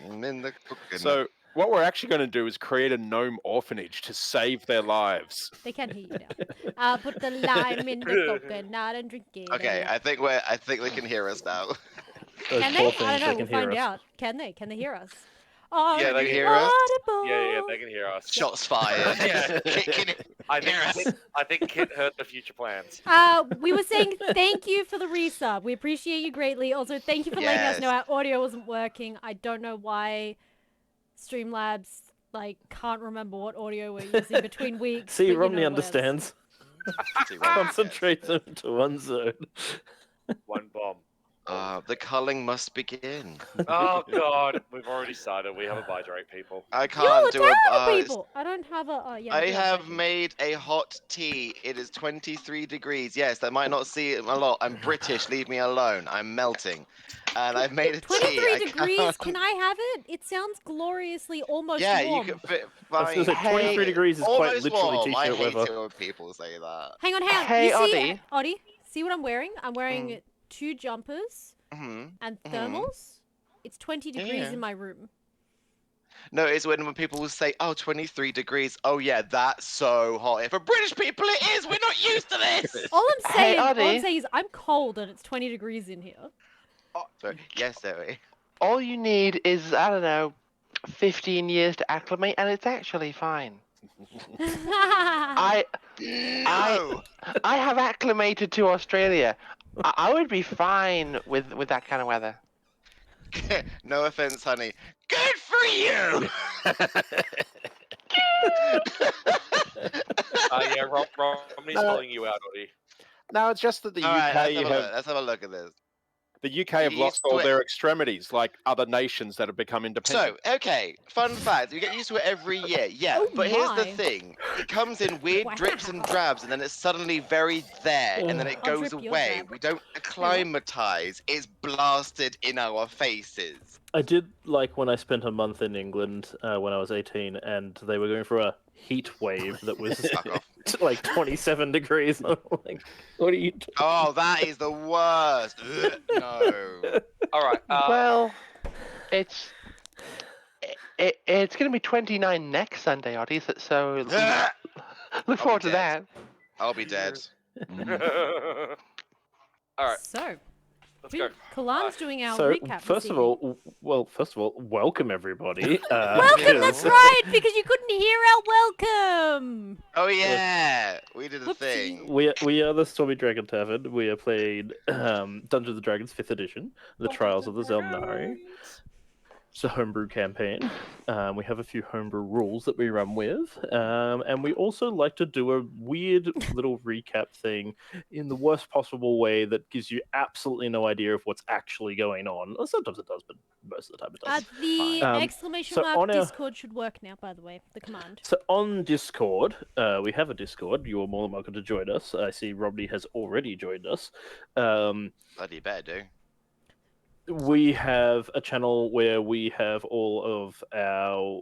in the cooking. So what we're actually going to do is create a gnome orphanage to save their lives. They can hear you now. I'll put the lime in the coconut and drink it. Okay, I think they can hear us now. Those Can poor they? things, I don't know. they We'll can hear find us. out. Can they? Can they hear us? Yeah, Can they you can hear us? Yeah, they can hear us. Shots fired. Yeah. I hear us? think Kit heard the future plans. We were saying thank you for the resub. We appreciate you greatly. Also, thank you for letting us know our audio wasn't working. I don't know why Streamlabs can't remember what audio we're using between weeks. See, but, Romney whatever. understands. See, right, Concentrate them to one zone. One bomb. The culling must begin. Oh God, we've already started. We have a vibrate, people. I You're can't the do a. terrible people. I don't have a. Oh, yeah. I do have vibrating. made a hot tea. It is 23 degrees. Yes, that might not see it a lot. I'm British. Leave me alone. I'm melting. And I've made a tea. 23 I degrees. can't- Can I have it? It sounds gloriously almost Yeah, warm. you can fit. I was Fine. gonna say, 23 degrees is quite Almost literally warm. I t-shirt hate weather. it when people say that. Hang on, hang on. Hey, you see, Oddie. Oddie, see what I'm wearing? I'm wearing 2 jumpers hmm and thermals. It's 20 degrees Yeah. in my room. No, it's when people will say, "Oh, 23 degrees." Oh yeah, that's so hot. For British people, it is. We're not used to this. All I'm Hey, saying, Oddie. is I'm cold and it's 20 degrees in here. Sorry. Yes, Zoe. All you need is, I don't know, 15 years to acclimate, and it's actually fine. I No. I have acclimated to Australia. I would be fine with that kind of weather. No offense, honey. Good for you. Yeah, Romney's calling you out, Audie. No, it's just that the All UK right, have let's have a look at this. the UK have You lost used to all it. their extremities, like other nations that have become independent. So, okay, fun fact. You get used to it every year, yeah. Oh but here's the my. thing. It comes in weird drips and drabs, and then it's suddenly very there, and then it I'll goes drip your away. drab. We don't acclimatize. It's blasted in our faces. I did like when I spent a month in England when I was 18, and they were going for a heat wave that was Fuck off. like 27 degrees. I'm like, what are you doing? Oh, that is the worst. Ugh, no. All right. Well, it's going to be 29 next Sunday, Oddie. So Ugh, look forward to dead. that. I'll be dead. All right. So, Let's go. Kalan's doing our So recap. first of all, welcome everybody. Welcome, because- that's right, because you couldn't hear our welcome. Oh yeah, we did a Whoopsie. thing. We are the Stormy Dragon Tavern. We are playing Dungeons and Dragons 5th edition, The Trials of the Xel'nari. It's a homebrew campaign. We have a few homebrew rules that we run with, and we also like to do a weird little recap thing in the worst possible way that gives you absolutely no idea of what's actually going on. Sometimes it does, but most of the time it doesn't. The Fine. exclamation so mark on our- Discord should work now, by the way, the command. So on Discord, we have a Discord. You are more than welcome to join us. I see Romney has already joined us. Bloody better do. We have a channel where we have all of our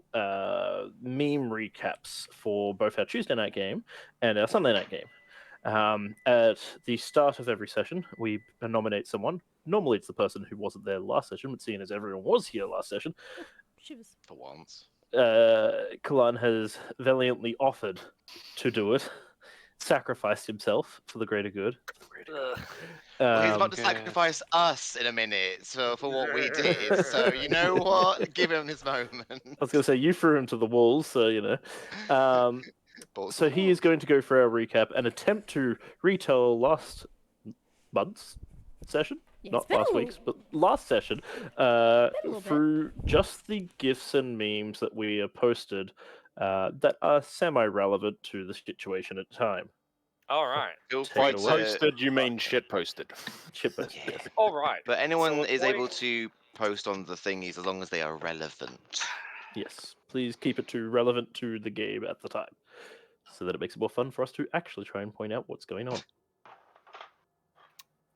meme recaps for both our Tuesday night game and our Sunday night game. At the start of every session, we nominate someone. Normally it's the person who wasn't there last session, but seeing as everyone was here last session, Shivers. For once. Kalan has valiantly offered to do it, sacrificed himself for the greater good. Well, he's about to good. sacrifice us in a minute for what we did. So you know what? Give him his moment. I was going to say, you threw him to the wolves, so you know. Balls So of he balls. is going to go for our recap and attempt to retell last month's session, Yeah, not it's been last a week's, little- but last session, little bit. through just the gifs and memes that we have posted that are semi-relevant to the situation at the time. All right. Feel Take free it to. away. Posted, you mean shit posted. Shit post, yes. All right. But anyone So is according- able to post on the thingies as long as they are relevant. Yes, please keep it to relevant to the game at the time, so that it makes it more fun for us to actually try and point out what's going on.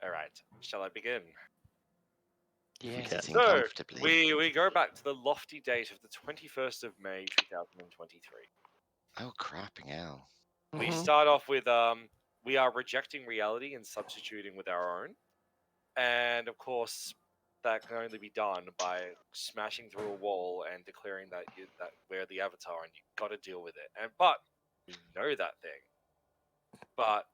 All right. Shall I begin? Yes, can. sitting So comfortably. we go back to the lofty date of the 21st of May 2023. Oh, crapping hell. We Mhm. start off with we are rejecting reality and substituting with our own, and of course that can only be done by smashing through a wall and declaring that we're the Avatar and you've got to deal with it. But we know that thing. But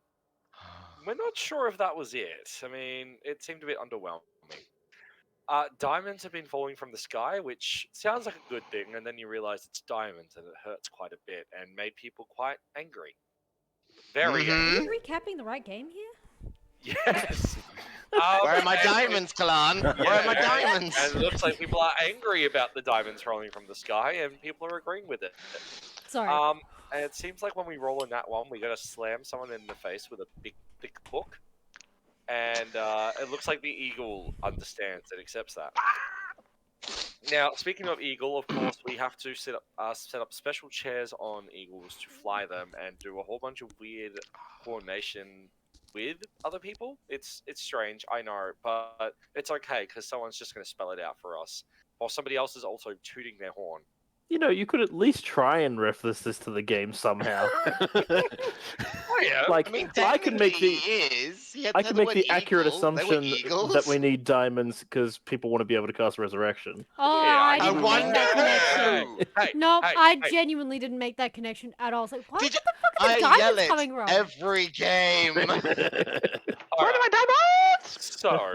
we're not sure if that was it. I mean, it seemed a bit underwhelming. Diamonds have been falling from the sky, which sounds like a good thing, and then you realize it's diamonds and it hurts quite a bit and made people quite angry. Very Are angry. you recapping the right game here? Yes. Where are my and diamonds, Kalan? Where are my diamonds? And it looks like people are angry about the diamonds falling from the sky, and people are agreeing with it. Sorry. And it seems like when we roll in that one, we gotta slam someone in the face with a big, thick book. And it looks like the eagle understands and accepts that. Now, speaking of eagle, of course, we have to set up special chairs on eagles to fly them and do a whole bunch of weird coordination with other people. It's strange, I know, but it's okay because someone's just going to spell it out for us, while somebody else is also tooting their horn. You know, you could at least try and reference this to the game somehow. Oh yeah, Like, I mean, I can make the I can make the accurate assumption that we need diamonds because people want to be able to cast Resurrection. Oh, yeah, I I didn't make wonder that who. connection. Hey, No, hey, I hey. genuinely didn't make that connection at all. I was like, what Did the fuck are the I yell diamonds it coming from? every game. All Where are right, my diamonds? so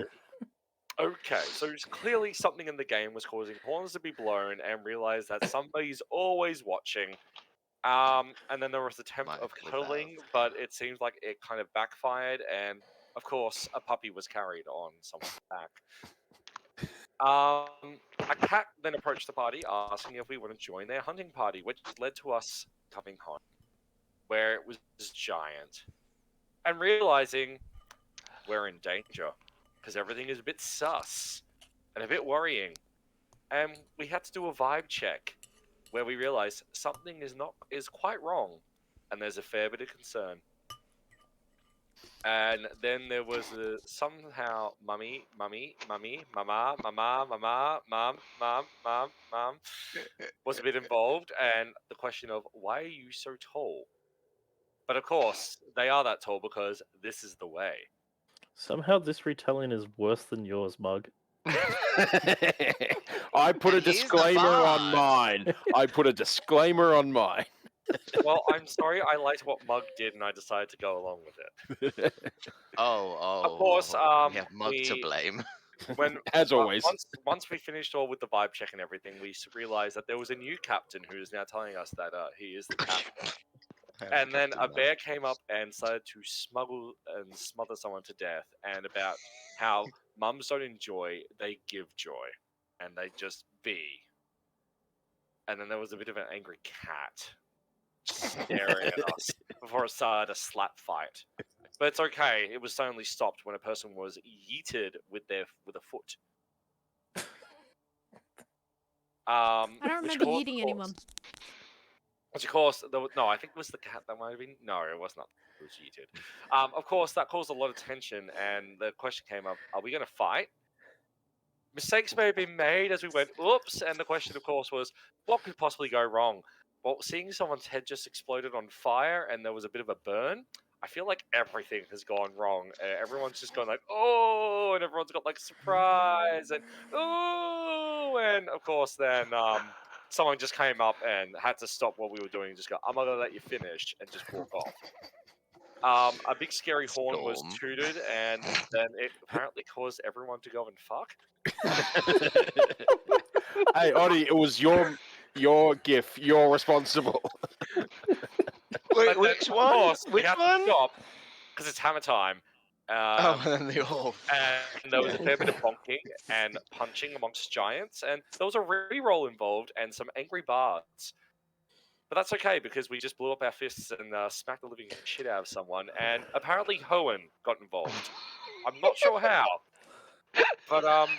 okay, so it's clearly something in the game was causing horns to be blown, and realized that somebody's always watching. And then there was an attempt Might of have cuddling, but it seems like it kind of backfired, and of course, a puppy was carried on someone's back. A cat then approached the party, asking if we want to join their hunting party, which led to us coming home, where it was giant, and realizing we're in danger because everything is a bit sus and a bit worrying, and we had to do a vibe check where we realized something is quite wrong, and there's a fair bit of concern. And then there was somehow mummy, mama, mom was a bit involved, and the question of why are you so tall? But of course, they are that tall because this is the way. Somehow this retelling is worse than yours, Mug. I put a And he's the disclaimer on bard. mine. I put a disclaimer on mine. Well, I'm sorry, I liked what Mug did, and I decided to go along with it. Of course, we have Mug to blame. When As always. once we finished all with the vibe check and everything, we realized that there was a new captain who is now telling us that he is the captain. And then a bear came up and started to smuggle and smother someone to death, and about how mums don't enjoy, they give joy, and they just be. And then there was a bit of an angry cat staring at us before it started a slap fight. But it's okay. It was only stopped when a person was yeeted with a foot. I don't remember eating anyone. Which of course, no, I think it was the cat that might have been. No, it was not. It was yeeted. Of course, that caused a lot of tension, and the question came up: are we going to fight? Mistakes may have been made as we went, oops, and the question, of course, was what could possibly go wrong? Well, seeing someone's head just exploded on fire and there was a bit of a burn, I feel like everything has gone wrong. Everyone's just gone like, oh, and everyone's got like surprise and oh, and of course then someone just came up and had to stop what we were doing and just go, I'm not gonna let you finish, and just walk off. A big scary horn was Storm. tooted, and then it apparently caused everyone to go and fuck. Hey, Oddie, it was your gift. You're responsible. Wait, But which then, one? Of course, we Which had one? to stop because it's hammer time. Oh, and they all. And there was a fair bit of bonking and punching amongst giants, and there was a re-roll involved and some angry bards. But that's okay because we just blew up our fists and smacked the living shit out of someone, and apparently Hoenn got involved. I'm not sure how, but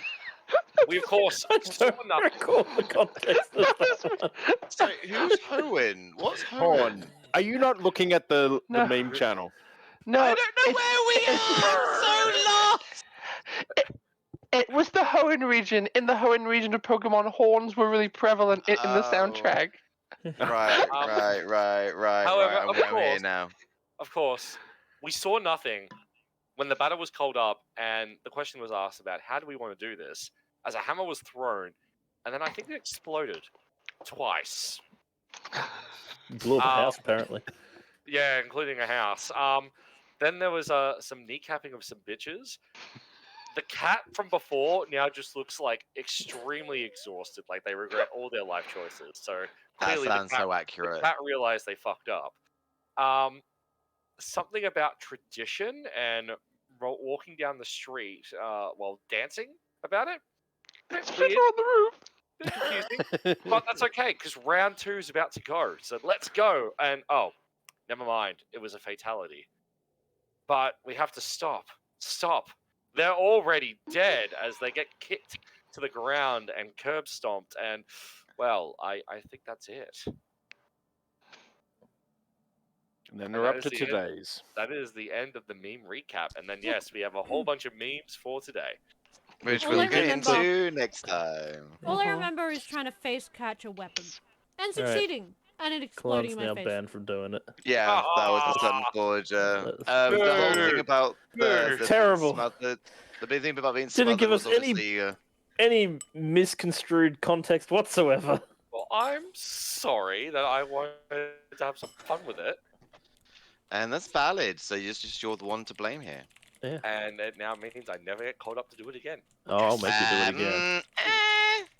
we of course I saw don't nothing. recall the context of that. Sorry, who's Hoenn? What's Horn. Hoenn? Are you not looking at the No. meme channel? No, I don't know where we are. I'm so lost. it was the Hoenn region. In the Hoenn region of Pokemon, horns were really prevalent in the Oh. soundtrack. Right. However, I'm of here course- now. Of course, we saw nothing when the battle was called up, and the question was asked about how do we want to do this. as a hammer was thrown, and then I think it exploded twice. Blew up a house, apparently. Yeah, including a house. Then there was some kneecapping of some bitches. The cat from before now just looks like extremely exhausted, like they regret all their life choices. So That clearly sounds so the accurate. cat realized they fucked up. Something about tradition and walking down the street while dancing about it. Bit weird, on the roof. bit confusing, but that's okay because round 2 is about to go. So let's go. And oh, never mind, it was a fatality. But we have to stop. Stop. They're already dead as they get kicked to the ground and curb stomped. And, well, I think that's it. And then And we're that up is to the end. today's. That is the end of the meme recap. And then, yes, we have a whole bunch of memes for today. Which All we'll I get remember- into next time. All I remember is trying to face catch a weapon and Alright. succeeding and it exploding Clown's in my now face. banned from doing it. Yeah, that was the Sun Forger. The whole thing about the Terrible. The big thing about being Didn't smothered give was us any- obviously, Any misconstrued context whatsoever. Well, I'm sorry that I wanted to have some fun with it. and that's valid. So you're the one to blame here. And it now means I never get called up to do it again. Oh, I'll make you do it again.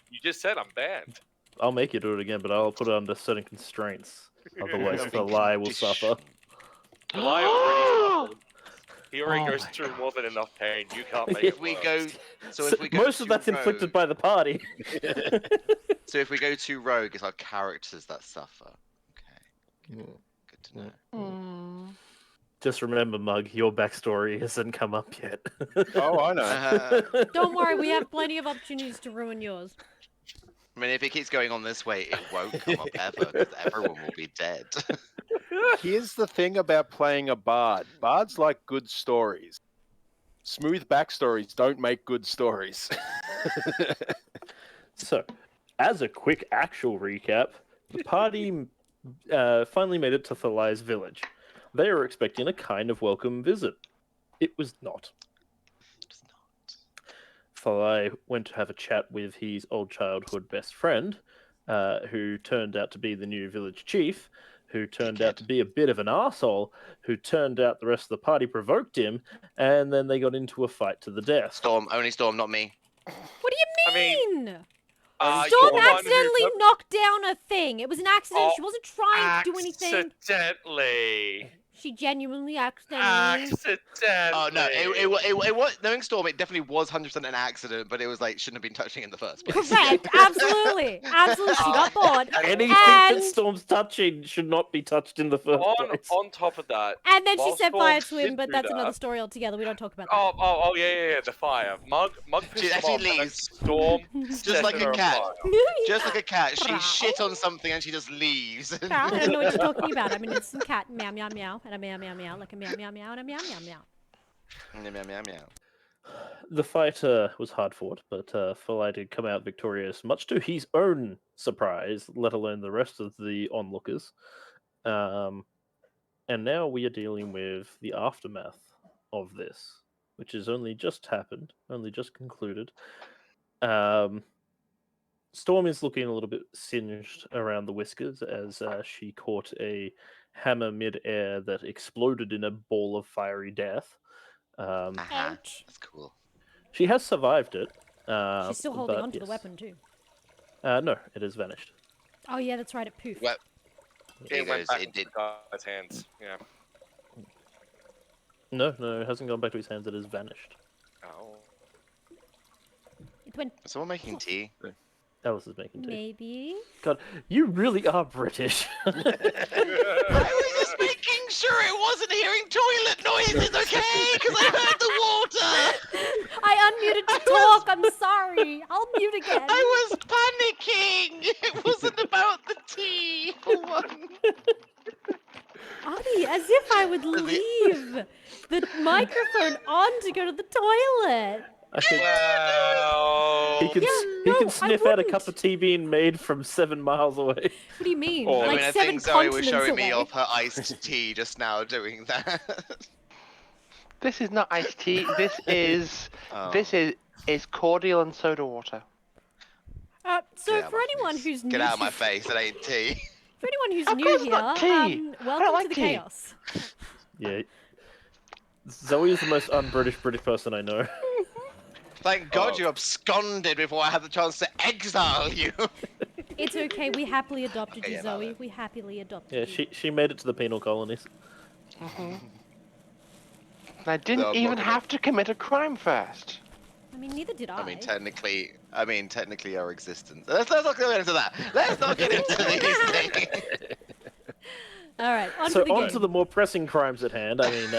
You just said I'm banned. I'll make you do it again, but I'll put it under certain constraints. Otherwise, Nothing Thallai will condition. suffer. July already suffered. He already Oh goes my through more than enough pain. You can't make If it we worse. go, so if we go Most to of that's inflicted rogue, by the party. So if we go to rogue, it's our characters that suffer. Okay, good to know. Mm. Just remember, Mug, your backstory hasn't come up yet. Oh, I know. Don't worry, we have plenty of opportunities to ruin yours. I mean, if it keeps going on this way, it won't come up ever because everyone will be dead. Here's the thing about playing a bard. Bards like good stories. Smooth backstories don't make good stories. So, as a quick actual recap, the party finally made it to Thallai's village. They were expecting a kind of welcome visit. It was not. Thallai went to have a chat with his old childhood best friend, who turned out to be the new village chief, who turned out to be a bit of an arsehole, who turned out the rest of the party provoked him, and then they got into a fight to the death. Storm, only Storm, not me. What do you mean? you're Storm the one who accidentally took- knocked down a thing. It was an accident. Oh, She wasn't trying to do anything. Accidentally. She genuinely accidentally. Accidentally. Oh no, it was knowing Storm. It definitely was 100% an accident, but it was like shouldn't have been touching in the first place. Correct. Absolutely. Absolutely. She got bored. Anything that And- Storm's touching should not be touched in the first place. On top of that. And then she while said Storm fire swim, did but do that's that- another story altogether. We don't talk about that. Oh, yeah, the fire. Mug pissed She him actually off, and then leaves. Storm Just set like her a cat. afire. Just like a cat, she shit on something and she just leaves. I don't know what you're talking about. I'm an innocent cat. Meow, meow, meow. And a meow, meow, meow. Like a meow, meow, meow. And a meow, meow, meow. Meow, meow, meow, meow. The fight was hard fought, but Thallai did come out victorious, much to his own surprise, let alone the rest of the onlookers. And now we are dealing with the aftermath of this, which has only just happened, only just concluded. Storm is looking a little bit singed around the whiskers as she caught a hammer mid-air that exploded in a ball of fiery death. Aha, Ouch. that's cool. She has survived it. She's still holding but onto the yes. weapon, too. No, it has vanished. Oh, yeah, that's right. It poofed. Well, It went back it into did. the guy's hands. Yeah. No, it hasn't gone back to his hands. It has vanished. Oh. It went Is someone making tea? Alice is making tea. maybe. God, you really are British. I was just making sure it wasn't hearing toilet noises, okay? Because I heard the water. I unmuted to talk. I'm sorry. I'll mute again. I was panicking. It wasn't about the tea for one. Audie, as if I would leave the microphone on to go to the toilet. I think Well. he can, Yeah, he no, can I sniff out a wouldn't. cup of tea being made from 7 miles away. What do you mean? Oh, I like mean, I 7 think Zoe was continents showing me away. off her iced tea just now doing that. This is not iced tea. This is Oh. this is is cordial and soda water. So Get out for of my anyone face. who's new Get out of to my face, it ain't tea. for anyone who's Of new course here, not tea. I don't welcome like to the tea. chaos. Yeah. Zoe is the most un-British British person I know. Thank God Oh. you absconded before I had the chance to exile you. It's okay. We happily adopted Okay, you, yeah, no, Zoe. then. We happily adopted Yeah, you. she made it to the penal colonies. And I didn't I'm not even gonna- have to commit a crime first. I mean, neither did I. I mean, technically, our existence. Let's not go into that. Let's not get into these things. All right, on So to the on game. to the more pressing crimes at hand. I mean,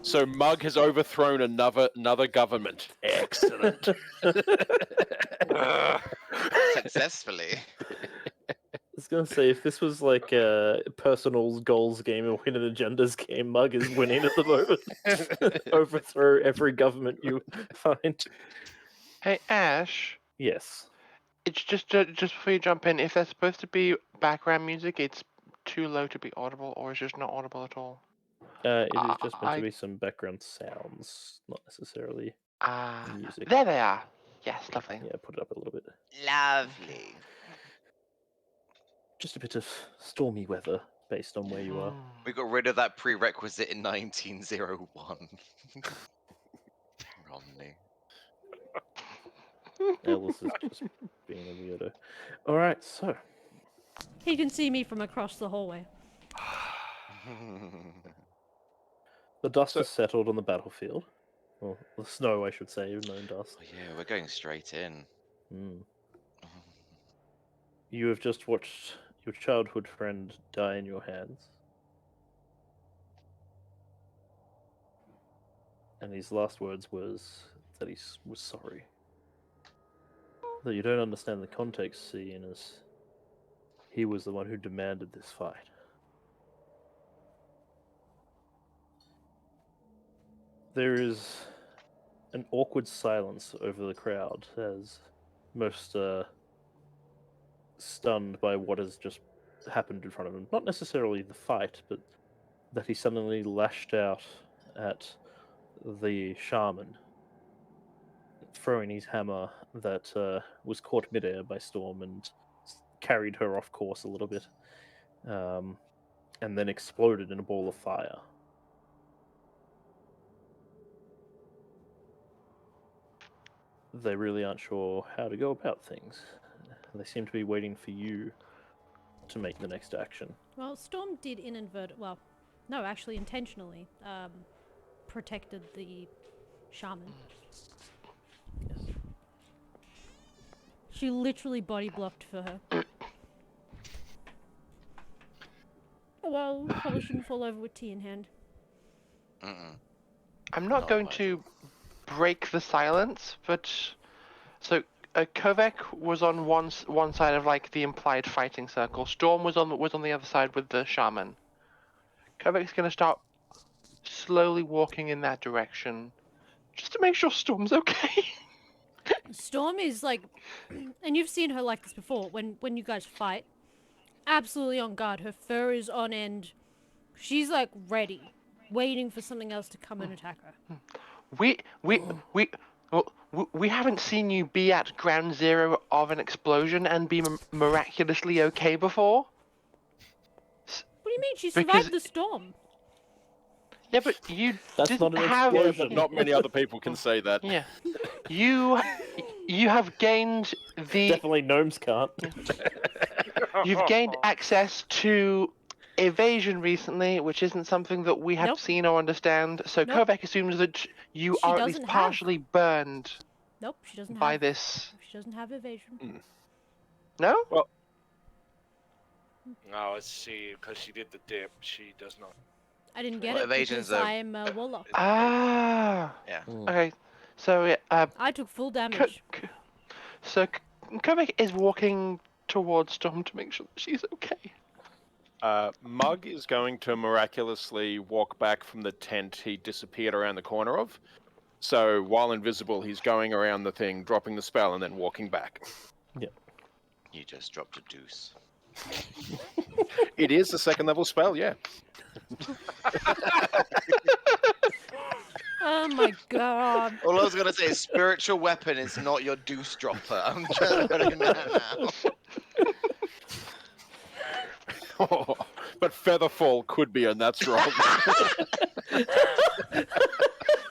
So Mug has overthrown another government. Excellent. Successfully. I was gonna say, if this was like a personal goals game or hidden agendas game, Mug is winning at the moment. Overthrow every government you find. Hey Ash, Yes. it's just before you jump in, if there's supposed to be background music, it's too low to be audible, or it's just not audible at all. It is just meant to I- be some background sounds, not necessarily music. There they are. Yes, lovely. Yeah, put it up a little bit. Lovely. Just a bit of stormy weather based on where you are. We got rid of that prerequisite in 1901. Romney. Alice is just being a weirdo. Alright, so. He can see me from across the hallway. The dust has settled on the battlefield. Well, the snow, I should say, no dust. Oh, yeah, we're going straight in. Mm. You have just watched your childhood friend die in your hands. And his last words was that he was sorry. That you don't understand the context, seeing as he was the one who demanded this fight. There is an awkward silence over the crowd as most stunned by what has just happened in front of him. Not necessarily the fight, but that he suddenly lashed out at the shaman, throwing his hammer that was caught midair by Storm and carried her off course a little bit, and then exploded in a ball of fire. They really aren't sure how to go about things. They seem to be waiting for you to make the next action. Well, Storm did actually intentionally protected the shaman. Yes. She literally body blocked for her. Well, probably shouldn't fall over with tea in hand. I'm not going to break the silence, but so Kovac was on one side of like the implied fighting circle. Storm was on the other side with the shaman. Kovac's going to start slowly walking in that direction, just to make sure Storm's okay. Storm is like, and you've seen her like this before. When you guys fight, absolutely on guard. Her fur is on end. She's like ready, waiting for something else to come and attack her. We haven't seen you be at ground zero of an explosion and be miraculously okay before. What do you mean? She Because- survived the storm. Yeah, but you That's didn't not an have. Yeah, explosion. but not many other people can say that. Yeah, you have gained the Definitely gnomes can't. you've gained access to evasion recently, which isn't something that we have Nope. seen or understand. So Nope. Kovac assumes that you She are at least doesn't have. partially burned Nope, she doesn't by have. this. She doesn't have evasion. No? No, it's she, because she did the dip. She does not. I didn't get Well, it evasion's because a- I'm a warlock. Ah. Yeah. Okay. So I took full damage. So Kovac is walking towards Storm to make sure that she's okay. Mug is going to miraculously walk back from the tent he disappeared around the corner of. So while invisible, he's going around the thing, dropping the spell, and then walking back. You just dropped a deuce. It is a second level spell, yeah. my god. All I was gonna say is spiritual weapon is not your deuce dropper. I'm just putting that now. But Featherfall could be, and that's wrong.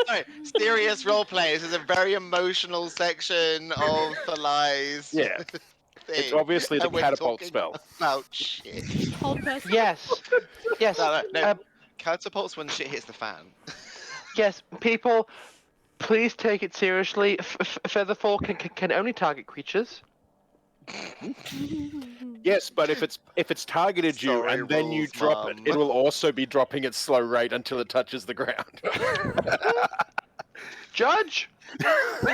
No, serious roleplay. This is a very emotional section of Thallai's Yeah. thing. It's obviously the and we're catapult talking spell. about shit. Hold person. Yes. Yes. No. Catapults when shit hits the fan. Yes. People, please take it seriously. Featherfall can only target creatures. Yes, but if it's targeted you Sorry, and then you rules, drop Mum. it will also be dropping at slow rate until it touches the ground. Judge. Let's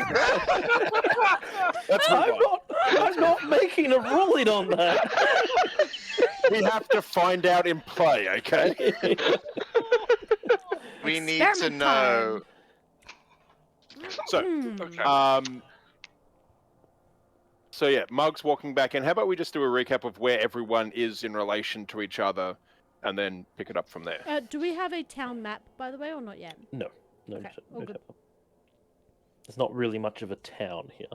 move on. I'm not making a ruling on that. We have to find out in play, okay? We need to Experiment know. So, Okay. So yeah, Mug's walking back in. How about we just do a recap of where everyone is in relation to each other, and then pick it up from there. Do we have a town map, by the way, or not yet? No, Okay, all good. There's not really much of a town here.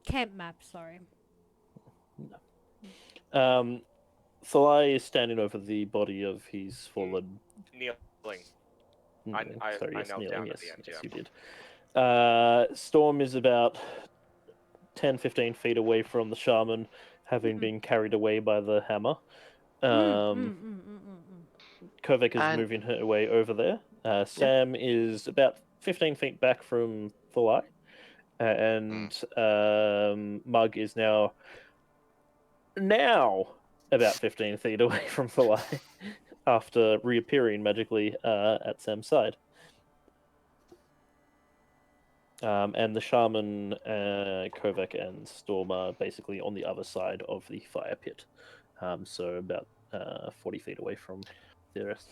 Camp map, sorry. Thallai is standing over the body of his fallen. Kneeling. Sorry, I yes, knelt kneeling, down at yes, the end, yes, yeah. you did. Storm is about 10-15 feet away from the shaman, having been carried away by the hammer. Kovac is And- moving her away over there. Sam is about 15 feet back from Thallai. And Mug is now about 15 feet away from Thallai after reappearing magically at Sam's side. And the shaman, Kovac, and Storm are basically on the other side of the fire pit. So about 40 feet away from the rest.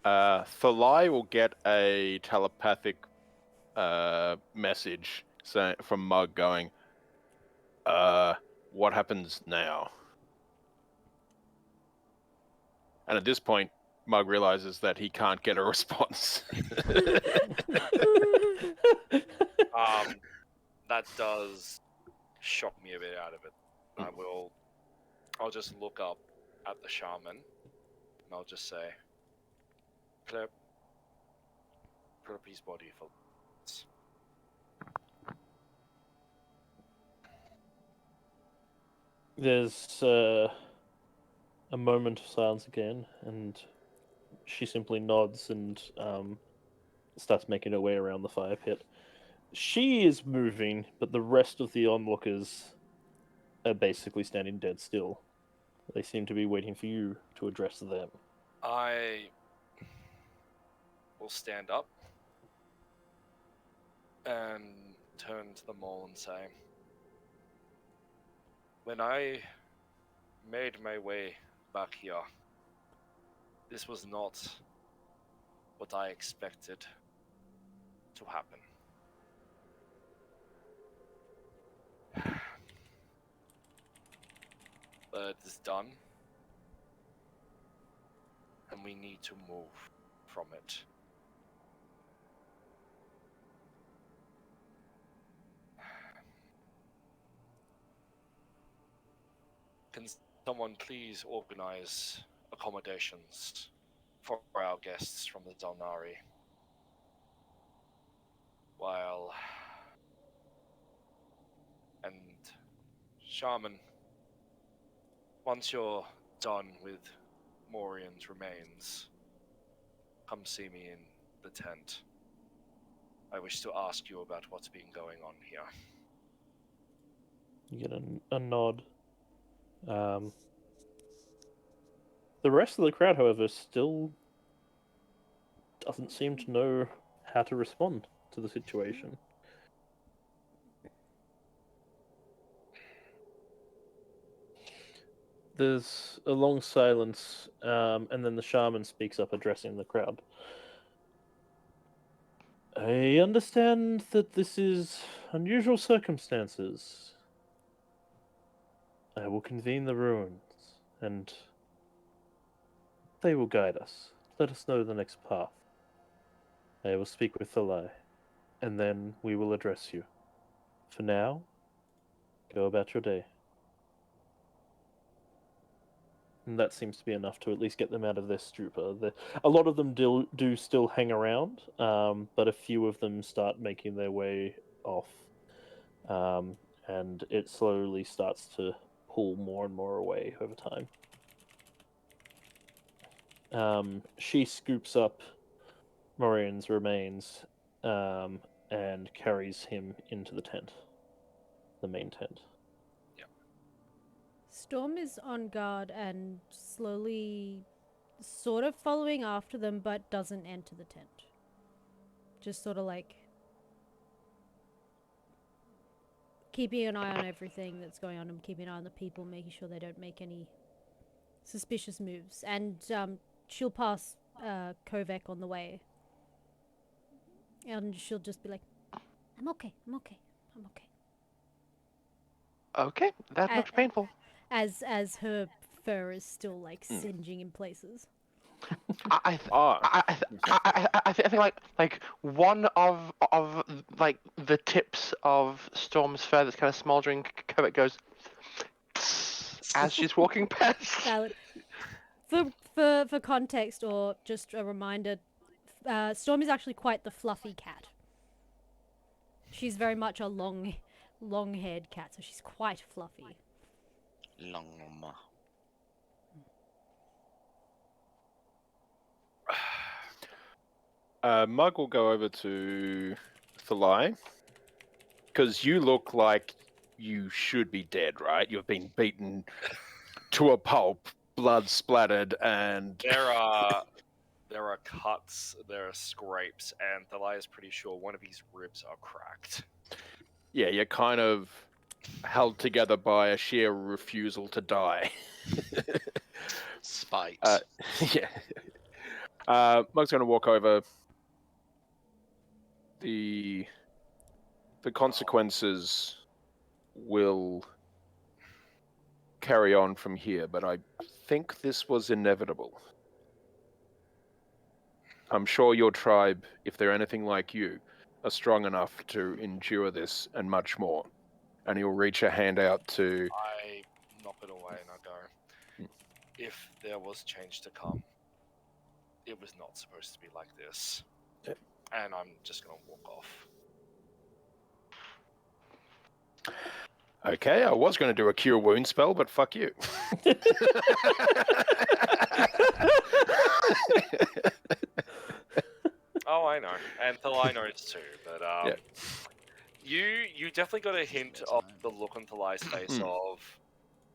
Thallai will get a telepathic message from Mug going, what happens now? And at this point, Mug realizes that he can't get a response. That does shock me a bit out of it. I'll just look up at the shaman, and I'll just say, put up his body for. There's a moment of silence again, and she simply nods and starts making her way around the fire pit. She is moving, but the rest of the onlookers are basically standing dead still. They seem to be waiting for you to address them. I will stand up and turn to them all and say, when I made my way back here, this was not what I expected to happen. But it is done, and we need to move from it. Can someone please organize accommodations for our guests from the Xel'nari? And Shaman, once you're done with Morian's remains, come see me in the tent. I wish to ask you about what's been going on here. You get a nod. The rest of the crowd, however, still doesn't seem to know how to respond to the situation. There's a long silence, and then the shaman speaks up, addressing the crowd. I understand that this is unusual circumstances. I will convene the ruins, and they will guide us. Let us know the next path. I will speak with Thallai, and then we will address you. For now, go about your day. And that seems to be enough to at least get them out of their stupor. A lot of them do still hang around, but a few of them start making their way off. And it slowly starts to pull more and more away over time. She scoops up Morian's remains and carries him into the tent, the main tent. Storm is on guard and slowly sort of following after them, but doesn't enter the tent. Just sort of like keeping an eye on everything that's going on and keeping an eye on the people, making sure they don't make any suspicious moves. And she'll pass Kovac on the way. And she'll just be like, I'm okay, I'm okay, I'm okay. Okay, that looks painful. As her fur is still like singeing in places. I think like one of like the tips of Storm's fur that's kind of smoldering Kovac goes as she's walking past. Valid. For context or just a reminder, Storm is actually quite the fluffy cat. She's very much a long-haired cat, so she's quite fluffy. Long. Mug will go over to Thallai, because you look like you should be dead, right? You've been beaten to a pulp, blood splattered, and there are cuts, there are scrapes, and Thallai is pretty sure one of his ribs are cracked. yeah, you're kind of held together by a sheer refusal to die. Spite. Yeah. Mug's going to walk over. The consequences will carry on from here, but I think this was inevitable. I'm sure your tribe, if they're anything like you, are strong enough to endure this and much more. And he'll reach a hand out to... I knock it away and I go, if there was change to come, it was not supposed to be like this. Yeah. And I'm just going to walk off. Okay, I was going to do a cure wound spell, but fuck you. Oh, I know. And Thallai knows too, but Yeah. you definitely got a hint of the look on Thallai's face of,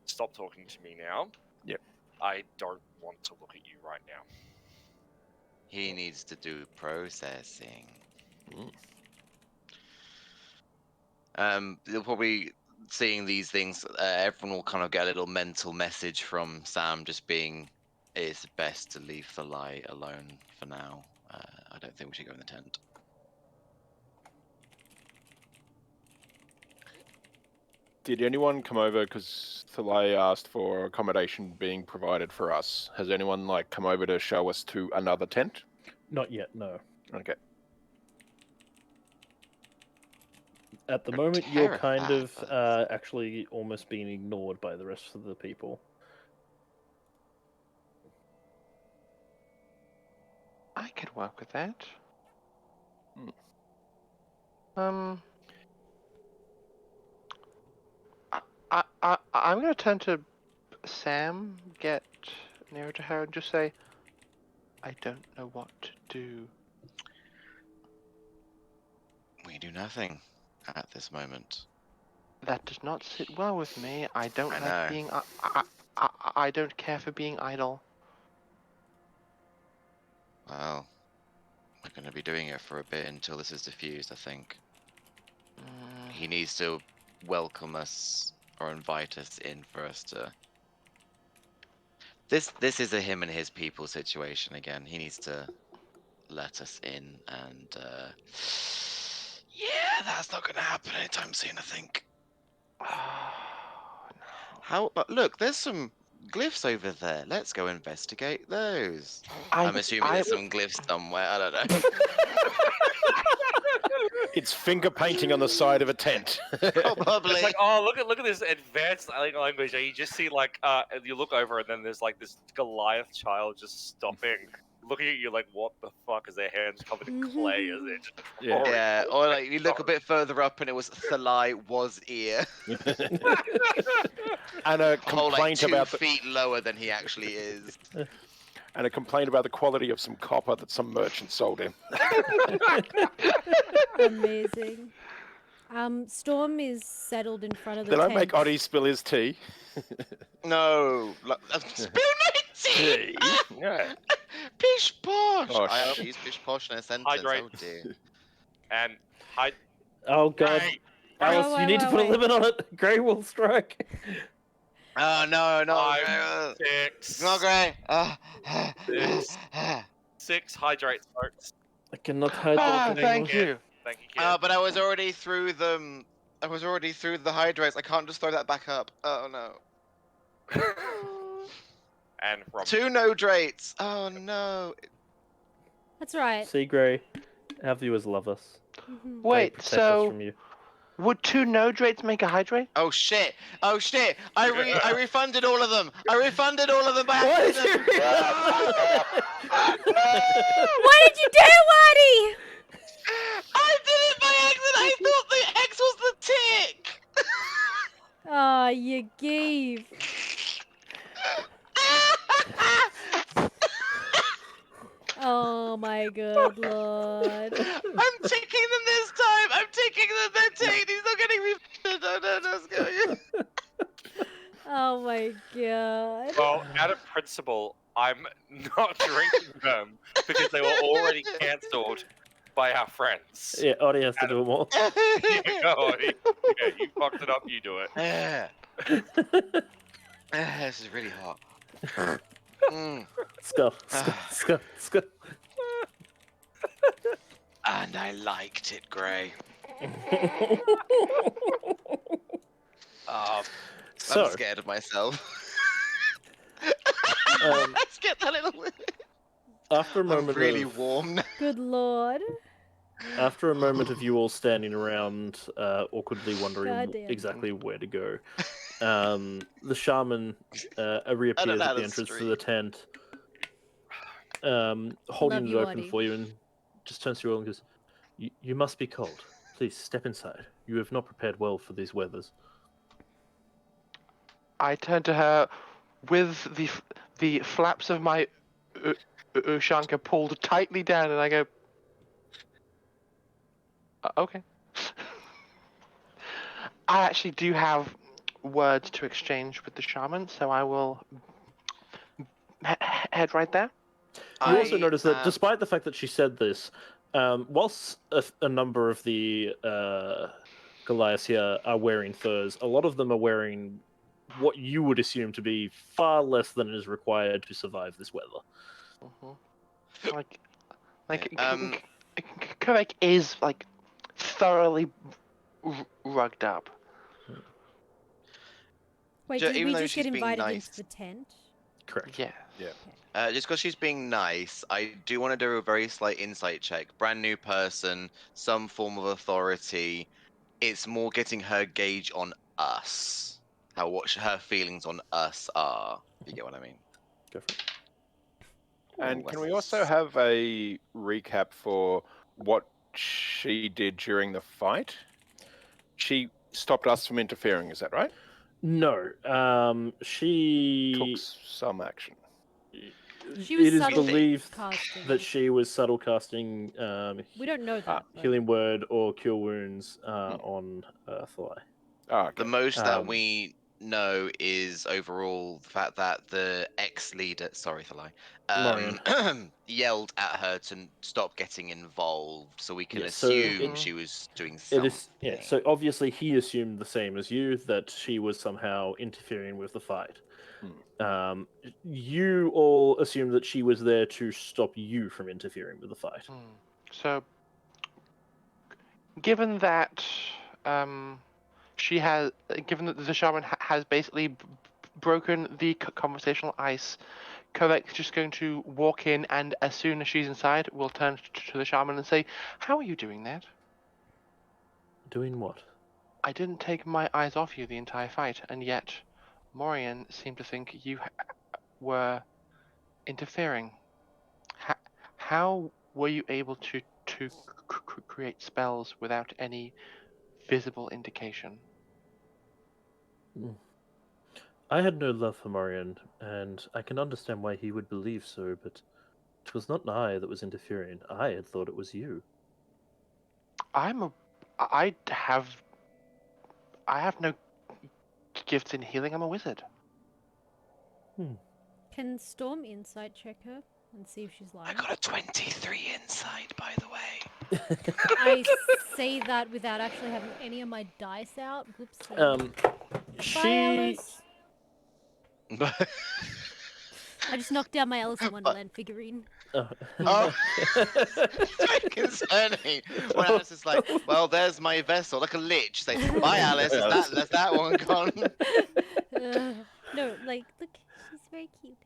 stop talking to me now. Yep. I don't want to look at you right now. He needs to do processing. You'll probably seeing these things. Everyone will kind of get a little mental message from Sam, just being, "It's best to leave Thallai alone for now. I don't think we should go in the tent." Did anyone come over, because Thallai asked for accommodation being provided for us? Has anyone come over to show us to another tent? Not yet, no. Okay. At the We're moment, you're kind terrified of by this. actually almost being ignored by the rest of the people. I could work with that. I'm gonna turn to Sam, get nearer to her, and just say, I don't know what to do. We do nothing at this moment. That does not sit well with me. I don't I like know. being. I don't care for being idle. Well, we're going to be doing it for a bit until this is diffused, I think. He needs to welcome us or invite us in for us to... This is a him and his people situation again. He needs to let us in, and yeah, that's not going to happen anytime soon, I think. Oh, no. How? Look, there's some glyphs over there. Let's go investigate those. I, I'm assuming I, there's some glyphs somewhere. I don't know. It's finger painting on the side of a tent. Probably. It's like, oh, look at this advanced language. And you just see like, and you look over, and then there's like this Goliath child just stopping, looking at you like, what the fuck? Is their hands covered in clay? Is it just Yeah. drawing? Yeah, or like you look a bit further up and it was Thallai was ear. And a A whole like complaint 2 about feet lower than he actually is. and a complaint about the quality of some copper that some merchant sold him. Amazing. Storm is settled in front of the Then I tent. make Oddie spill his tea. No, spill my tea. Yeah. Pish posh. Posh. I actually used pish posh in a sentence. Hydrate. Oh dear. And hide. Oh god, Hey, Alice, Wait, you need to wait, put a wait. limit on it. Grey will strike. Oh no, no. 5, 6, Not great. Six. 6 hydrate folks. I cannot hide ah, anything thank anymore. you. Thank you, Ken. But I was already through them. I was already through the hydrates. I can't just throw that back up. Oh no. And from 2 no drates. Oh no. That's right. See, Grey, our viewers love us. Mhm. They Wait, protect us so from you. would 2 no drates make a hydrate? Oh shit! Oh shit! I refunded all of them. I refunded all of them by Why did accident. you? What did you do, Waddy? I did it by accident. I thought the X was the tick. Oh, you gave. Oh my good lord. I'm ticking them this time. I'm ticking them. They're ticked. He's not getting refunded. Oh no, no, it's going. Oh my god. well, out of principle, I'm not drinking them because they were already cancelled by our friends. Yeah, Oddie has to do them all. Yeah, go on. Yeah, you fucked it up. You do it. Yeah. This is really hot. Mm. Skull, skull, skull, skull. And I liked it, Grey. So, I'm scared of myself. um, Let's get that little. after a I'm moment really of warm now. Good lord. After a moment of you all standing around, awkwardly wondering Goddamn. exactly where to go, the shaman reappears know how at the to entrance to stream. the tent, holding Love it you, open Oddie. for you, and just turns to you all and goes, You must be cold. Please step inside. You have not prepared well for these weathers." I turn to her with the flaps of my ushanka pulled tightly down, and I go, okay. I actually do have words to exchange with the shaman, so I will head right there. You also I, notice that despite the fact that she said this, whilst a number of the Goliaths here are wearing furs, a lot of them are wearing what you would assume to be far less than is required to survive this weather. Like, Yeah, Quebec is like thoroughly rugged up. Wait, Ju- did even we though just get she's being invited nice. into the tent? Correct. Yeah. just because she's being nice, I do want to do a very slight insight check. Brand new person, some form of authority. It's more getting her gauge on us. What her feelings on us are. If you get what I mean. Go for it. And Ooh, can we that's- also have a recap for what she did during the fight? She stopped us from interfering, is that right? No, she. Took some action. She was It is subtle believed casting. that she was subtle casting We don't know that. though. healing word or cure wounds on Thallai. Oh, okay. The most that Um, we know is overall the fact that the ex-leader, sorry, Thallai, yelled at her to stop getting involved, so we can Yeah, so assume it- she was doing It something. is, yeah. So obviously he assumed the same as you, that she was somehow interfering with the fight. You all assumed that she was there to stop you from interfering with the fight. So, given that given that the shaman has basically broken the conversational ice, Kovac is just going to walk in, and as soon as she's inside, we'll turn to the shaman and say, "How are you doing that? Doing what? I didn't take my eyes off you the entire fight, and yet Morian seemed to think you were interfering. How were you able to create spells without any visible indication?" I had no love for Morian, and I can understand why he would believe so, but it was not I that was interfering. I had thought it was you. I have no gifts in healing. I'm a wizard. Can Storm insight check her and see if she's I lying? got a 23 inside, by the way. I say that without actually having any of my dice out. Whoopsie. Bye, She Alice. I just knocked down my Alice in But- Wonderland figurine. Oh, it's very concerning. When Alice is like, "Well, there's my vessel," like a lich. Say, "Bye, Alice. That's that one gone." No, like, look, she's very cute.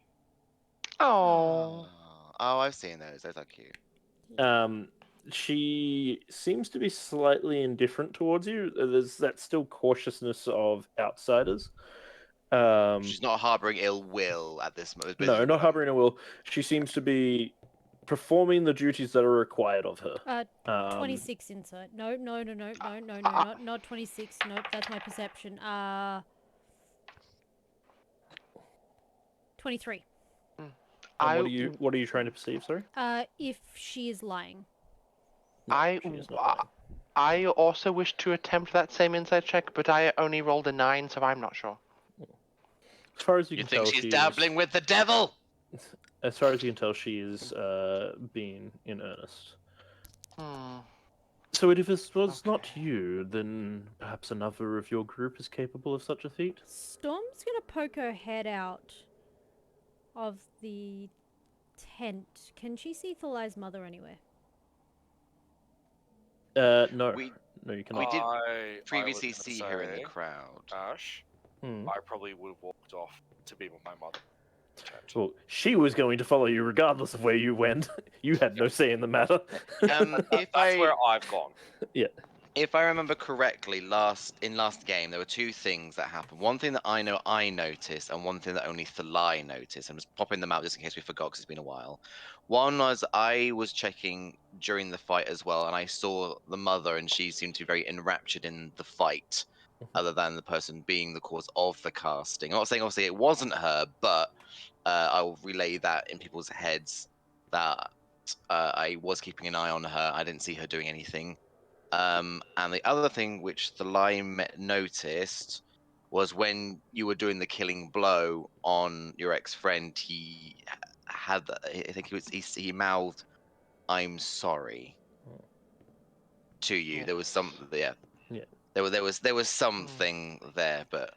Oh. Oh, I've seen those. Those are cute. she seems to be slightly indifferent towards you. There's that still cautiousness of outsiders. She's not harboring ill will at this moment. No, not harboring a will. She seems to be performing the duties that are required of her. 26 insight. No, not 26. Nope, that's my perception. 23. And what are you trying to perceive? Sorry. If she is lying. I She is not lying. I also wish to attempt that same insight check, but I only rolled a 9, so I'm not sure. As far as you You can think tell, she's she dabbling with the devil? As far as you can tell, she is being in earnest. Hmm. So if it was Okay. not you, then perhaps another of your group is capable of such a feat? Storm's gonna poke her head out of the tent. Can she see Thallai's mother anywhere? No. We No, you we cannot. did I previously was gonna see her in the say, crowd. Ash, Hmm. I probably would have walked off to be with my mother. Well, she was going to follow you regardless of where you went. You had no say in the matter. That's where I've gone. If I remember correctly, last game there were two things that happened. One thing that I know I noticed, and one thing that only Thallai noticed. I'm just popping them out just in case we forgot because it's been a while. One was I was checking during the fight as well, and I saw the mother, and she seemed to be very enraptured in the fight, other than the person being the cause of the casting. I'm not saying obviously it wasn't her, but I'll relay that in people's heads that I was keeping an eye on her. I didn't see her doing anything. And the other thing which the lime noticed was when you were doing the killing blow on your ex-friend, he had, I think he mouthed, "I'm sorry" to you. Yeah. There was some, yeah. Yeah. There was something there, but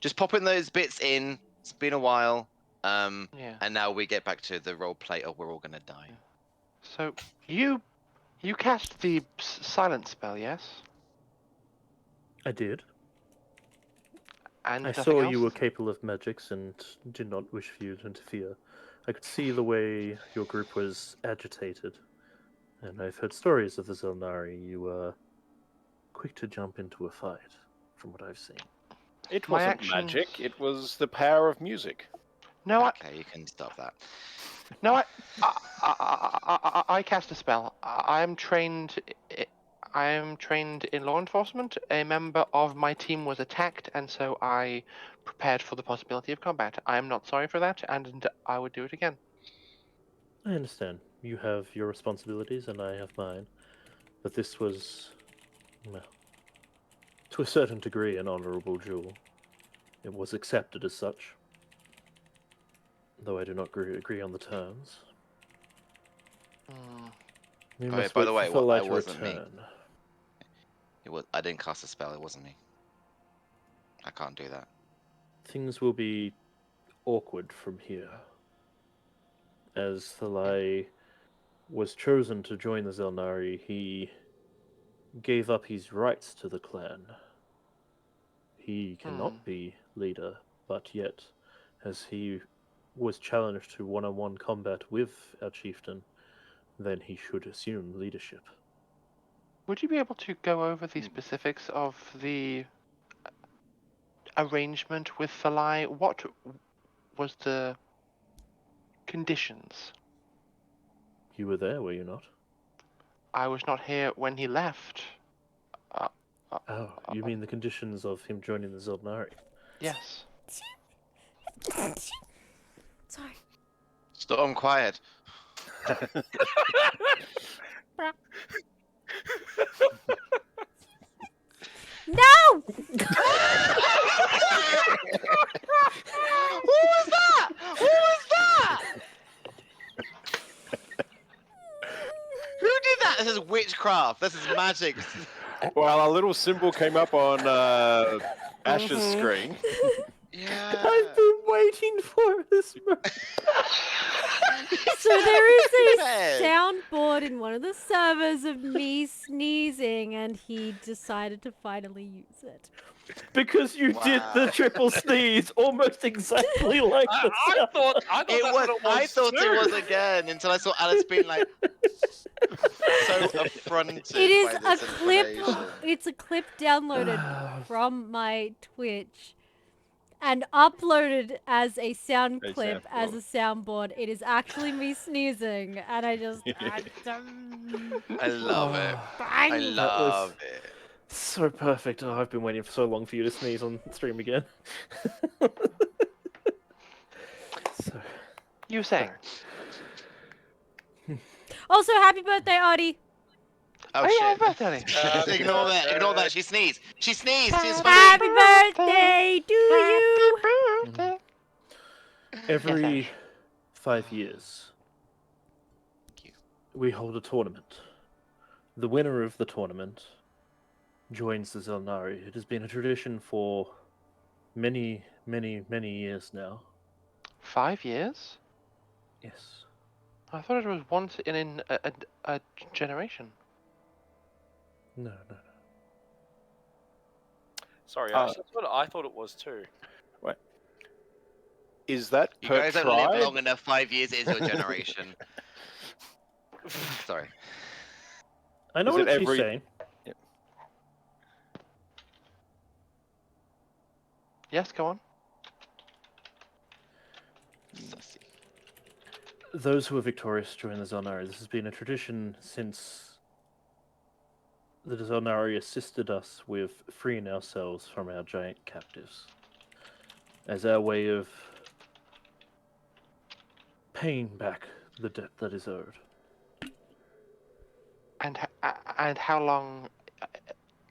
just popping those bits in. It's been a while. Yeah. And now we get back to the role play of we're all gonna die. So you cast the silence spell, yes? I did. And I nothing saw else? you were capable of magics and did not wish for you to interfere. I could see the way your group was agitated, and I've heard stories of the Xel'nari. You were quick to jump into a fight, from what I've seen. It My wasn't actions- magic, it was the power of music. No, Okay, you can stop that. no, I cast a spell. I am trained. I am trained in law enforcement. A member of my team was attacked, and so I prepared for the possibility of combat. I am not sorry for that, and I would do it again. I understand. You have your responsibilities, and I have mine. But this was, well, to a certain degree, an honourable duel. It was accepted as such, though I do not agree on the terms. We Oh, must by wait the way, for Thallai it to wasn't me. return. I didn't cast a spell. It wasn't me. I can't do that. Things will be awkward from here. As Thallai was chosen to join the Xel'nari, he gave up his rights to the clan. He cannot be leader, but yet as he was challenged to one-on-one combat with our chieftain, then he should assume leadership. Would you be able to go over the specifics of the arrangement with Thallai? What was the conditions? You were there, were you not? I was not here when he left. Oh, you mean the conditions of him joining the Xel'nari? Yes. Sorry. Storm, quiet. No! Who was that? Who was that? Who did that? This is witchcraft. This is magic. Well, a little symbol came up on Ash's screen. Yeah. I've been waiting for this moment. So there is a Hey. soundboard in one of the servers of me sneezing, and he decided to finally use it. Because you did the Wow. triple sneeze almost exactly like the I sound. thought It that's was. what it was. I thought too. it was again until I saw Alice being like so affronted. It is by a this clip. information. It's a clip downloaded from my Twitch and uploaded as a sound A clip as a soundboard. It is actually me sneezing, and I just I love it. I bang. love it. So perfect. Oh, I've been waiting for so long for you to sneeze on stream again. So, You were saying? Also, happy birthday, Artie. Oh, Oh, yeah, shit. birthday. Ignore that. Ignore that. She sneezed. She sneezed. She's Happy funny. birthday to you. Birthday. every Ash. 5 years, Thank you. we hold a tournament. The winner of the tournament joins the Xel'nari. It has been a tradition for many, many, many years now. 5 years? Yes. I thought it was once in a generation. No, no, no. Sorry, Ash, that's what I thought it was too. Is that You per guys don't live tribe? long enough. 5 years is your generation. Sorry. I know Is it what she's every- saying. Yes, go on. Sussy. Those who are victorious join the Xel'nari. This has been a tradition since the Xel'nari assisted us with freeing ourselves from our giant captives, as our way of paying back the debt that is owed. And how long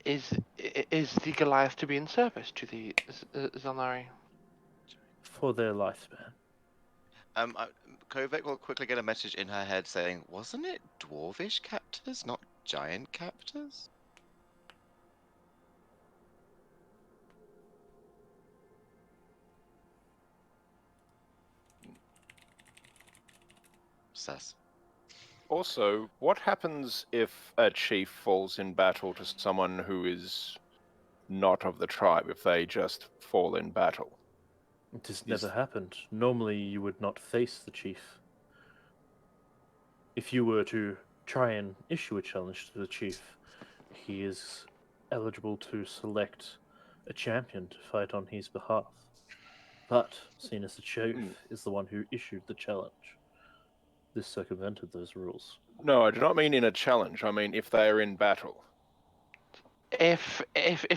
is the Goliath to be in service to the Xel'nari? For their lifespan. Kovac will quickly get a message in her head saying, "Wasn't it dwarvish captors, not giant captors?" Sus. Also, what happens if a chief falls in battle to someone who is not of the tribe, if they just fall in battle? It has never happened. Normally, you would not face the chief. If you were to try and issue a challenge to the chief, he is eligible to select a champion to fight on his behalf. But, seeing as the chief is the one who issued the challenge, this circumvented those rules. No, I do not mean in a challenge. I mean if they are in battle. If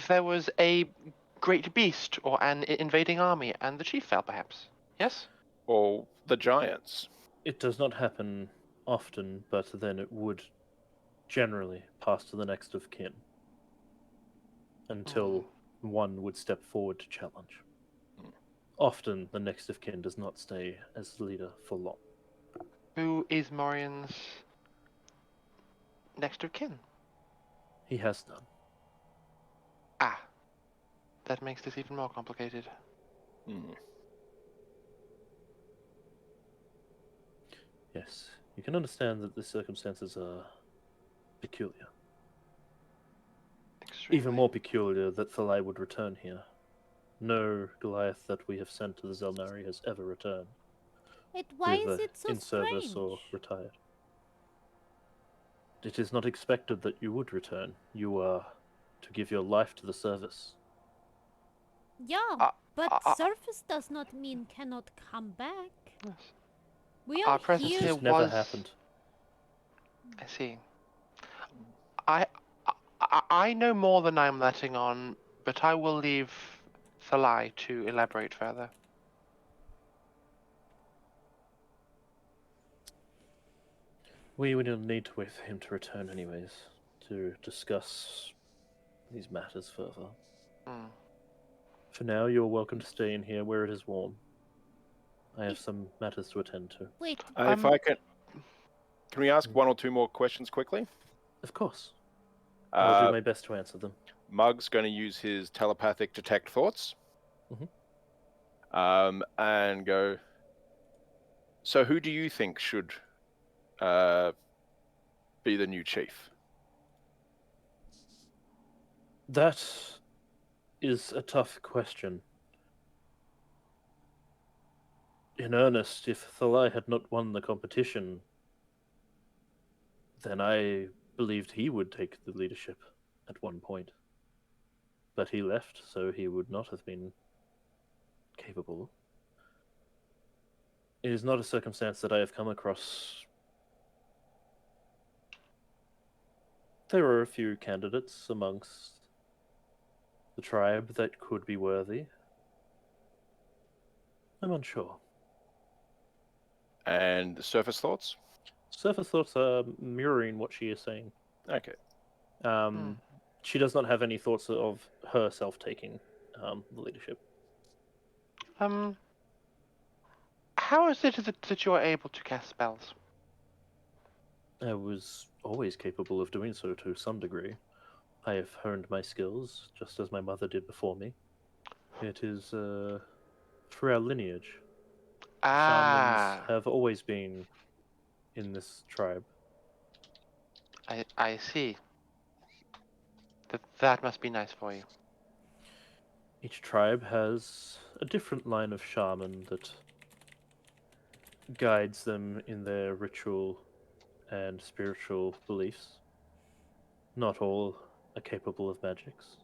there was a great beast or an invading army and the chief fell, perhaps. Yes. Or the giants. It does not happen often, but then it would generally pass to the next of kin until one would step forward to challenge. Often, the next of kin does not stay as leader for long. Who is Morian's next of kin? He has done. Ah, that makes this even more complicated. Hmm. Yes, you can understand that the circumstances are peculiar. Extremely. Even more peculiar that Thallai would return here. no Goliath that we have sent to the Xel'nari has ever returned, Why is whether it so in service or strange? retired. It is not expected that you would return. You are to give your life to the service. Yeah, Uh, but uh, surface does not mean cannot come back. yes. We Our are presence here. here This never was. happened. I see. I, I know more than I'm letting on, but I will leave Thallai to elaborate further. We will need to wait for him to return anyways, to discuss these matters further. Hmm. For now, you're welcome to stay in here where it is warm. I have some matters to attend to. Wait, If I can we ask one or two more questions quickly? Of course. I'll do Uh, my best to answer them. Mug's going to use his telepathic detect thoughts. And go. So, who do you think should be the new chief? That is a tough question. In earnest, if Thallai had not won the competition, then I believed he would take the leadership at one point. But he left, so he would not have been capable. It is not a circumstance that I have come across. There are a few candidates amongst the tribe that could be worthy. I'm unsure. And the surface thoughts? Surface thoughts are mirroring what she is saying. Okay. She does not have any thoughts of herself taking the leadership. How is it that you are able to cast spells? I was always capable of doing so to some degree. I have honed my skills, just as my mother did before me. It is through our lineage. Shamans have always been in this tribe. I see. That must be nice for you. Each tribe has a different line of shaman that guides them in their ritual and spiritual beliefs. Not all are capable of magics.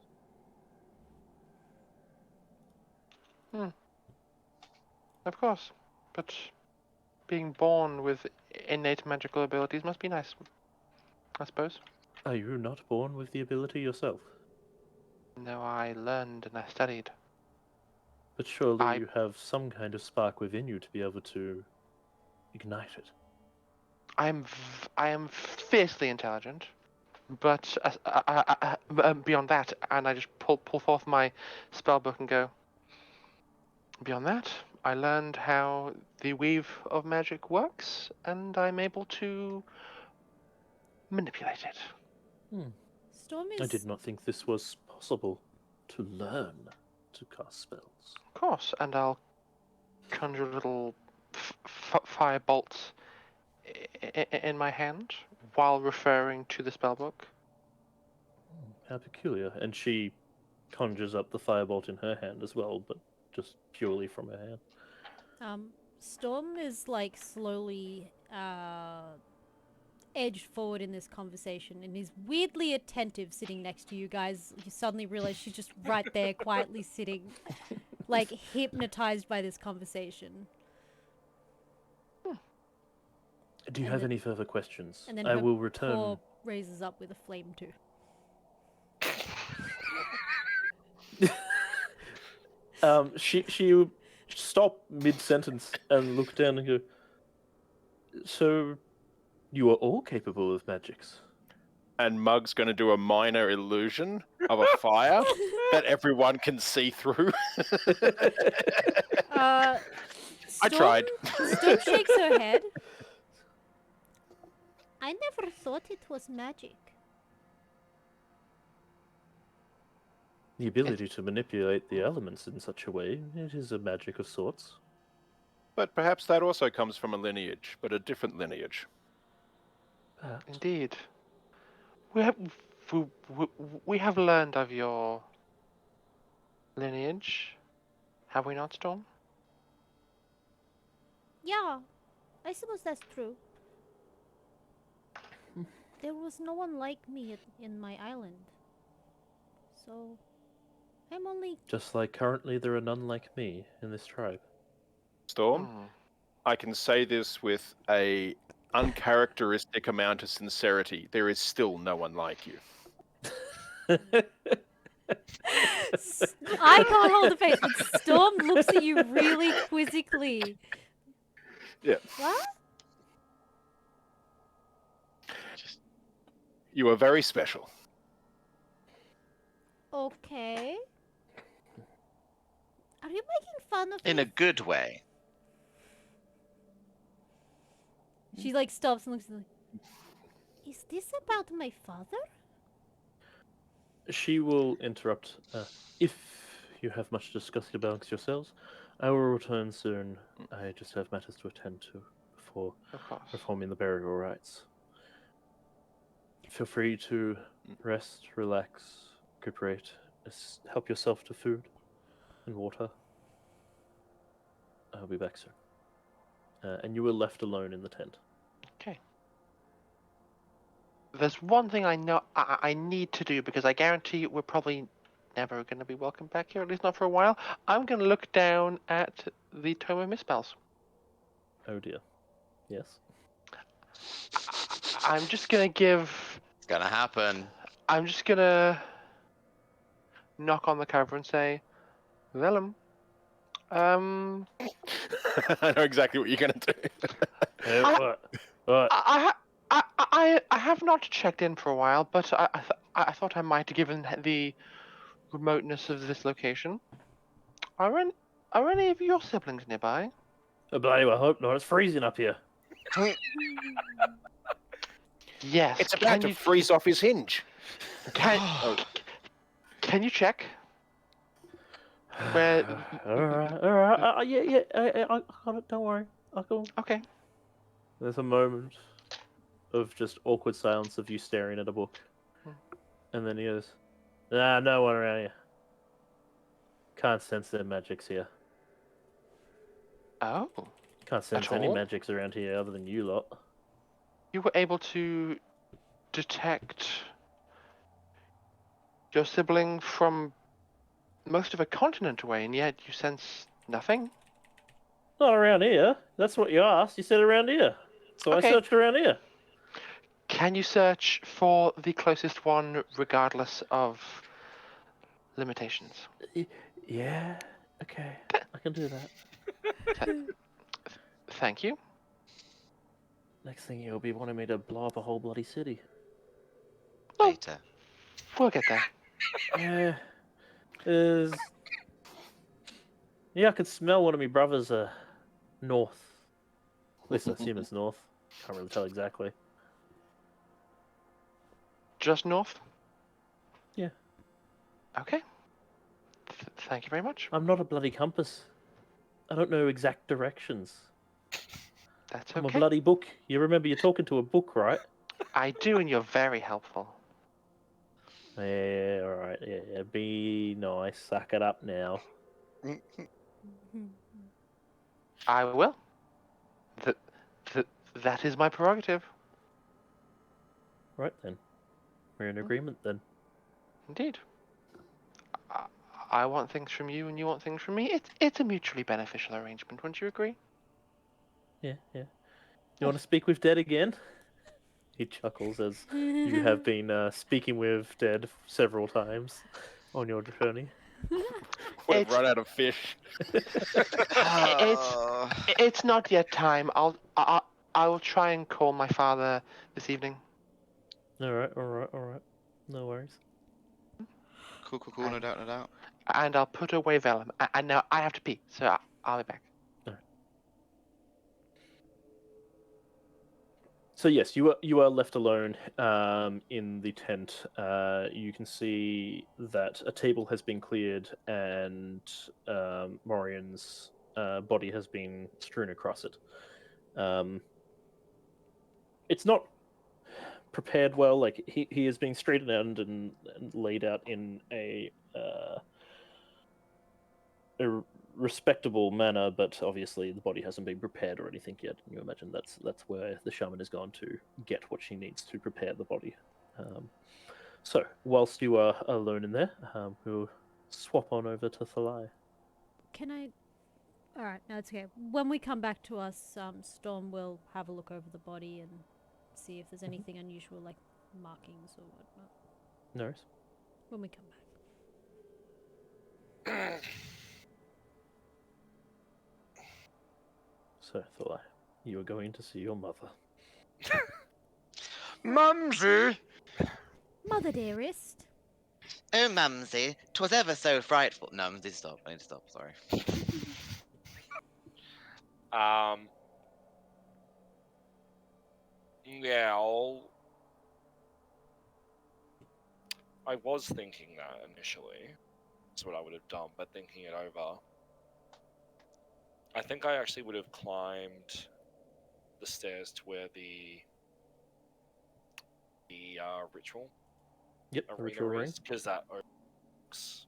Of course, but being born with innate magical abilities must be nice, I suppose. Are you not born with the ability yourself? No, I learned and I studied. But surely you have some kind of spark within you to be able to ignite it. I am fiercely intelligent, but beyond that, and I just pull forth my spell book and go. Beyond that, I learned how the weave of magic works, and I'm able to manipulate it. Storm I is. did not think this was possible to learn to cast spells. Of course, and I'll conjure little fire bolts in my hand while referring to the spellbook. How peculiar. And she conjures up the firebolt in her hand as well, but just purely from her hand. Storm is like slowly edged forward in this conversation and is weirdly attentive sitting next to you guys. You suddenly realize she's just right there quietly sitting, like hypnotized by this conversation. Do you have any further questions? And then I her will return. paw raises up with a flame too. She would stop mid-sentence and look down and go, so you are all capable of magics? And Mug's going to do a minor illusion of a fire that everyone can see through. I tried. Storm shakes her head. I never thought it was magic. The ability to manipulate the elements in such a way, it is a magic of sorts. But perhaps that also comes from a lineage, but a different lineage. Perhaps. Indeed. We have learned of your lineage, Have we not, Storm? Yeah, I suppose that's true. There was no one like me in my island. So, I'm only. Just like currently there are none like me in this tribe. Storm, Hmm. I can say this with a uncharacteristic amount of sincerity. There is still no one like you. I can't hold a face, but Storm looks at you really quizzically. Yeah. What? You are very special. Okay. Are you making fun of In me? a good way. She like stops and looks at me. Is this about my father? She will interrupt. If you have much to discuss amongst yourselves, I will return soon. I just have matters to attend to before Of course. performing the burial rites. Feel free to rest, relax, recuperate, help yourself to food and water. I'll be back soon. And you were left alone in the tent. Okay. There's one thing I know I need to do because I guarantee you we're probably never going to be welcome back here, at least not for a while. I'm going to look down at the Tome of Misspells. Oh dear. Yes. I'm just going to give. It's gonna happen. I'm just going to knock on the cover and say, Vellum. I know exactly what you're going to do. What? I have not checked in for a while, but I thought I might, given the remoteness of this location. Are any of your siblings nearby? Oh, bloody well, I hope not. It's freezing up here. Yes. It's about to freeze off his hinge. Can you check? Where? All right. Yeah. I got it. Don't worry. I'll go. Okay. There's a moment of just awkward silence of you staring at a book, and then he goes, "Nah, no one around here. Can't sense their magics here. Oh, Can't sense At any all? magics around here other than you lot." you were able to detect your sibling from most of a continent away, and yet you sense nothing? Not around here. That's what you asked. You said around here. So Okay. I searched around here. Can you search for the closest one regardless of limitations? Yeah. Okay. I can do that. Thank you. Next thing you'll be wanting me to blow up a whole bloody city. Later. We'll get there. Yeah. Yeah, I could smell one of my brothers north. At least I assume it's north. Can't really tell exactly. Just north? Yeah. Okay. Thank you very much. I'm not a bloody compass. I don't know exact directions. That's I'm a okay. bloody book. You remember you're talking to a book, right? I do, and you're very helpful. Yeah, alright. Yeah, be nice. Suck it up now. I will. That is my prerogative. Right then. We're in agreement then. Indeed. I want things from you, and you want things from me. It's a mutually beneficial arrangement. Wouldn't you agree? Yeah. You want to speak with Dead again? He chuckles as you have been speaking with Dead several times on your journey. We've It's- run out of fish. It's not yet time. I will try and call my father this evening. Alright. No worries. Cool. No doubt. And I'll put away Vellum. And now I have to pee, so I'll be back. So yes, you are left alone in the tent. You can see that a table has been cleared and Morian's body has been strewn across it. It's not prepared well. Like he is being straightened out and laid out in a respectable manner, but obviously the body hasn't been prepared or anything yet. You imagine that's where the shaman has gone to get what she needs to prepare the body. So whilst you are alone in there, we'll swap on over to Thallai. Can I? All right, no, it's okay. When we come back to us, Storm will have a look over the body and see if there's anything unusual, like markings or whatnot. No worries. When we come back. So Thallai, you are going to see your mother. Mumsy! Mother dearest. Oh, Mumsy, 'twas ever so frightful. No, Mumsy, stop. I need to stop, sorry. Yeah, I was thinking that initially. That's what I would have done, but thinking it over, I think I actually would have climbed the stairs to where the ritual Yep, the arena ritual ring. is, because that overlooks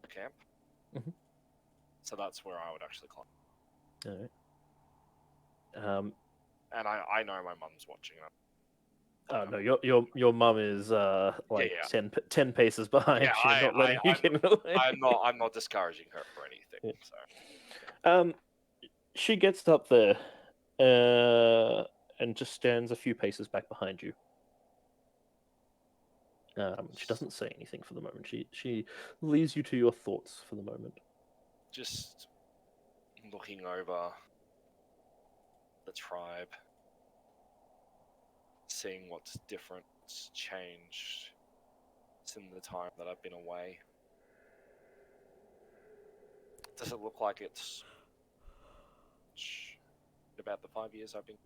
the camp. Mhm. So that's where I would actually climb. All right. And I know my mum's watching it. No, your mum is like yeah. 10 paces behind Yeah, you, not letting you get in the way. I'm not discouraging her or anything. Yeah. So She gets up there, and just stands a few paces back behind you. She doesn't say anything for the moment. She leaves you to your thoughts for the moment. just looking over the tribe, seeing what's different, what's changed since the time that I've been away. Does it look like it's about the 5 years I've been?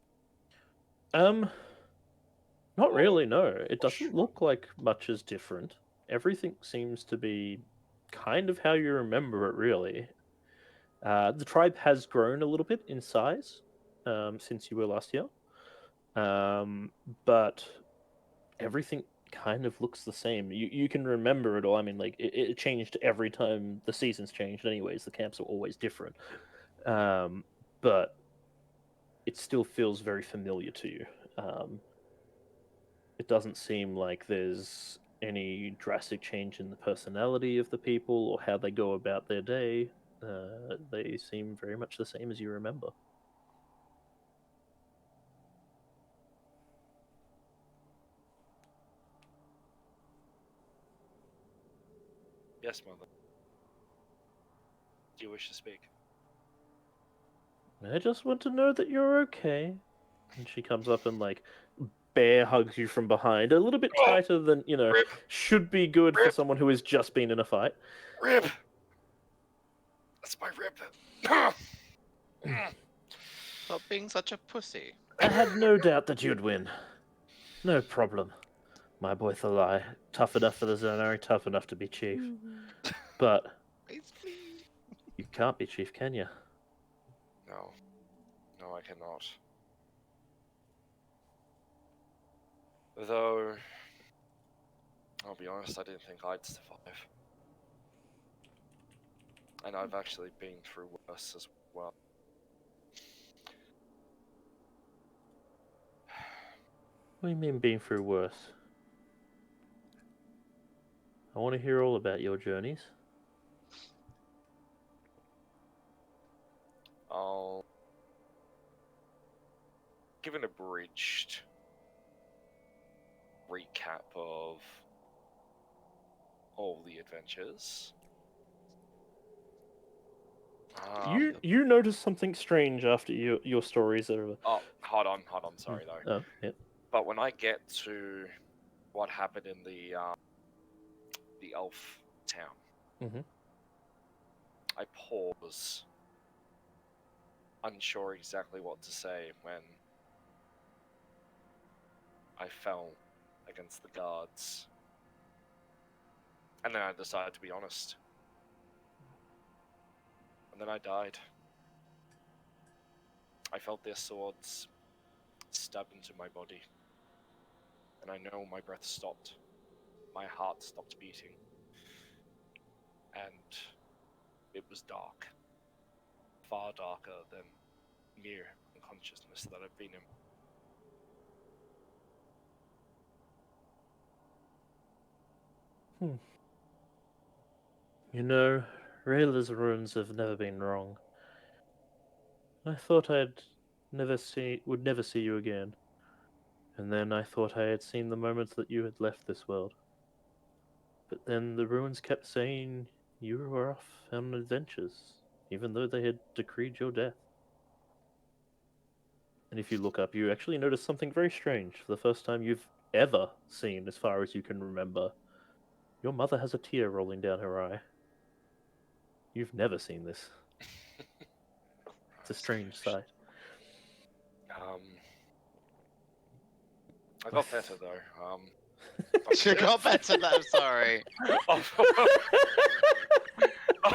Not Or- really. No, it or doesn't look shrunk? like much is different. Everything seems to be kind of how you remember it, really. The tribe has grown a little bit in size since you were last year, but everything kind of looks the same. You can remember it all. I mean, like it changed every time the seasons changed. Anyways, the camps are always different, but it still feels very familiar to you. It doesn't seem like there's any drastic change in the personality of the people or how they go about their day. They seem very much the same as you remember. Yes, mother. Do you wish to speak? I just want to know that you're okay. And she comes up and like bear hugs you from behind, a little bit tighter than Rip. should be good for Rip. someone who has just been in a fight. Rip. That's my rip. Stop being such a pussy. I had no doubt that you'd win. No problem. My boy Thallai, tough enough for the Xel'nari, tough enough to be chief. But Please, please. you can't be chief, can you? No. No, I cannot. Though, I'll be honest, I didn't think I'd survive. And I've actually been through worse as well. What do you mean being through worse? I want to hear all about your journeys. I'll give an abridged recap of all the adventures. You notice something strange after your stories are over. Oh, hold on, sorry though. Oh, yeah. But when I get to what happened in the elf town, Mhm. I pause, unsure exactly what to say when I fell against the guards. And then I decided to be honest. And then I died. I felt their swords stab into my body. And I know my breath stopped. My heart stopped beating. And it was dark. far darker than mere unconsciousness that I've been in. You know, Rayla's runes have never been wrong. I thought would never see you again. And then I thought I had seen the moments that you had left this world. But then the runes kept saying you were off on adventures, even though they had decreed your death. And if you look up, you actually notice something very strange. For the first time you've ever seen, as far as you can remember, your mother has a tear rolling down her eye. You've never seen this. It's a strange sight. I got better though. She got better though. Sorry.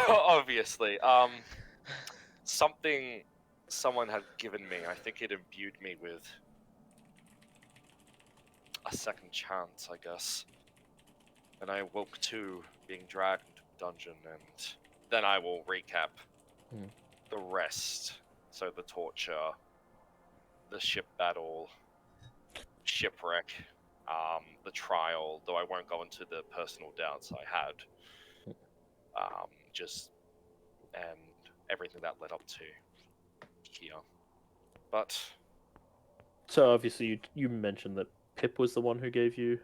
Obviously, something someone had given me. I think it imbued me with a second chance, I guess. And I woke to being dragged into a dungeon, and then I will recap the rest. So the torture, the ship battle, shipwreck, the trial, though I won't go into the personal doubts I had. And everything that led up to here. But So obviously you mentioned that Pip was the one who gave you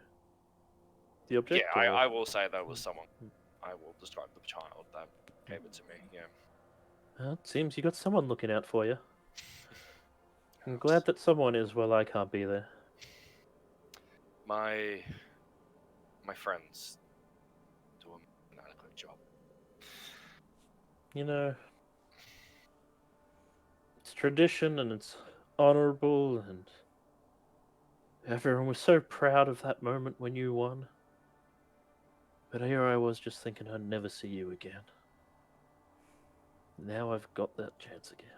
the object? yeah, or- I will say that was someone. I will describe the child that gave it to me. Yeah. Well, it seems you got someone looking out for you. I'm glad that someone is. Well, I can't be there. My friends do an adequate job. You know, it's tradition and it's honorable, and everyone was so proud of that moment when you won. But here I was just thinking I'd never see you again. Now I've got that chance again.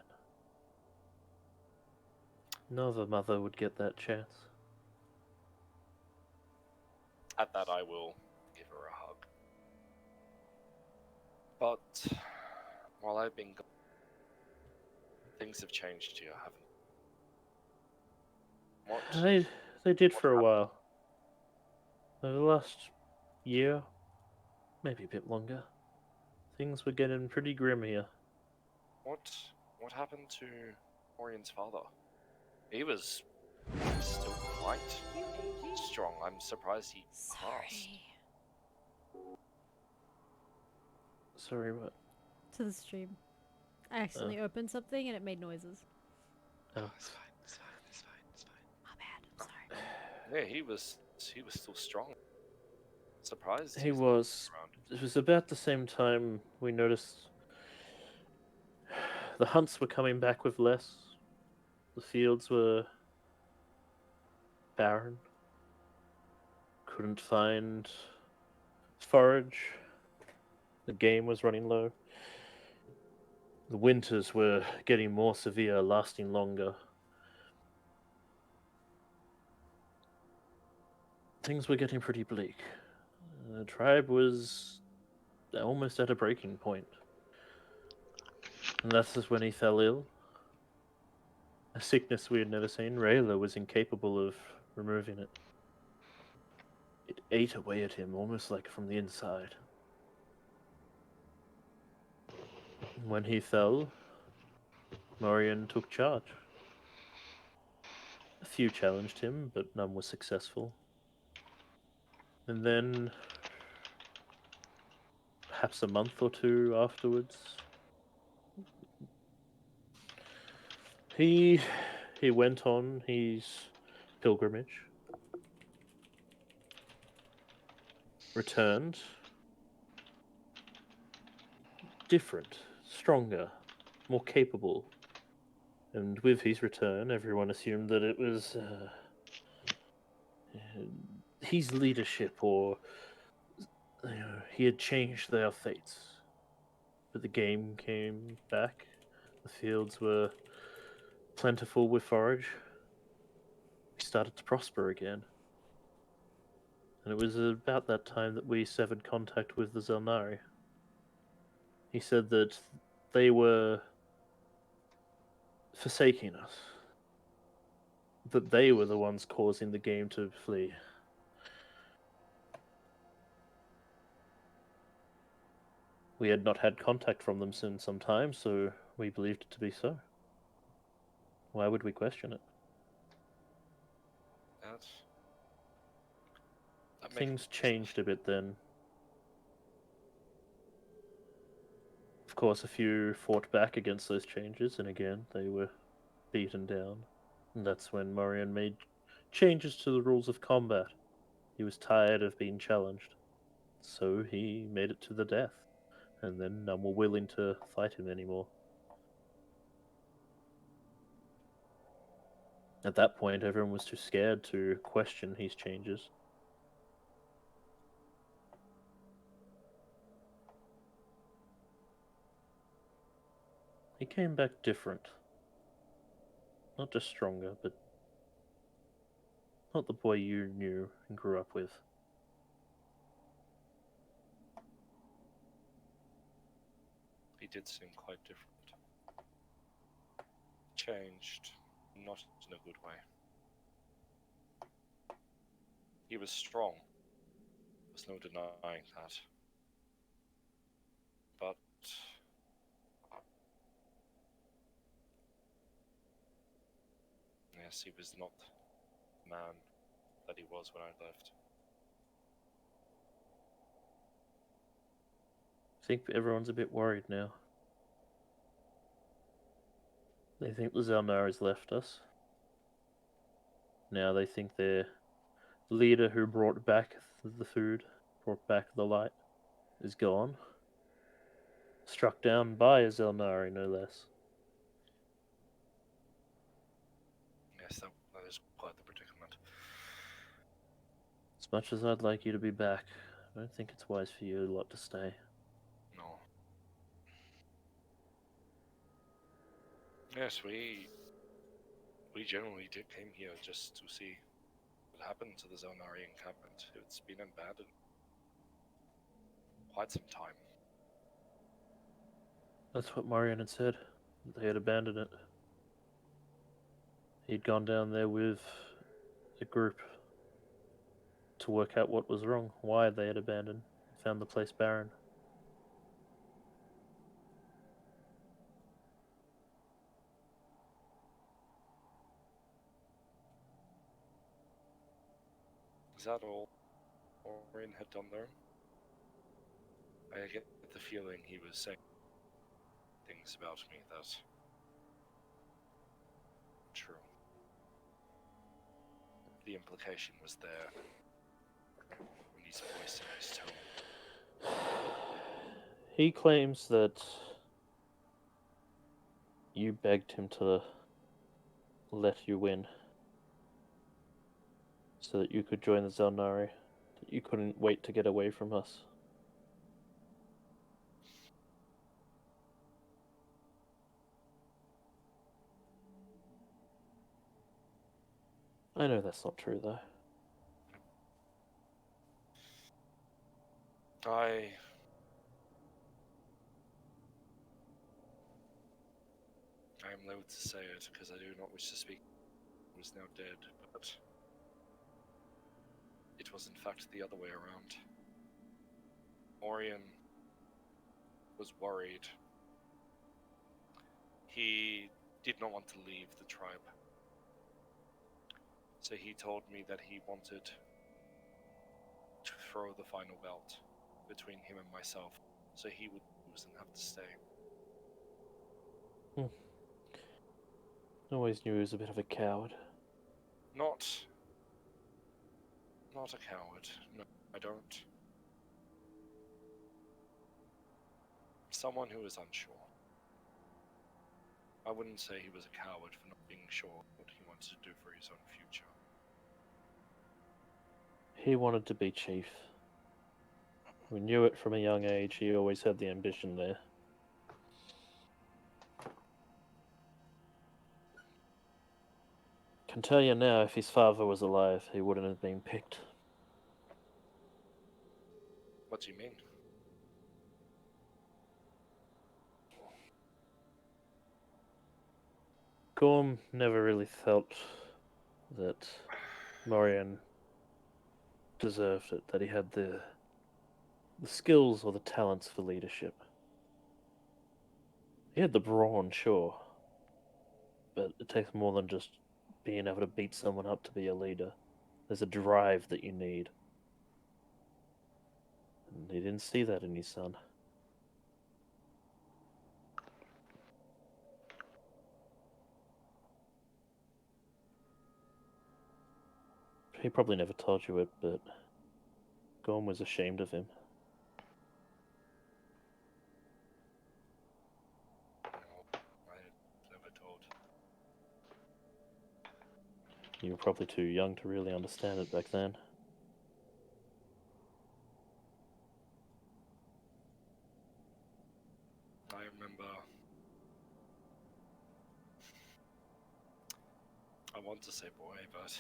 No other mother would get that chance. At that, I will give her a hug. But while I've been gone, things have changed here, haven't they? They did for a while. Over the last year, maybe a bit longer, things were getting pretty grim here. What happened to Orion's father? He was still quite strong. I'm surprised he passed. Sorry, what? To the stream. I accidentally opened something and it made noises. Oh. It's fine. It's fine. It's fine. It's fine. My bad. I'm sorry. Yeah, he was still strong. Surprised He was was. around. It was about the same time we noticed the hunts were coming back with less. The fields were barren. Couldn't find forage. The game was running low. The winters were getting more severe, lasting longer. Things were getting pretty bleak. The tribe was almost at a breaking point. And that's just when he fell ill. A sickness we had never seen. Rayla was incapable of removing it. It ate away at him, almost like from the inside. When he fell, Morian took charge. A few challenged him, but none was successful. And then, perhaps a month or two afterwards, he went on his pilgrimage, returned, different, stronger, more capable. And with his return, everyone assumed that it was his leadership, or he had changed their fates. But the game came back. The fields were plentiful with forage. We started to prosper again. And it was about that time that we severed contact with the Xel'nari. He said that they were forsaking us. That they were the ones causing the game to flee. We had not had contact from them in some time, so we believed it to be so. Why would we question it? That makes Things changed a bit then. Of course, a few fought back against those changes, and again, they were beaten down. And that's when Morian made changes to the rules of combat. He was tired of being challenged. So he made it to the death. And then none were willing to fight him anymore. At that point, everyone was too scared to question his changes. He came back different. Not just stronger, but not the boy you knew and grew up with. He did seem quite different. Changed, not in a good way. He was strong. There's no denying that. But yes, he was not the man that he was when I left. I think everyone's a bit worried now. They think the Xel'nari's left us. Now they think their leader who brought back the food, brought back the light, is gone. Struck down by a Xel'nari, no less. Yes, that is quite the predicament. As much as I'd like you to be back, I don't think it's wise for you lot to stay. No. Yes, we generally came here just to see what happened to the Xel'nari encampment. It's been abandoned quite some time. That's what Marion had said. They had abandoned it. He'd gone down there with a group to work out what was wrong, why they had abandoned, found the place barren. Is that all Orion had done there? I get the feeling he was saying things about me that true. The implication was there in his voice and his tone. He claims that you begged him to let you win so that you could join the Xel'nari, that you couldn't wait to get away from us. I know that's not true, though. I am loath to say it because I do not wish to speak. He was now dead, but it was in fact the other way around. Orion was worried. He did not want to leave the tribe. So he told me that he wanted to throw the final belt between him and myself, so he would lose and have to stay. I always knew he was a bit of a coward. Not a coward. No, I don't. Someone who is unsure. I wouldn't say he was a coward for not being sure what he wanted to do for his own future. He wanted to be chief. We knew it from a young age. He always had the ambition there. Can tell you now, if his father was alive, he wouldn't have been picked. What do you mean? Gorm never really felt that Morian deserved it, that he had the skills or the talents for leadership. He had the brawn, sure, but it takes more than just being able to beat someone up to be a leader. There's a drive that you need. And he didn't see that in his son. He probably never told you it, but Gorm was ashamed of him. No, I never told. You were probably too young to really understand it back then. I remember. I want to say boy, but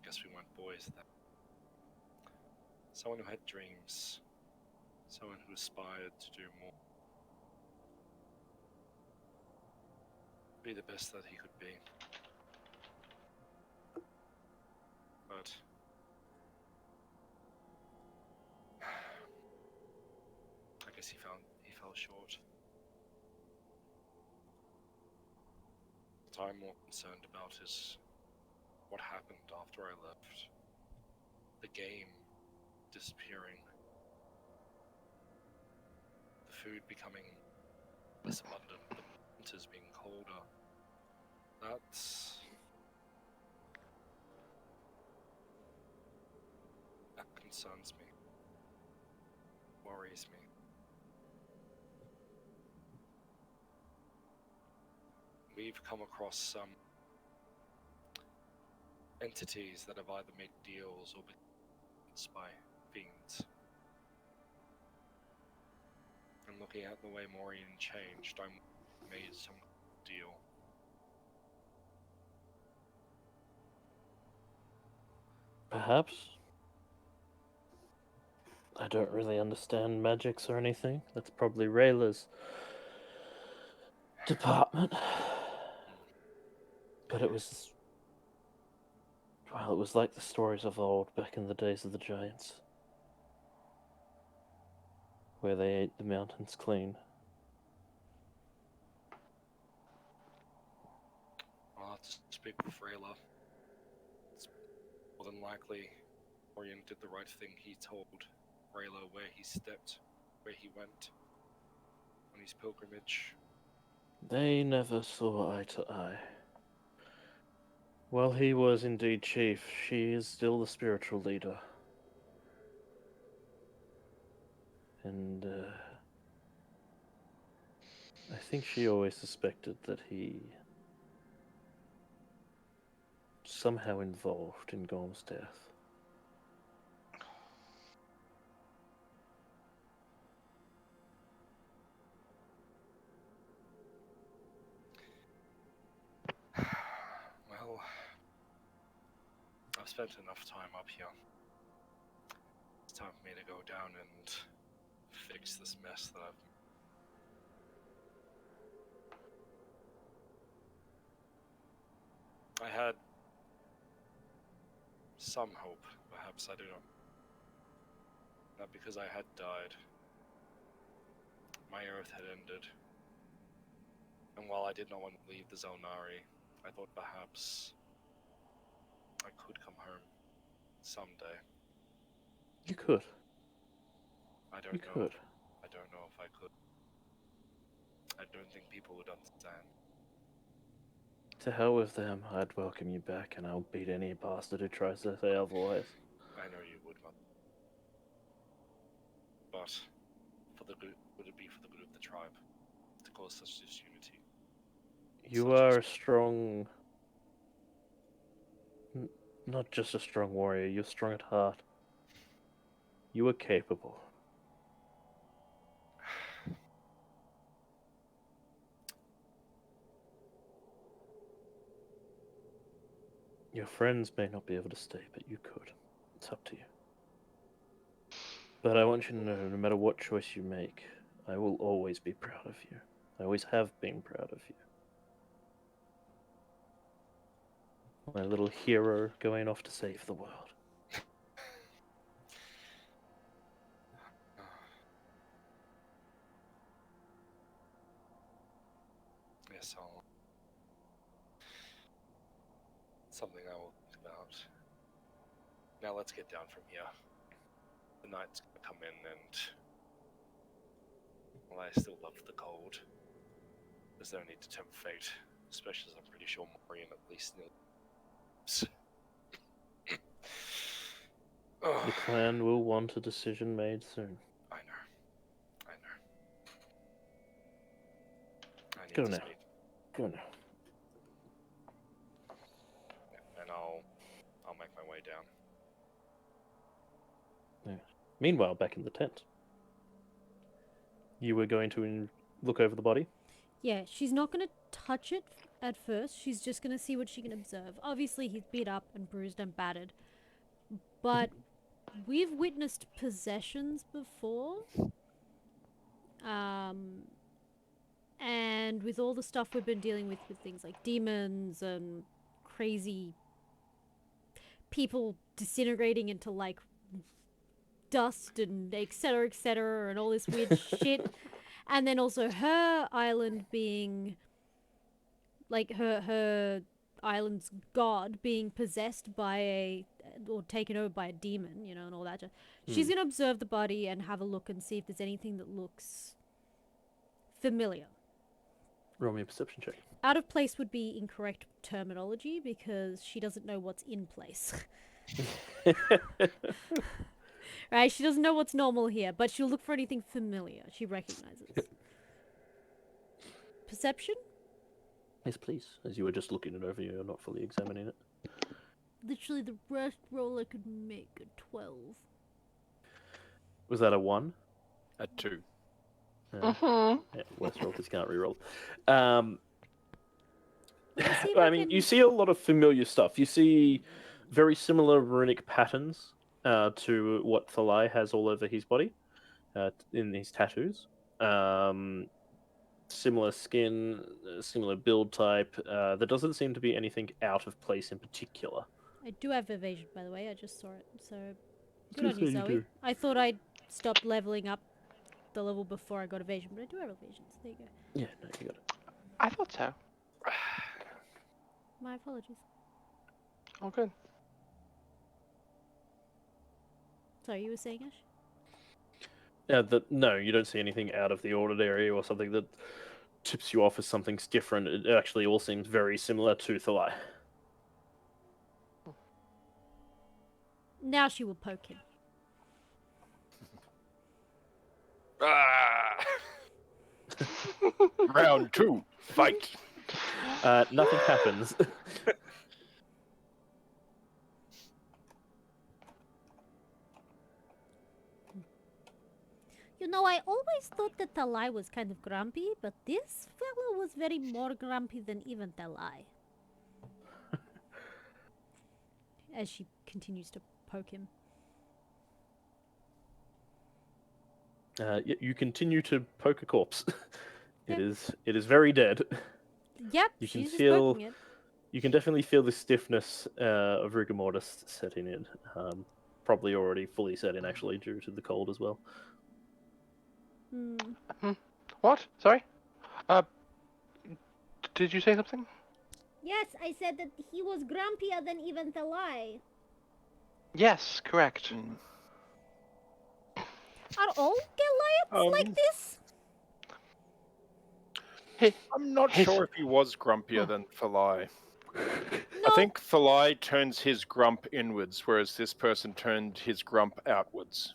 I guess we weren't boys then. Someone who had dreams. Someone who aspired to do more. Be the best that he could be. But I guess he fell short. What I'm more concerned about is what happened after I left. The game disappearing. The food becoming less abundant, the winters being colder. That concerns me. Worries me. We've come across some entities that have either made deals or been by fiends. And looking at the way Maureen changed, I'm made some deal. Perhaps. I don't really understand magics or anything. That's probably Rayla's department. But it was... well, it was like the stories of old, back in the days of the giants. Where they ate the mountains clean. I'll have to speak with Rayla. It's more than likely Orion did the right thing. He told Rayla where he stepped, where he went on his pilgrimage. They never saw eye to eye. Well, he was indeed chief. She is still the spiritual leader. And, I think she always suspected that he somehow involved in Gorm's death. Well, I've spent enough time up here. It's time for me to go down and fix this mess that I've made. I had some hope, perhaps I do not. That because I had died, my earth had ended. And while I did not want to leave the Xel'nari, I thought perhaps I could come home someday. You could. I don't You know. could. I don't know if I could. I don't think people would understand. To hell with them. I'd welcome you back, and I'll beat any bastard who tries to say otherwise. I know you would, Mother. But for the good, would it be for the good of the tribe to cause such disunity? You Such are as- a strong... not just a strong warrior, you're strong at heart. You are capable. Your friends may not be able to stay, but you could. It's up to you. But I want you to know, no matter what choice you make, I will always be proud of you. I always have been proud of you. My little hero going off to save the world. Yes, something I will think about. Now let's get down from here. The night's gonna come in, and well, I still love the cold. There's no need to tempt fate, especially as I'm pretty sure Morian at least knows. The clan will want a decision made soon. I know. I know. I need Go to now. speak. Go now. And I'll make my way down. Meanwhile, back in the tent. You were going to look over the body? Yeah, she's not going to touch it at first. She's just going to see what she can observe. Obviously, he's beat up and bruised and battered. But we've witnessed possessions before. And with all the stuff we've been dealing with things like demons and crazy people disintegrating into like dust and etc and all this weird shit, and then also her island being like her island's god being possessed by or taken over by a demon, you know, and all that. She's gonna observe the body and have a look and see if there's anything that looks familiar. Roll me a perception check. Out of place would be incorrect terminology because she doesn't know what's in place. Right, she doesn't know what's normal here, but she'll look for anything familiar she recognizes. Perception? Yes, please. As you were just looking it over, you're not fully examining it. Literally the worst roll I could make, a 12. Was that a 1? A 2. Yeah, worst roll because you can't reroll. Let me see if I I mean, can- you see a lot of familiar stuff. You see very similar runic patterns to what Thallai has all over his body in his tattoos. Similar skin, similar build type. There doesn't seem to be anything out of place in particular. I do have evasion, by the way. I just saw it. So, good Just on you, so you Zoe. do. I thought I'd stopped leveling up the level before I got evasion, but I do have evasion, so there you go. Yeah, no, you got it. I thought so. My apologies. Oh, good. Sorry, you were saying, Ash? No, you don't see anything out of the ordinary or something that tips you off as something's different. It actually all seems very similar to Thallai. Now she will poke him. Ah! Round 2. Fight. Nothing happens. You know, I always thought that Thallai was kind of grumpy, but this fellow was very more grumpy than even Thallai. As she continues to poke him. You continue to poke a corpse. Yep. It is very dead. Yep, You can she's just feel- poking it. You can definitely feel the stiffness of rigor mortis setting in. Probably already fully set in, actually, due to the cold as well. What? Sorry? Did you say something? Yes, I said that he was grumpier than even Thallai. Yes, correct. Are all Goliaths like this? I'm not His- sure if he was grumpier than Thallai. No. I think Thallai turns his grump inwards, whereas this person turned his grump outwards.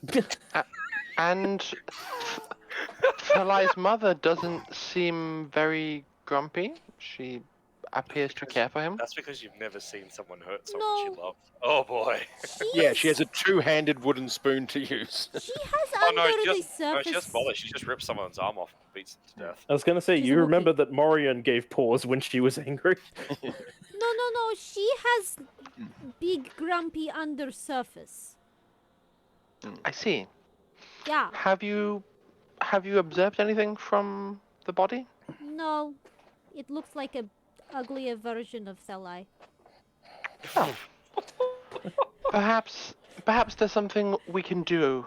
And Thallai's mother doesn't seem very grumpy. She appears to care for him. That's because you've never seen someone hurt someone she No. loves. Oh boy. Yeah, she has a two-handed wooden spoon to use. She has Oh no, under she the just, no, she surface. just bothers. She just rips someone's arm off and beats them to death. I was going to say, She's you a remember Wookiee. that Morian gave pause when she was angry? No. She has big grumpy under surface. I see. Yeah. Have you observed anything from the body? No. It looks like a uglier version of Thallai. Well, perhaps there's something we can do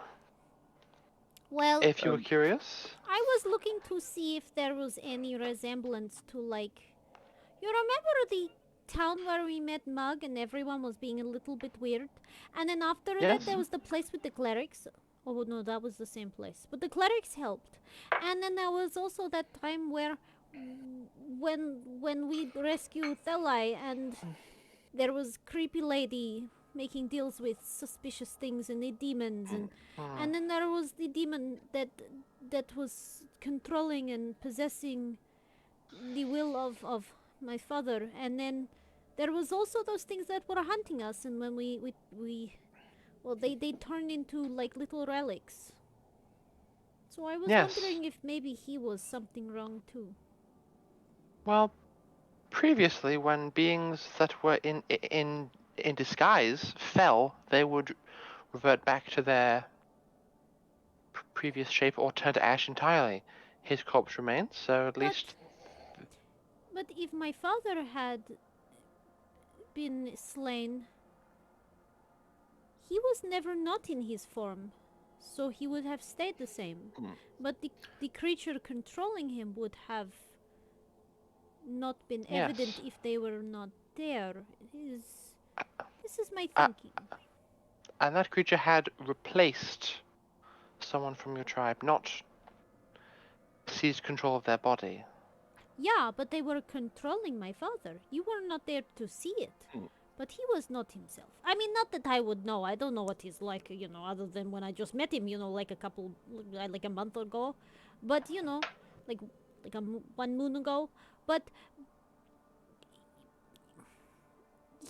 Well, if you were curious. I was looking to see if there was any resemblance to, like, you remember the town where we met Mug and everyone was being a little bit weird? And then after that, Yes. there was the place with the clerics. Oh no, that was the same place. But the clerics helped. And then there was also that time where, when we rescued Thallai and there was creepy lady making deals with suspicious things and the demons, and then there was the demon that was controlling and possessing the will of my father, and then there was also those things that were hunting us, and when we well, they turned into like little relics. So I was Yes. wondering if maybe he was something wrong too. Well, previously, when beings that were in disguise fell, they would revert back to their previous shape or turn to ash entirely. His corpse remains, so at least But if my father had been slain, he was never not in his form, so he would have stayed the same. But the creature controlling him would have not been Yes. evident if they were not there. This is my Uh, thinking. and that creature had replaced someone from your tribe, not seized control of their body. Yeah, but they were controlling my father. You were not there to see it. But he was not himself. I mean, not that I would know. I don't know what he's like, other than when I just met him, like a month ago. But, like 1 moon ago. But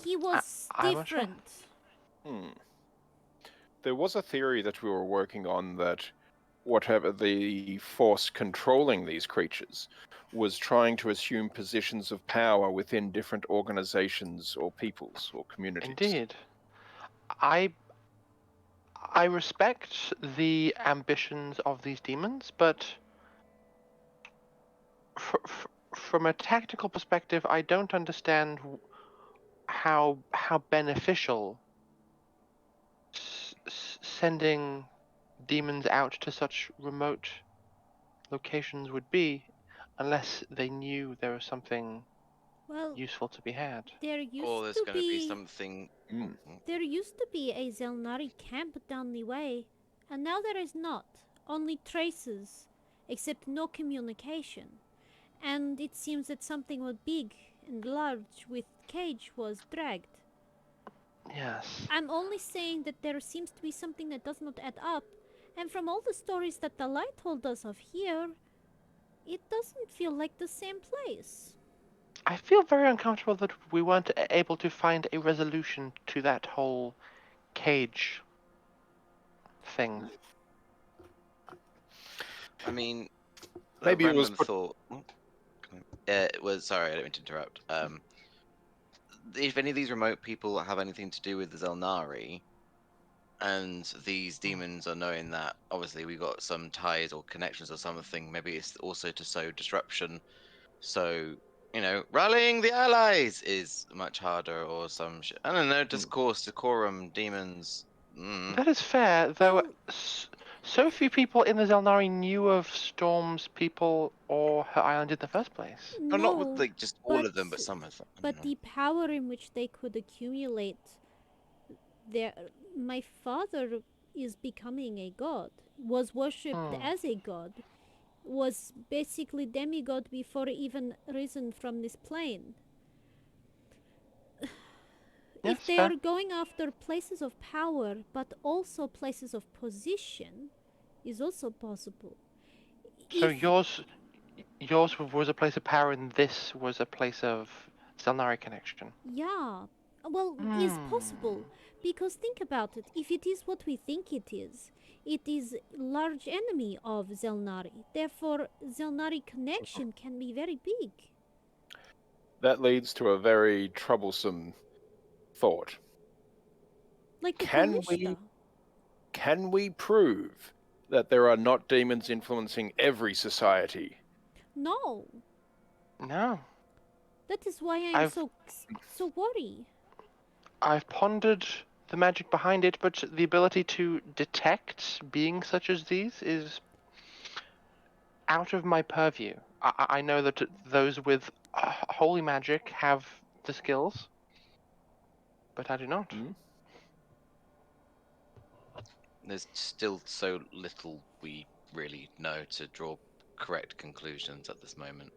he was I'm not sure. different. There was a theory that we were working on that whatever the force controlling these creatures was trying to assume positions of power within different organizations or peoples or communities. Indeed. I respect the ambitions of these demons, but from a tactical perspective, I don't understand how beneficial sending demons out to such remote locations would be, unless they knew there was something Well, useful to be had. there Or used there's to going to be be something. there used to be a Xel'nari camp down the way, and now there is not. Only traces, except no communication. And it seems that something was big and large with cage was dragged. Yes. I'm only saying that there seems to be something that does not add up, and from all the stories that Thallai told us of here, it doesn't feel like the same place. I feel very uncomfortable that we weren't able to find a resolution to that whole cage thing. I mean, Maybe a it was random put- thought. It was sorry, I didn't mean to interrupt. If any of these remote people have anything to do with the Xel'nari, and these demons are knowing that obviously we got some ties or connections or something, maybe it's also to sow disruption. So rallying the allies is much harder, or some I don't know, discourse, decorum, demons. That is fair, though. Well, So few people in the Xel'nari knew of Storm's people or her island in the first place. No, not with like just all but, of them, but some of them. But the power in which they could accumulate my father is becoming a god, was worshipped as a god, was basically demigod before even risen from this plane. Yes, If they fair. are going after places of power, but also places of position, is also possible. So If- yours was a place of power, and this was a place of Xel'nari connection. Yeah, well, is possible. Because think about it, if it is what we think it is large enemy of Xel'nari. Therefore, Xel'nari connection can be very big. that leads to a very troublesome thought. Like the Can Kalishta. Can we prove that there are not demons influencing every society? No, No. that is why I'm I've- so worried. I've pondered the magic behind it, but the ability to detect beings such as these is out of my purview. I know that those with holy magic have the skills, but I do not. There's still so little we really know to draw correct conclusions at this moment.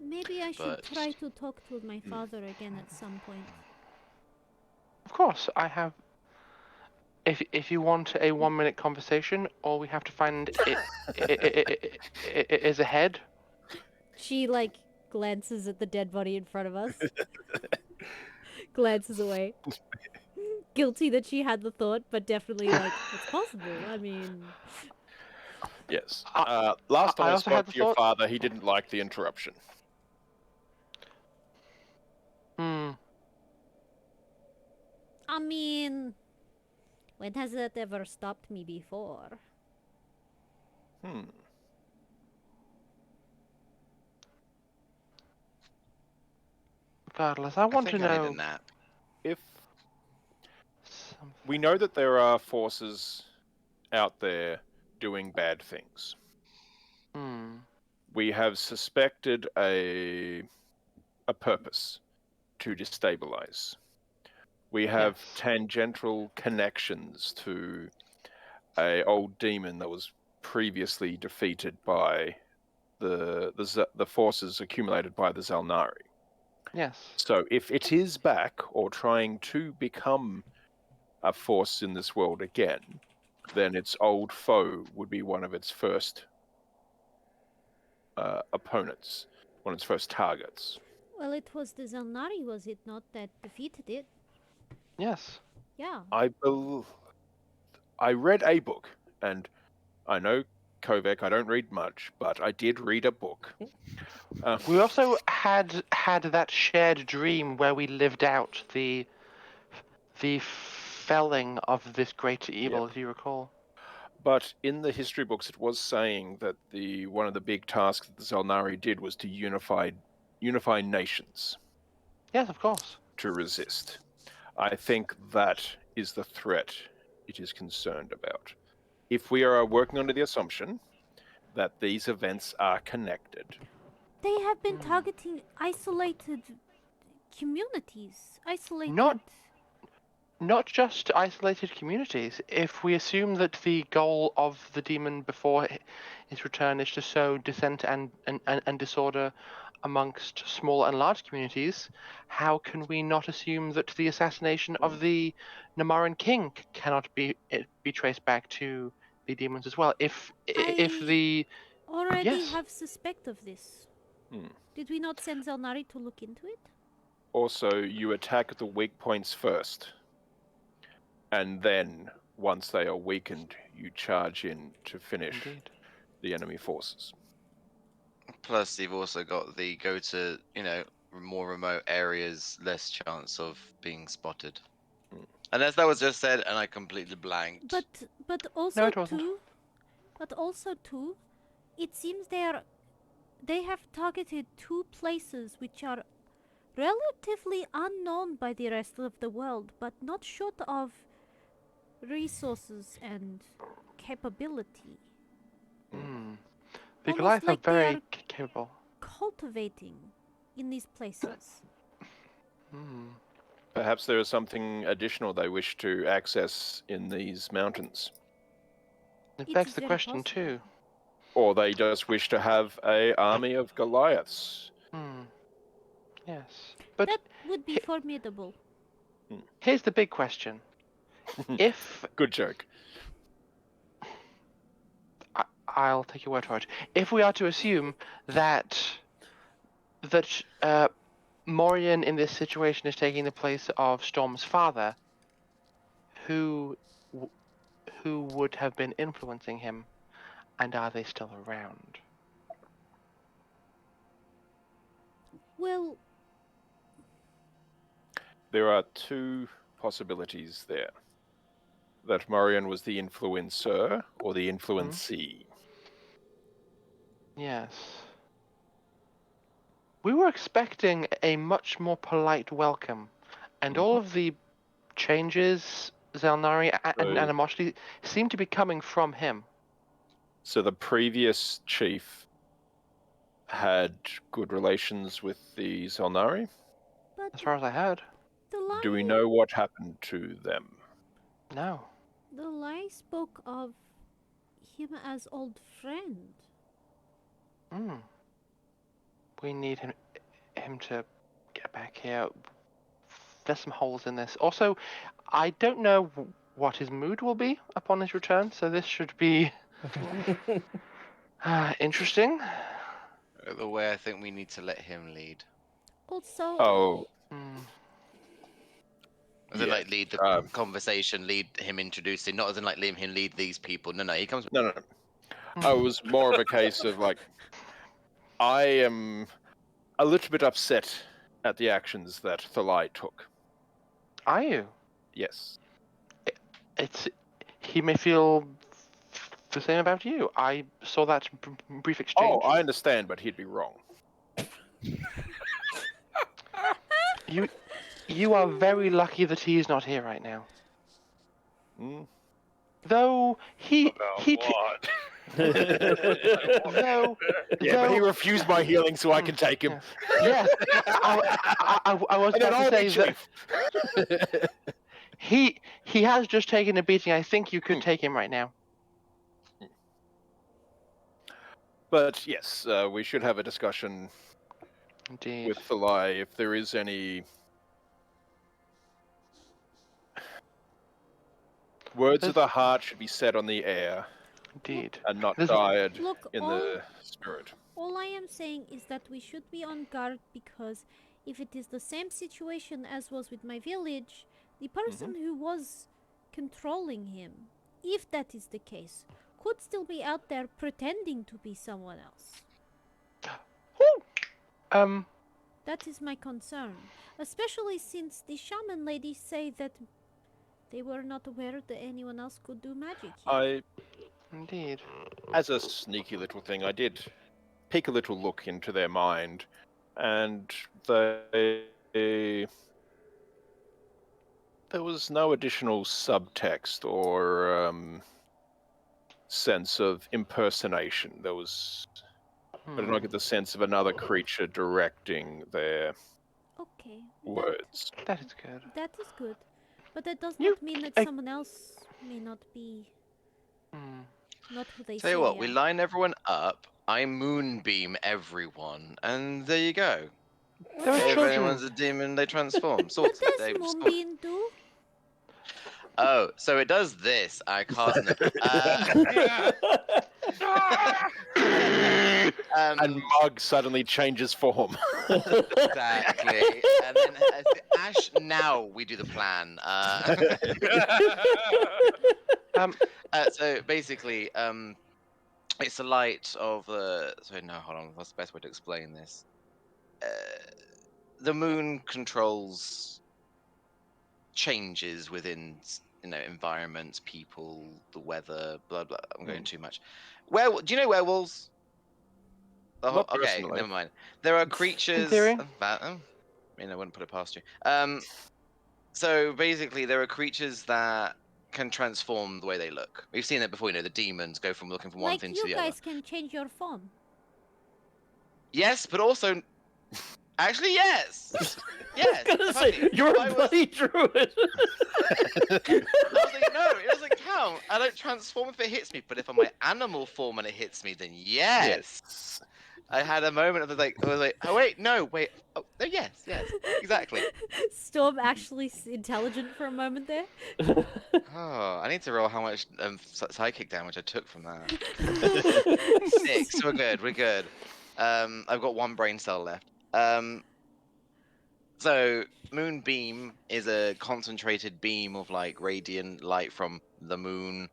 Maybe I should But try to talk to my father again at some point. Of course, I have. If you want a 1-minute conversation, all we have to find is a head. She, like, glances at the dead body in front of us. Glances away. Guilty that she had the thought, but definitely, like, it's possible. I mean... Yes. I Last time I also had spoke the to your thought. father, he didn't like the interruption. I mean... When has that ever stopped me before? Regardless, I I want to think I need a know. nap. If Something. we know that there are forces out there doing bad things, we have suspected a purpose to destabilize. We have Yes. tangential connections to a old demon that was previously defeated by the forces accumulated by the Xel'nari. Yes. So if it is back or trying to become a force in this world again, then its old foe would be one of its first opponents, one of its first targets. Well, it was the Xel'nari, was it not, that defeated it? Yes. Yeah. I read a book, and I know Kovac, I don't read much, but I did read a book. We also had that shared dream where we lived out the felling of this great evil, if you recall. But in the history books, it was saying that one of the big tasks that the Xel'nari did was to unify nations Yes, of course. to resist. I think that is the threat it is concerned about. If we are working under the assumption that these events are connected, They have been targeting isolated communities. Not just isolated communities. If we assume that the goal of the demon before his return is to sow dissent and disorder amongst small and large communities, how can we not assume that the assassination of the Namaran king cannot be traced back to the demons as well? If the already yes. have suspect of this. Did we not send Xel'nari to look into it? also you attack the weak points first, and then once they are weakened, you charge in to finish Indeed. the enemy forces. Plus, you've also got the go to, more remote areas, less chance of being spotted. Unless that was just said and I completely blanked. But No, also it wasn't. too, it seems they have targeted two places which are relatively unknown by the rest of the world, but not short of resources and capability. The Almost Goliath like are they very are capable. cultivating in these places. Perhaps there is something additional they wish to access in these mountains. It It begs is the very question possible. too. Or they just wish to have an army of Goliaths. Yes. But That would be formidable. here's the big question. If Good joke. I'll take your word for it. If we are to assume that Morian in this situation is taking the place of Storm's father, who would have been influencing him, and are they still around? Well, There are two possibilities there. That Morian was the influencer or the influencee. Yes. We were expecting a much more polite welcome, and all of the changes, Xel'nari, and So- animosity seem to be coming from him. So the previous chief had good relations with the Xel'nari. But As far as I heard, Do we Thallai, know what happened to them? no. Thallai spoke of him as old friend. Hmm. We need him to get back here. There's some holes in this. Also, I don't know what his mood will be upon his return, so this should be interesting. The way I think we need to let him lead. Also, Oh, Hmm. As in, Yeah, like, lead the conversation, lead him introducing, not as in, like, let him lead these people. No, he comes. no. I was more of a case of like, I am a little bit upset at the actions that Thallai took. Are you? Yes. He may feel the same about you. I saw that brief exchange. Oh, I understand, but he'd be wrong. You are very lucky that he is not here right now. Hmm? Though he What? though Yeah, but he though- refused my healing, so I can take him. yes, I was And then about to I'll say be that chief. he has just taken a beating. I think you could take him right now. But yes, we should have a discussion Indeed. with Thallai if there is any words of the heart should be said on the air Indeed. and not There's- died look, in the spirit. all I am saying is that we should be on guard because if it is the same situation as was with my village, the person who was controlling him, if that is the case, could still be out there pretending to be someone else. That is my concern, especially since the shaman ladies say that they were not aware that anyone else could do magic here. Indeed. As a sneaky little thing, I did take a little look into their mind, and there was no additional subtext or sense of impersonation. There was, I did not get the sense of another creature directing their Okay. words. That is good. That is good. But that does You not mean that c- I- someone else may not be not who they Tell say you what, they we are. line everyone up. I moonbeam everyone, and there you go. There are If children. anyone's a demon, they transform. What Sorted. does They Moonbeam do? Oh, so it does this. I cast And Mug suddenly changes form. exactly. And then Ash, now we do the plan. So basically, it's the light of the. So no, hold on. What's the best way to explain this? The moon controls changes within environments, people, the weather, blah blah. I'm going too much. Do you know werewolves? Not Okay, personally. never mind. There are creatures. theory. I wouldn't put it past you. So basically, there are creatures that can transform the way they look. We've seen it before. The demons go from looking from one Like thing to you the guys other. can change your form. Yes, but also, actually, yes. Yes. I was gonna say, you're a bloody druid. I was like, no, it doesn't count. I don't transform if it hits me, but if I'm my animal form and it hits me, then yes. I had a moment of I was like, oh wait, no, wait, oh no, yes, exactly. Storm actually intelligent for a moment there. Oh, I need to roll how much psychic damage I took from that. 6. We're good. I've got 1 brain cell left. So moonbeam is a concentrated beam of like radiant light from the moon.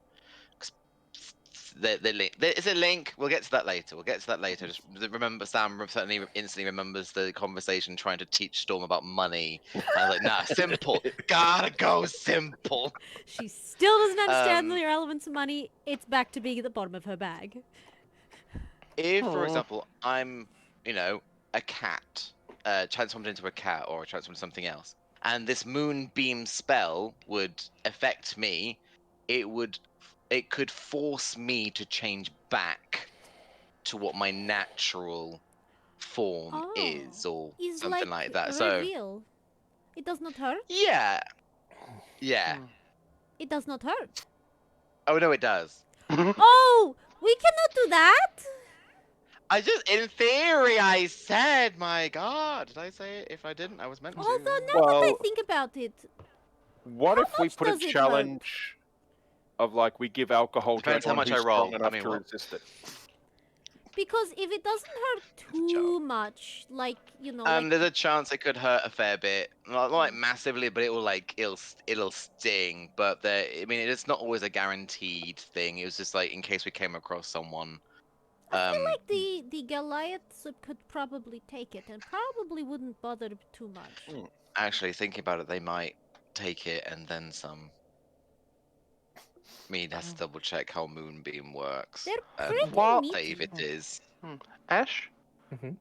It's a link. We'll get to that later. Just remember, Sam certainly instantly remembers the conversation trying to teach Storm about money. I was like, nah, simple. Gotta go simple. She still doesn't understand the relevance of money. It's back to being at the bottom of her bag. If, for example, I'm, a cat, transformed into a cat or transformed into something else, and this moonbeam spell would affect me, it could force me to change back to what my natural form is, or Is something like that. So reveal. It does not hurt. yeah, yeah. Hmm. It does not hurt. Oh no, it does. Oh, we cannot do that. I just, in theory, I said, my God, did I say it? If I didn't, I was meant to. Although now that I Well, think about it, what how if we much put a does it hurt? challenge of like we give alcohol Depends to how anyone much I who's roll. strong I enough mean, to what? resist it? Because if it doesn't hurt too much, like like There's a chance it could hurt a fair bit, not like massively, but it will like it'll sting. But I mean, it's not always a guaranteed thing. It was just like in case we came across someone. I feel like the Goliaths could probably take it and probably wouldn't bother too much. Actually, thinking about it, they might take it and then some. Me has to double check how Moonbeam works. They're And pretty While- save meaty. it is. Ash, Mhm.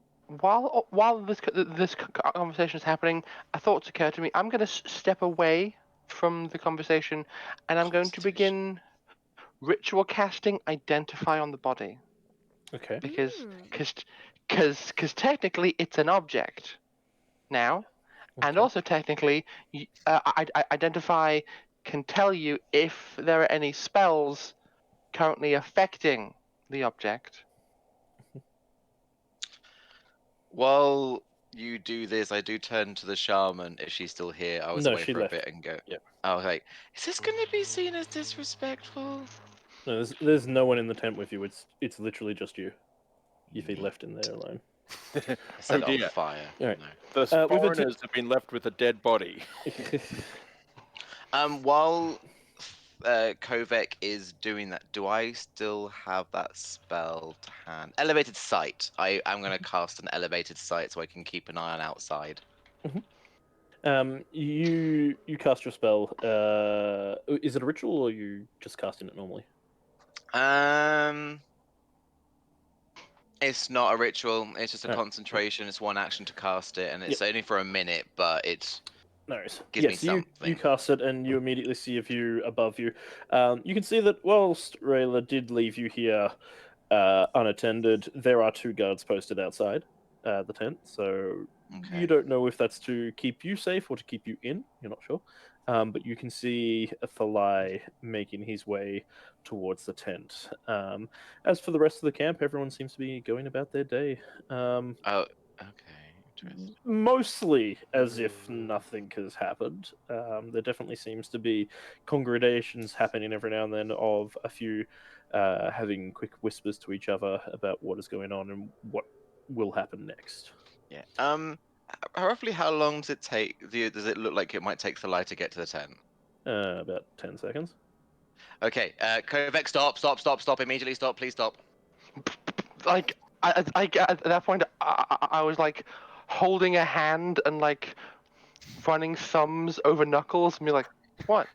while this conversation is happening, a thought occurred to me. I'm going to step away from the conversation, and I'm going to begin ritual casting Identify on the body Okay. because Hmm. technically it's an object now, and Okay. also technically Identify can tell you if there are any spells currently affecting the object. While you do this, I do turn to the shaman if she's still here. I was No, away she for left. a bit and go. Yeah. Oh, like, is this going to be seen as disrespectful? No, there's no one in the tent with you. It's literally just you. Your feet left in there alone. I Oh said on dear, fire. Alright. No. the we've been foreigners have been left with a dead body. While Kovek is doing that, do I still have that spell to hand? Elevated sight. I'm going to cast an elevated sight so I can keep an eye on outside. You cast your spell. Is it a ritual or are you just casting it normally? It's not a ritual. It's just a Alright. concentration. It's one action to cast it, and it's Yep. only for a minute, but it No worries. gives me Yes, you something. cast it and you immediately see a view above you. You can see that whilst Rayla did leave you here unattended, there are 2 guards posted outside the tent. So Okay. you don't know if that's to keep you safe or to keep you in. You're not sure. But you can see a Thallai making his way towards the tent. As for the rest of the camp, everyone seems to be going about their day. Oh, okay. Interesting. Mostly as if nothing has happened. There definitely seems to be congregations happening every now and then of a few having quick whispers to each other about what is going on and what will happen next. Yeah. Roughly how long does it take? Does it look like it might take Thallai to get to the tent? About 10 seconds. Okay. Kovek, stop! Immediately stop! Please stop! Like at that point, I was like holding a hand and like running thumbs over knuckles and be like, what?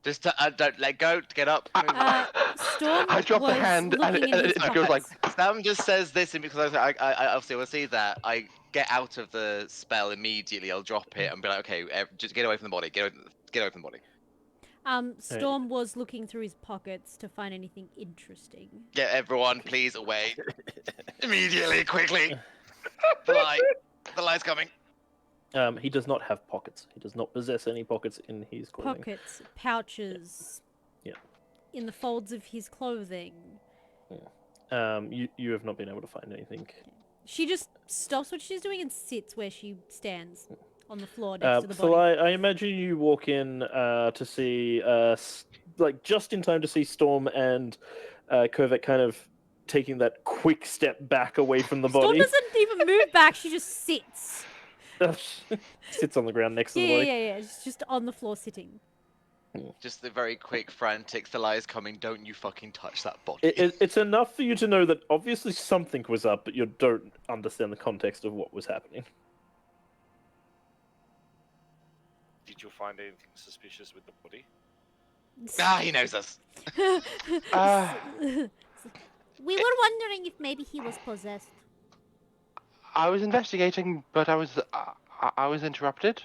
Just don't let go. Get up. Move along. Storm I dropped the was hand and looking in his it goes like. pockets. Sam just says this, and because I obviously will see that, I get out of the spell immediately. I'll drop it and be like, okay, just get away from the body. Get away from the body. Storm was looking through his pockets to find anything interesting. Get everyone, please, away immediately, quickly. The light's coming. He does not have pockets. He does not possess any pockets in his clothing. Pockets, pouches. Yeah. In the folds of his clothing. You have not been able to find anything. She just stops what she's doing and sits where she stands on the floor next to the body. So I imagine you walk in to see, like just in time to see Storm and Kovek kind of taking that quick step back away from the Storm body. doesn't even move back, she just sits. Sits on the ground next to the body. Yeah. It's just on the floor sitting. Just the very quick, frantic. Thallai's coming. Don't you fucking touch that body. It's enough for you to know that obviously something was up, but you don't understand the context of what was happening. Did you find anything suspicious with the body? He knows us. We were wondering if maybe he was possessed. I was investigating, but I was interrupted.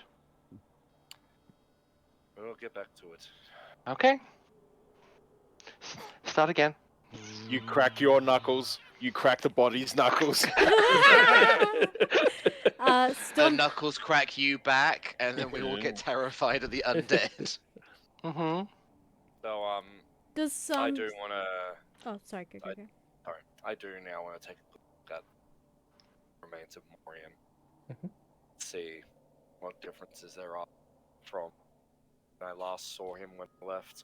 We'll get back to it. Okay. Start again. You crack your knuckles. You crack the body's knuckles. The Storm, knuckles crack you back, and then we all get terrified of the undead. Mm-hmm. So does some... I do want to. Oh, sorry, go. Sorry, I do now want to take a look at the remains of Morian. Mhm. See what differences there are from when I last saw him when I left.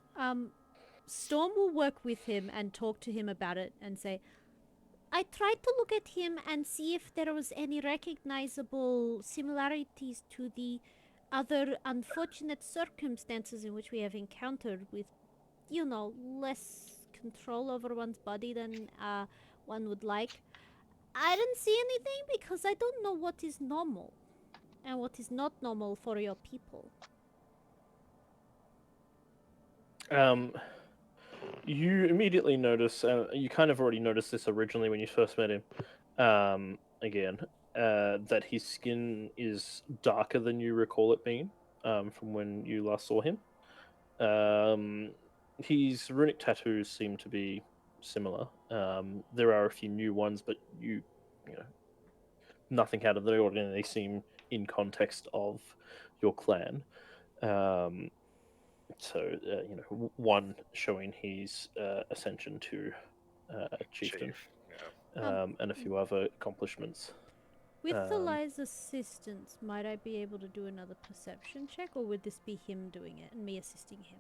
Storm will work with him and talk to him about it and say, I tried to look at him and see if there was any recognizable similarities to the other unfortunate circumstances in which we have encountered with, less control over one's body than one would like. I didn't see anything because I don't know what is normal and what is not normal for your people. You immediately notice, you kind of already noticed this originally when you first met him, again, that his skin is darker than you recall it being from when you last saw him. His runic tattoos seem to be similar. There are a few new ones, but you know, nothing out of the ordinary. They seem in context of your clan. So, one showing his ascension to chieftain, Chief. Yeah. and a few other accomplishments. With Um, Thalai's assistance, might I be able to do another perception check, or would this be him doing it and me assisting him?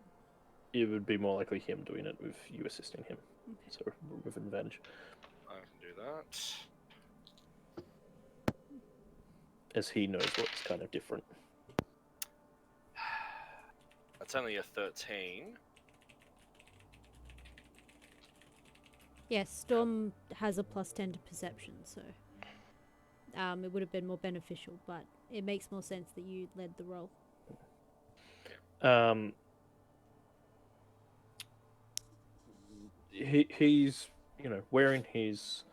It would be more likely him doing it with you assisting him, Okay. so with an advantage. I can do that. As he knows what's kind of different. That's only a 13. Yes, Storm has a +10 to perception, so it would have been more beneficial, but it makes more sense that you led the roll. He's wearing his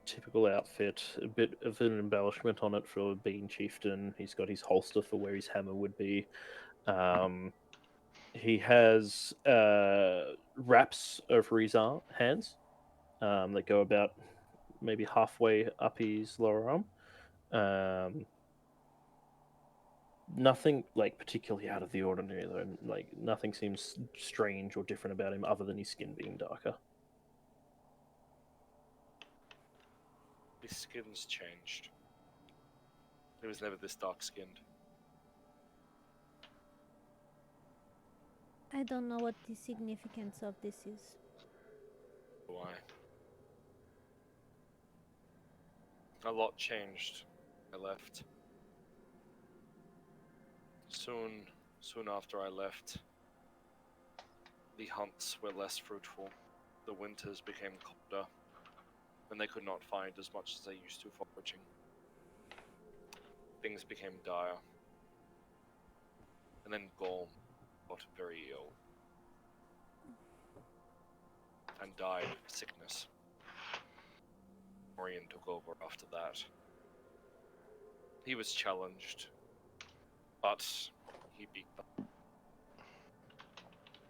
typical outfit, a bit of an embellishment on it for being chieftain. He's got his holster for where his hammer would be. He has wraps over his hands that go about maybe halfway up his lower arm. Nothing like particularly out of the ordinary though. Like nothing seems strange or different about him other than his skin being darker. His skin's changed. He was never this dark-skinned. I don't know what the significance of this is. Why? A lot changed. I left. Soon after I left, the hunts were less fruitful. The winters became colder, and they could not find as much as they used to foraging. Things became dire. And then Gorm got very ill and died of sickness. Orion took over after that. He was challenged, but he beat them.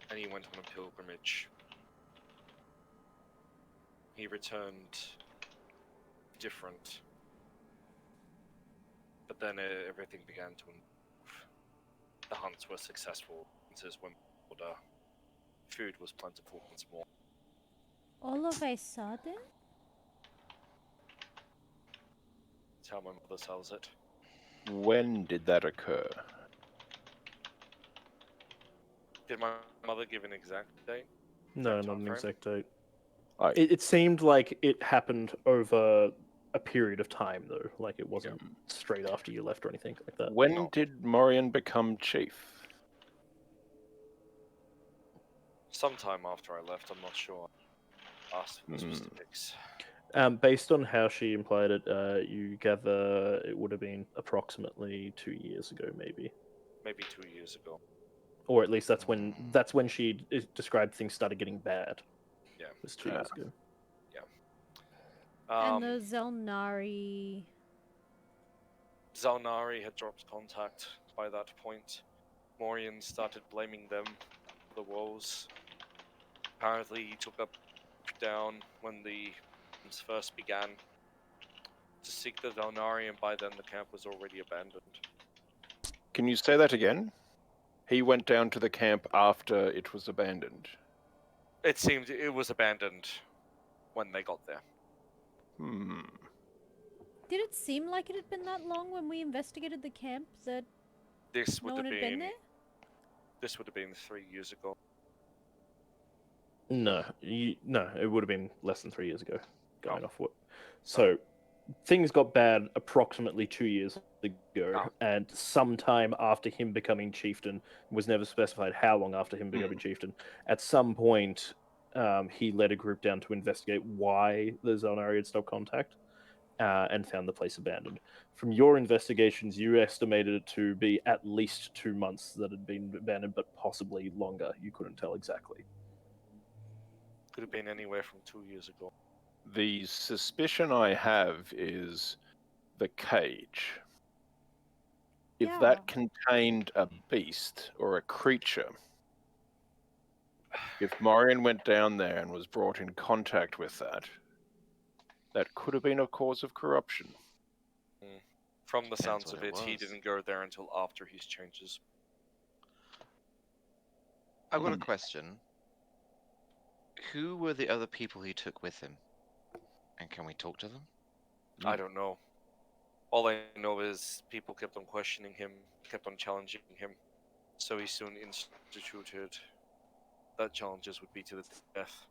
And he went on a pilgrimage. He returned different. But then everything began to improve. The hunts were successful. Winters went colder. Food was plentiful once more. All of a sudden? That's how my mother tells it. When did that occur? Did my mother give an exact date? No, Exact not an timeframe? exact date. I- It seemed like it happened over a period of time, though. Like it wasn't straight after you left or anything like that. When No. did Morian become chief? Sometime after I left, I'm not sure. Asked for the specifics. Based on how she implied it, you gather it would have been approximately 2 years ago, maybe, Maybe 2 years ago. or at least that's when she described things started getting bad. Yeah. It was 2 years ago. And the Xel'nari... Xel'nari had dropped contact by that point. Morian started blaming them for the woes. Apparently, he took up down when the first began to seek the Xel'nari, and by then the camp was already abandoned. Can you say that again? He went down to the camp after it was abandoned. It seemed it was abandoned when they got there. Did it seem like it had been that long when we investigated the camp that This no would one have had been been there? this would have been 3 years ago. No, no, it would have been less than 3 years ago. Going off what? So, things got bad approximately 2 years ago, and sometime after him becoming chieftain, was never specified how long after him becoming chieftain. At some point, he led a group down to investigate why the Xel'nari had stopped contact, and found the place abandoned. From your investigations, you estimated it to be at least 2 months that had been abandoned, but possibly longer. You couldn't tell exactly. Could have been anywhere from 2 years ago. The suspicion I have is the cage. If Yeah. that contained a beast or a creature, if Morian went down there and was brought in contact with that, that could have been a cause of corruption. From the Depends sounds what of it it, he was. didn't go there until after his changes. I've got a question. Who were the other people he took with him? And can we talk to them? I don't know. All I know is people kept on questioning him, kept on challenging him. So he soon instituted that challenges would be to the death.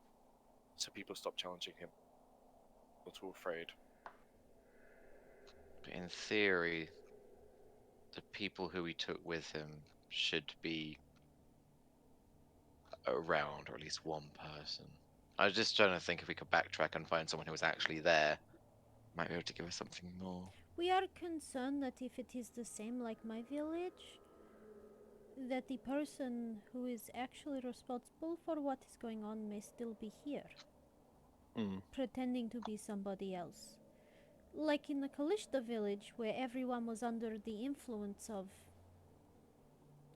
So people stopped challenging him. They were too afraid. But in theory, the people who he took with him should be around, or at least one person. I was just trying to think if we could backtrack and find someone who was actually there. Might be able to give us something more. We are concerned that if it is the same like my village, that the person who is actually responsible for what is going on may still be here, pretending to be somebody else. Like in the Kalishta village, where everyone was under the influence of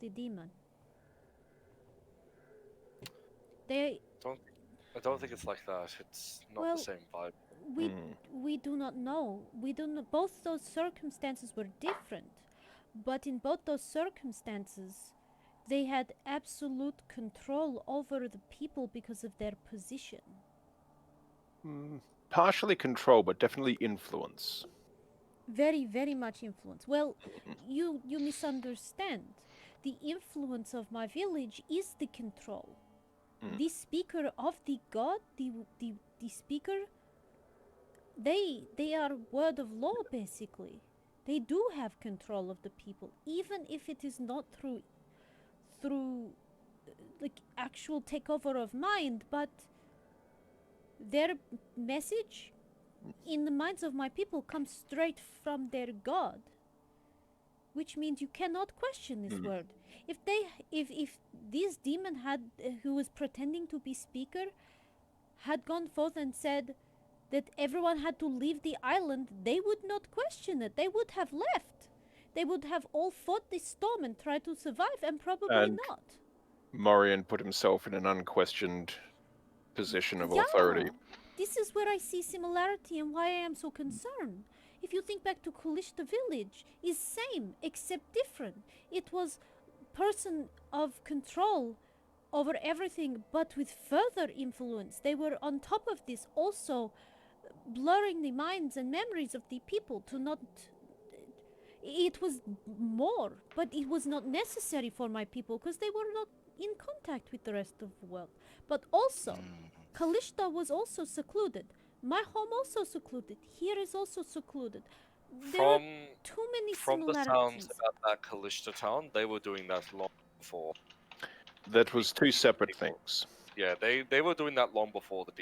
the demon. I don't think it's like that. It's not Well, the same vibe. We do not know. We do not. Both those circumstances were different, but in both those circumstances, they had absolute control over the people because of their position. Partially control, but definitely influence. Very, very much influence. Well, you misunderstand. The influence of my village is the control. The speaker of the god, the speaker, they are word of law, basically. They do have control of the people, even if it is not through like actual takeover of mind, but their message in the minds of my people comes straight from their god, which means you cannot question this word. If this demon had who was pretending to be speaker had gone forth and said that everyone had to leave the island, they would not question it. They would have left. They would have all fought this storm and tried to survive, and probably not. Morian put himself in an unquestioned position of authority. This is where I see similarity and why I am so concerned. If you think back to Kalishta village, is same except different. It was person of control over everything, but with further influence. They were on top of this, also blurring the minds and memories of the people to not. It was more, but it was not necessary for my people because they were not in contact with the rest of the world. But also, Kalishta was also secluded. My home also secluded. Here is also secluded. There are too many From the similarities. sounds about that Kalishta town, they were doing that long before. That was two separate things. Yeah, they were doing that long before the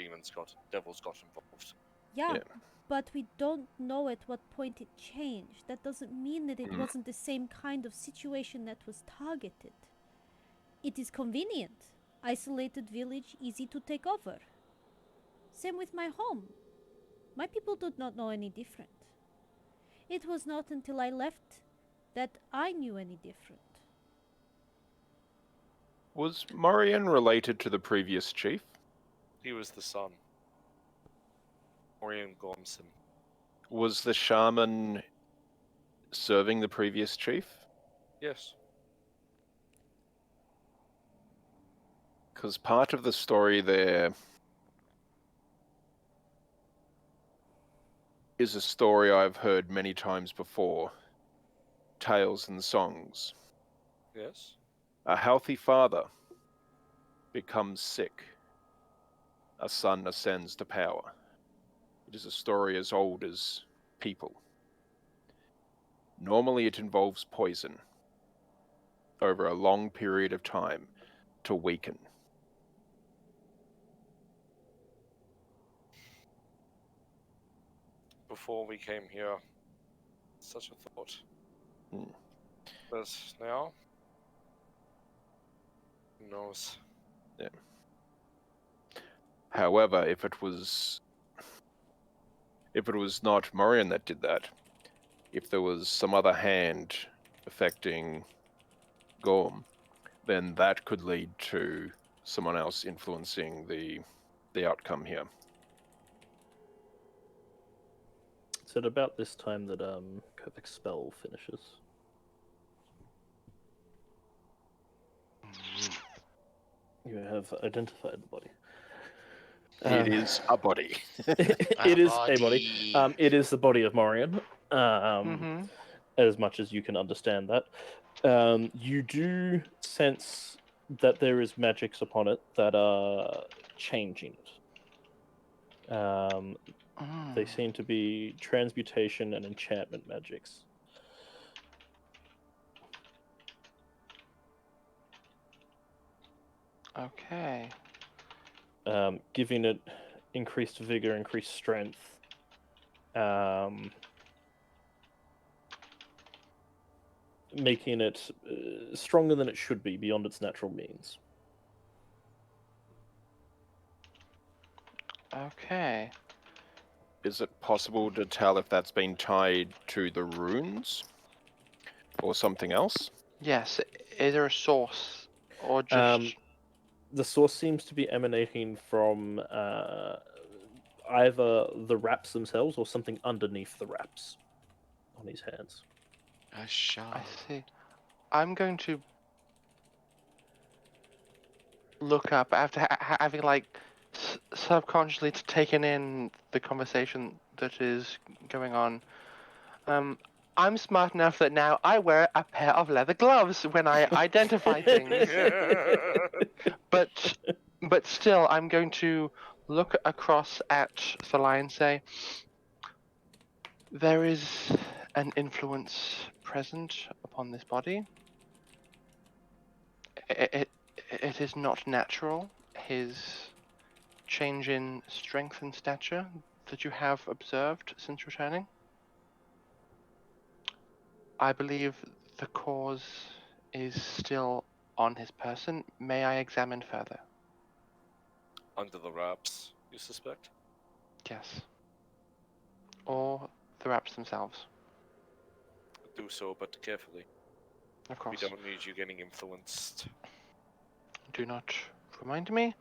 devils got involved. Yeah, Yeah. but we don't know at what point it changed. That doesn't mean that it wasn't the same kind of situation that was targeted. It is convenient. Isolated village, easy to take over. Same with my home. My people did not know any different. It was not until I left that I knew any different. Was Morian related to the previous chief? He was the son. Orion Gormson. Was the shaman serving the previous chief? Yes. Because part of the story there is a story I've heard many times before. Tales and songs. Yes. A healthy father becomes sick. A son ascends to power. It is a story as old as people. Normally it involves poison over a long period of time to weaken. Before we came here, such a thought. Hmm. But now, who knows? However, if it was not Morian that did that, if there was some other hand affecting Gorm, then that could lead to someone else influencing the outcome here. It's at about this time that Kovac's spell finishes. You have identified the body. It is a body. It is a body. It is the body of Morian. Mm-hmm. As much as you can understand that. You do sense that there is magics upon it that are changing it. They seem to be transmutation and enchantment magics. Okay. Giving it increased vigor, increased strength. Making it stronger than it should be beyond its natural means. Okay. Is it possible to tell if that's been tied to the runes or something else? Yes. Is there a source, or just? The source seems to be emanating from either the wraps themselves or something underneath the wraps on his hands. A shard. I see. I'm going to look up after having like subconsciously taken in the conversation that is going on. I'm smart enough that now I wear a pair of leather gloves when I identify things. But still, I'm going to look across at Thallai and say, there is an influence present upon this body. It is not natural. His change in strength and stature that you have observed since returning. I believe the cause is still on his person. May I examine further? Under the wraps, you suspect? Yes. Or the wraps themselves. Do so, but carefully. Of We course. don't need you getting influenced. Do not remind me.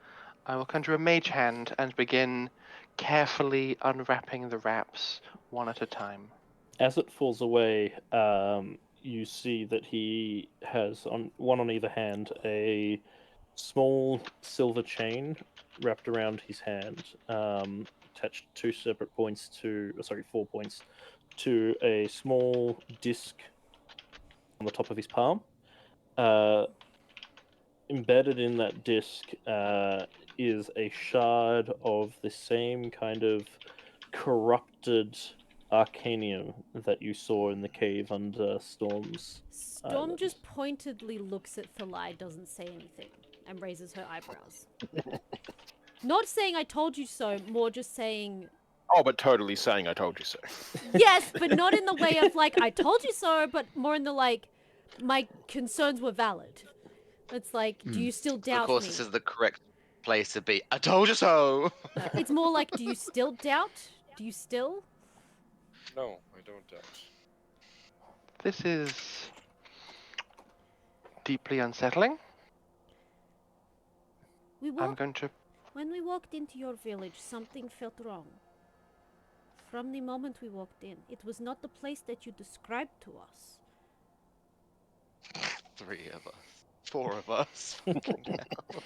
I will conjure a mage hand and begin carefully unwrapping the wraps one at a time. As it falls away, you see that he has on either hand a small silver chain wrapped around his hand, attached 4 points to a small disc on the top of his palm. Embedded in that disc is a shard of the same kind of corrupted arcanium that you saw in the cave under Storm's Storm Island. just pointedly looks at Thallai, doesn't say anything, and raises her eyebrows. Not saying I told you so, more just saying Oh, but totally saying I told you so. yes, but not in the way of like I told you so, but more in the like my concerns were valid. It's like, do you still doubt Of course, me? this is the correct place to be. I told you so. It's more like, do you still doubt? Do you still? No, I don't doubt. This is deeply unsettling. We I'm walked going to. When we walked into your village, something felt wrong. From the moment we walked in, it was not the place that you described to us. 3 of us. 4 of us. Fucking hell.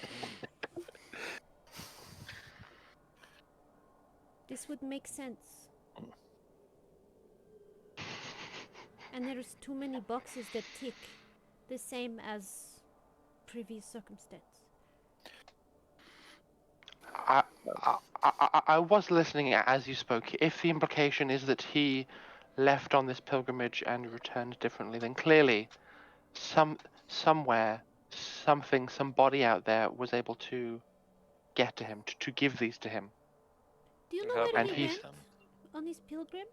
This would make sense. And there's too many boxes that tick, the same as previous circumstance. I was listening as you spoke. If the implication is that he left on this pilgrimage and returned differently, then clearly, somewhere, somebody out there was able to get to him, to give these to him. Do you know How where And he he's- went on his pilgrim?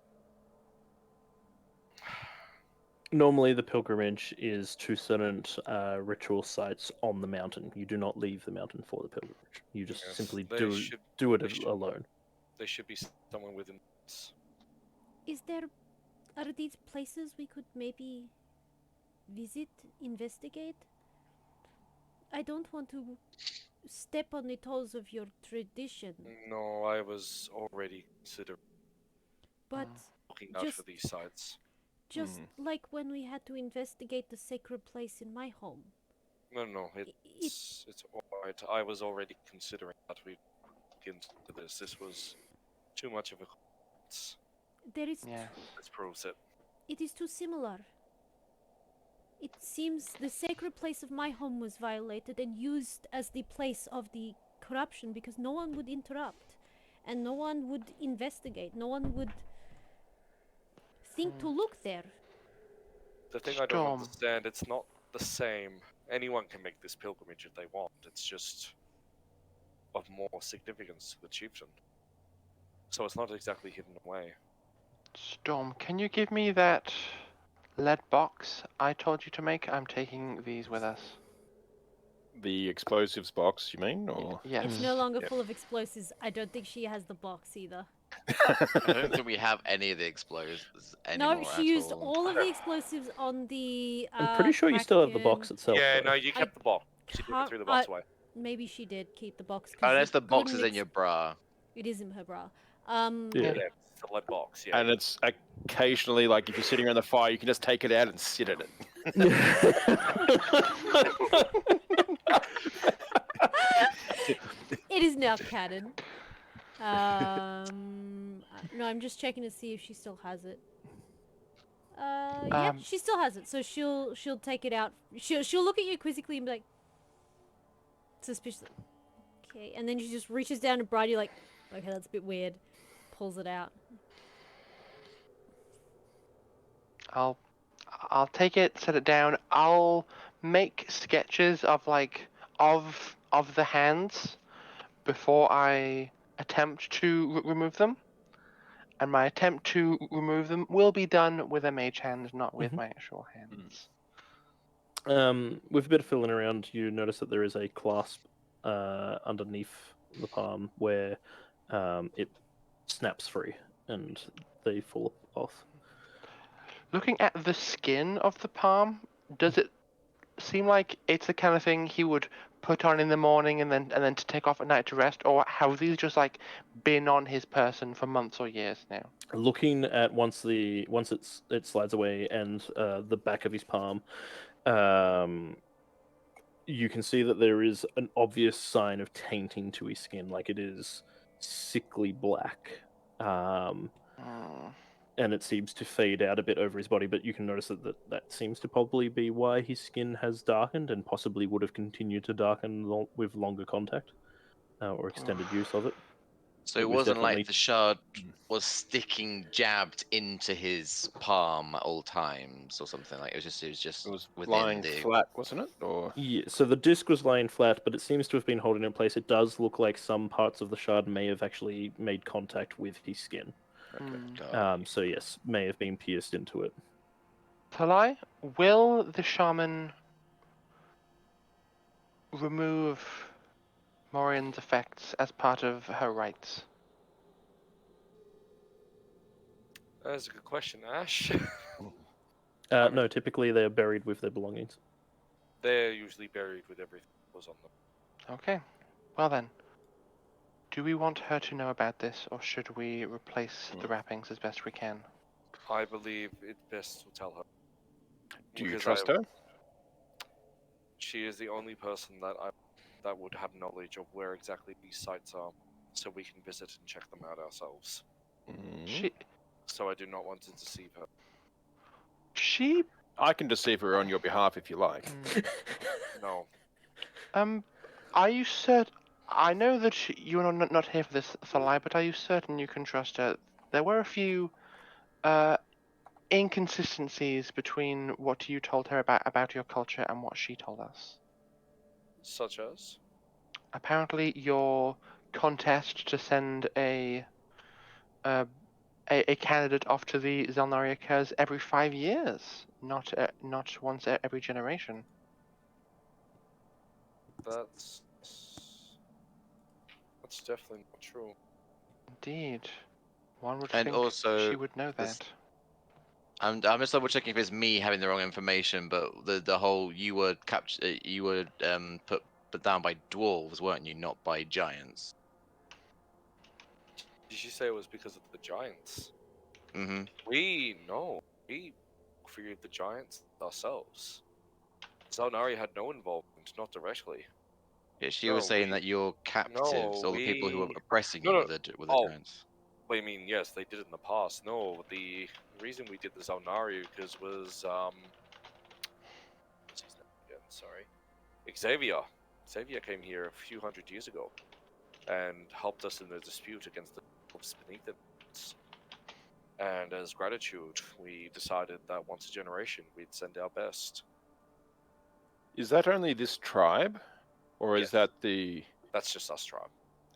Normally, the pilgrimage is to certain ritual sites on the mountain. You do not leave the mountain for the pilgrimage. You just Yes, simply they do should- do it they should- alone. There should be someone within. Are these places we could maybe visit, investigate? I don't want to step on the toes of your tradition, No, I was already considering but looking out for Just- these sites. just like when we had to investigate the sacred place in my home. No, it's alright. I was already considering that we look into this. This was too much of a. There is Yeah. This proves it. It is too similar. It seems the sacred place of my home was violated and used as the place of the corruption because no one would interrupt and no one would investigate. No one would think to look there. The thing I don't Storm. understand, it's not the same. Anyone can make this pilgrimage if they want. It's just of more significance to the chieftain. So it's not exactly hidden away. Storm, can you give me that lead box I told you to make? I'm taking these with us. The explosives box, you mean, or Yes. It's no longer Yep. full of explosives. I don't think she has the box either. I don't think we have any of the explosives anymore No, she at used all. all of the explosives on the. I'm pretty sure you still have the Kraken. box itself. Yeah, though. no, you kept the box. She did can't- through the box I- away. Maybe she did keep the box. 'Cause Unless it the box couldn't is in your bra. It is in her bra. Yeah. Yeah, it's the lead box. Yeah. and it's occasionally like if you're sitting around the fire, you can just take it out and sit in it. It is now canon. No, I'm just checking to see if she still has it. Yeah, she still has it. So she'll take it out. She'll look at you quizzically and be like, suspiciously. Okay, and then she just reaches down and Bride, you're like, okay, that's a bit weird. Pulls it out. I'll take it, set it down. I'll make sketches of of the hands before I attempt to remove them. And my attempt to remove them will be done with a mage hand, not with Mhm. my actual hands. With a bit of filling around, you notice that there is a clasp underneath the palm where it snaps free and they fall off. Looking at the skin of the palm, does it seem like it's the kind of thing he would put on in the morning and then to take off at night to rest, or have these just been on his person for months or years now? Looking at once it slides away and the back of his palm, you can see that there is an obvious sign of tainting to his skin, like it is sickly black. And it seems to fade out a bit over his body, but you can notice that seems to probably be why his skin has darkened and possibly would have continued to darken with longer contact or extended use of it. So It it was wasn't definitely- like the shard was sticking jabbed into his palm at all times or something. Like it was just It was within lying the. flat, wasn't it? Or Yeah, so the disc was lying flat, but it seems to have been holding in place. It does look like some parts of the shard may have actually made contact with his skin. God. So yes, may have been pierced into it. Thallai, will the shaman remove Morian's effects as part of her rites? That's a good question, Ash. No, typically they're buried with their belongings. They're usually buried with everything that was on them. Okay. Well then, do we want her to know about this, or should we replace the wrappings as best we can? I believe it's best to tell her. Do you Because trust her? she is the only person that would have knowledge of where exactly these sites are, so we can visit and check them out ourselves. She, So I do not want to deceive her. she, I can deceive her on your behalf if you like. No. are you certain? I know that you're not here for this, Thallai, but are you certain you can trust her? There were a few, inconsistencies between what you told her about your culture and what she told us. Such as? Apparently, your contest to send uh, a candidate off to the Xel'nari occurs every 5 years, not once every generation. That's definitely not true. Indeed, one would And think also, she would know this- that. I'm just double checking if it's me having the wrong information, but the whole you were put down by dwarves, weren't you? Not by giants. Did she say it was because of the giants? Mm-hmm. We created the giants ourselves. Zalnari had no involvement, not directly. Yeah, she No, was saying we- that your captives, No, all the people who were we- oppressing No, you, no. were the Oh. giants. Well, I mean, yes, they did it in the past. No, the reason we did the Zalnari because was what's his name again? Sorry, Xavier. Xavier came here a few hundred years ago and helped us in the dispute against the wolves beneath it. And as gratitude, we decided that once a generation we'd send our best. Is that only this tribe? Or is Yes. that the... That's just us tribe.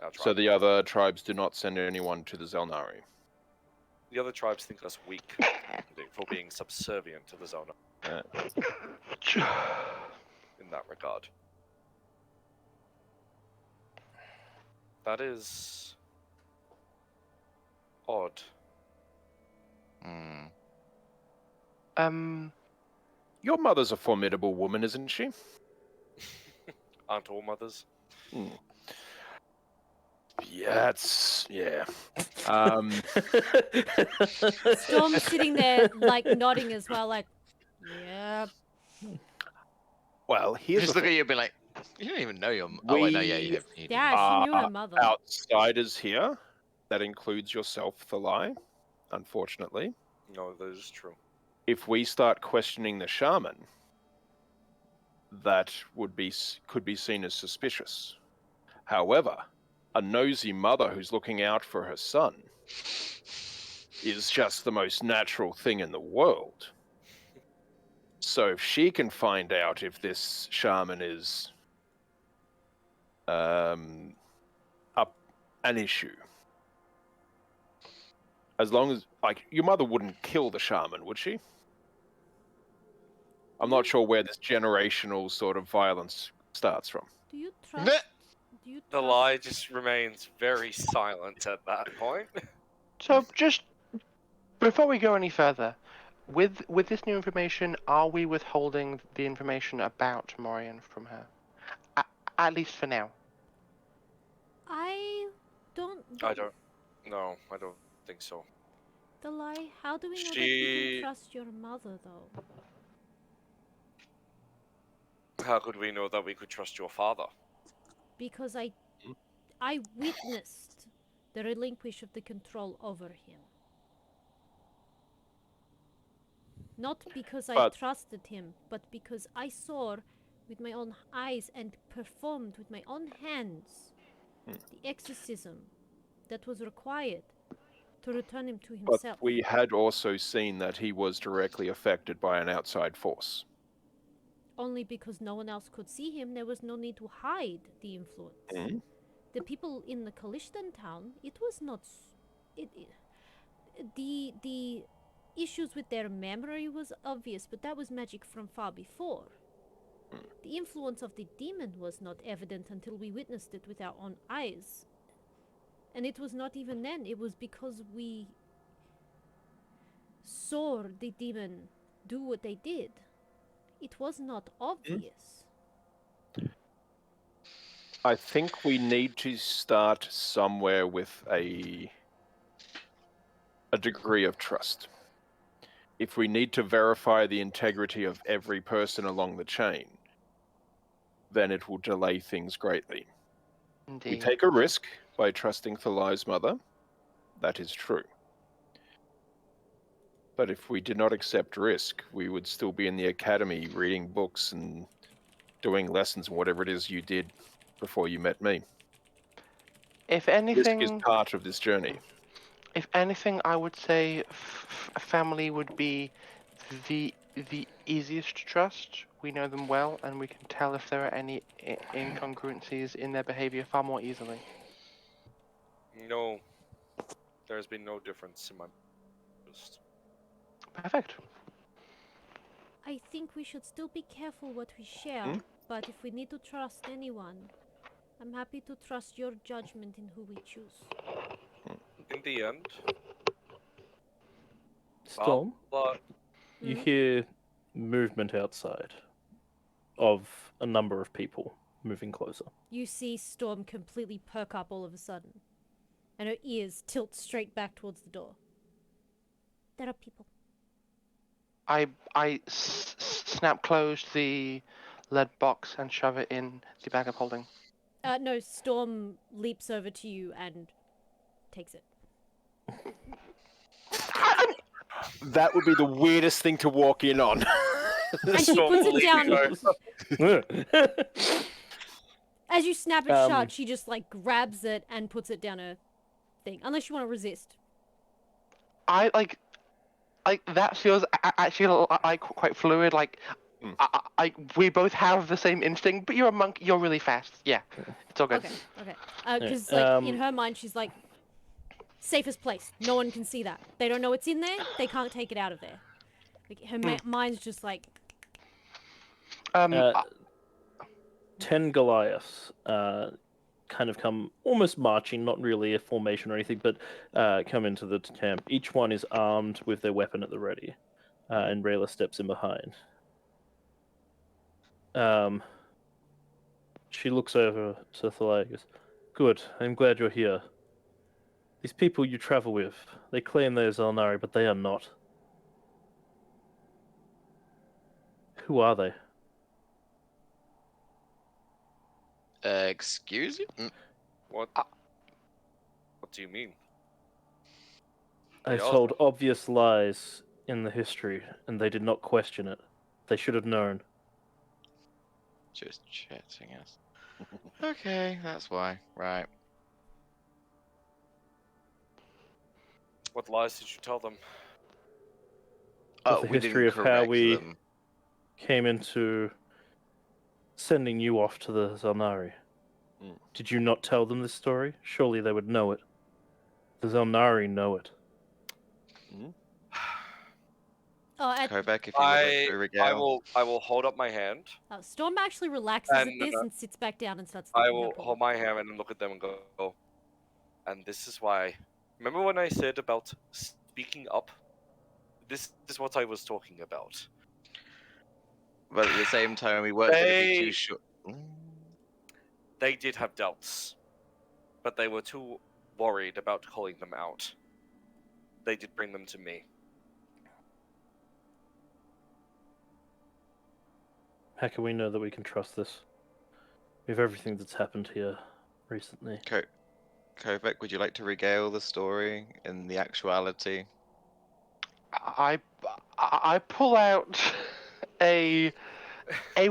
Our tribe. So the other tribes do not send anyone to the Xel'nari? The other tribes think us weak for being subservient to the Zona in that regard. That is odd. Mm. Your mother's a formidable woman, isn't she? Aren't all mothers? Yeah, that's... Yeah. Storm's sitting there, like, nodding as well, like, yeah. Well, here's Just the look at thing. you and be like, you don't even know your. Oh, wait, no, yeah, We you have. You do. Yeah, she knew her mother. outsiders here. That includes yourself, Thallai, unfortunately. No, that is true. If we start questioning the shaman, that could be seen as suspicious. However, a nosy mother who's looking out for her son is just the most natural thing in the world. So if she can find out if this shaman is an issue, as long as, like, your mother wouldn't kill the shaman, would she? I'm not sure where this generational sort of violence starts from. Do you trust? Do you The trust? lie just remains very silent at that point. So just before we go any further, with this new information, are we withholding the information about Morian from her? At least for now. I don't. No, I don't think so. The lie. How do we know that we She- can trust your mother, though? How could we know that we could trust your father? Because I witnessed the relinquish of the control over him. Not because I But- trusted him, but because I saw with my own eyes and performed with my own hands the exorcism that was required to return him to But himself. we had also seen that he was directly affected by an outside force. Only because no one else could see him, there was no need to hide the influence. Mhm. The people in the Kalishtan town, it was not. The issues with their memory was obvious, but that was magic from far before. The influence of the demon was not evident until we witnessed it with our own eyes. And it was not even then, it was because we saw the demon do what they did. It was not obvious. I think we need to start somewhere with a degree of trust. If we need to verify the integrity of every person along the chain, then it will delay things greatly. We Indeed. take a risk by trusting Thallai's mother. That is true. But if we did not accept risk, we would still be in the academy reading books and doing lessons and whatever it is you did before you met me. If Risk is anything, part of this journey. I would say family would be the easiest to trust. We know them well, and we can tell if there are any incongruencies in their behavior far more easily. No, there's been no difference in my. Perfect. I think we should still be careful what we share, but if we need to trust anyone, I'm happy to trust your judgment in who we choose. In the end, Storm, but you hear movement outside of a number of people moving closer. You see Storm completely perk up all of a sudden, and her ears tilt straight back towards the door. There are people. I snap closed the lead box and shove it in the bag of holding. No, Storm leaps over to you and takes it. That would be the weirdest thing to walk in on. And she puts it down. As you snap it shut, she just like grabs it and puts it down her thing. Unless you want to resist. I like that feels actually like quite fluid. Like we both have the same instinct, but you're a monk. You're really fast. Yeah, it's all good. Okay. Because like in her mind, she's like, safest place. No one can see that. They don't know it's in there. They can't take it out of there. Like her mind's just like. 10 Goliaths kind of come almost marching, not really a formation or anything, but come into the camp. Each one is armed with their weapon at the ready, and Rayla steps in behind. She looks over to Thallai and goes, "Good, I'm glad you're here. These people you travel with, they claim they're Xel'nari, but they are not. Who are they?" Excuse you? what? What do you mean? I They are- told obvious lies in the history, and they did not question it. They should have known. Just chatting us. Okay, that's why. Right. What lies did you tell them? Oh, the we history didn't of how correct we them. came into sending you off to the Xel'nari. Did you not tell them this story? Surely they would know it. The Xel'nari know it. Kovac, if you would like to regale. I will hold up my hand. Storm actually relaxes And, at this and sits back down and starts I licking her will paw. hold my hand and look at them and go. And this is why. Remember when I said about speaking up? This is what I was talking about. But at the same time, we weren't going to be too sure. They did have doubts, but they were too worried about calling them out. They did bring them to me. How can we know that we can trust this? We have everything that's happened here recently. Kovac, would you like to regale the story in the actuality? I pull out a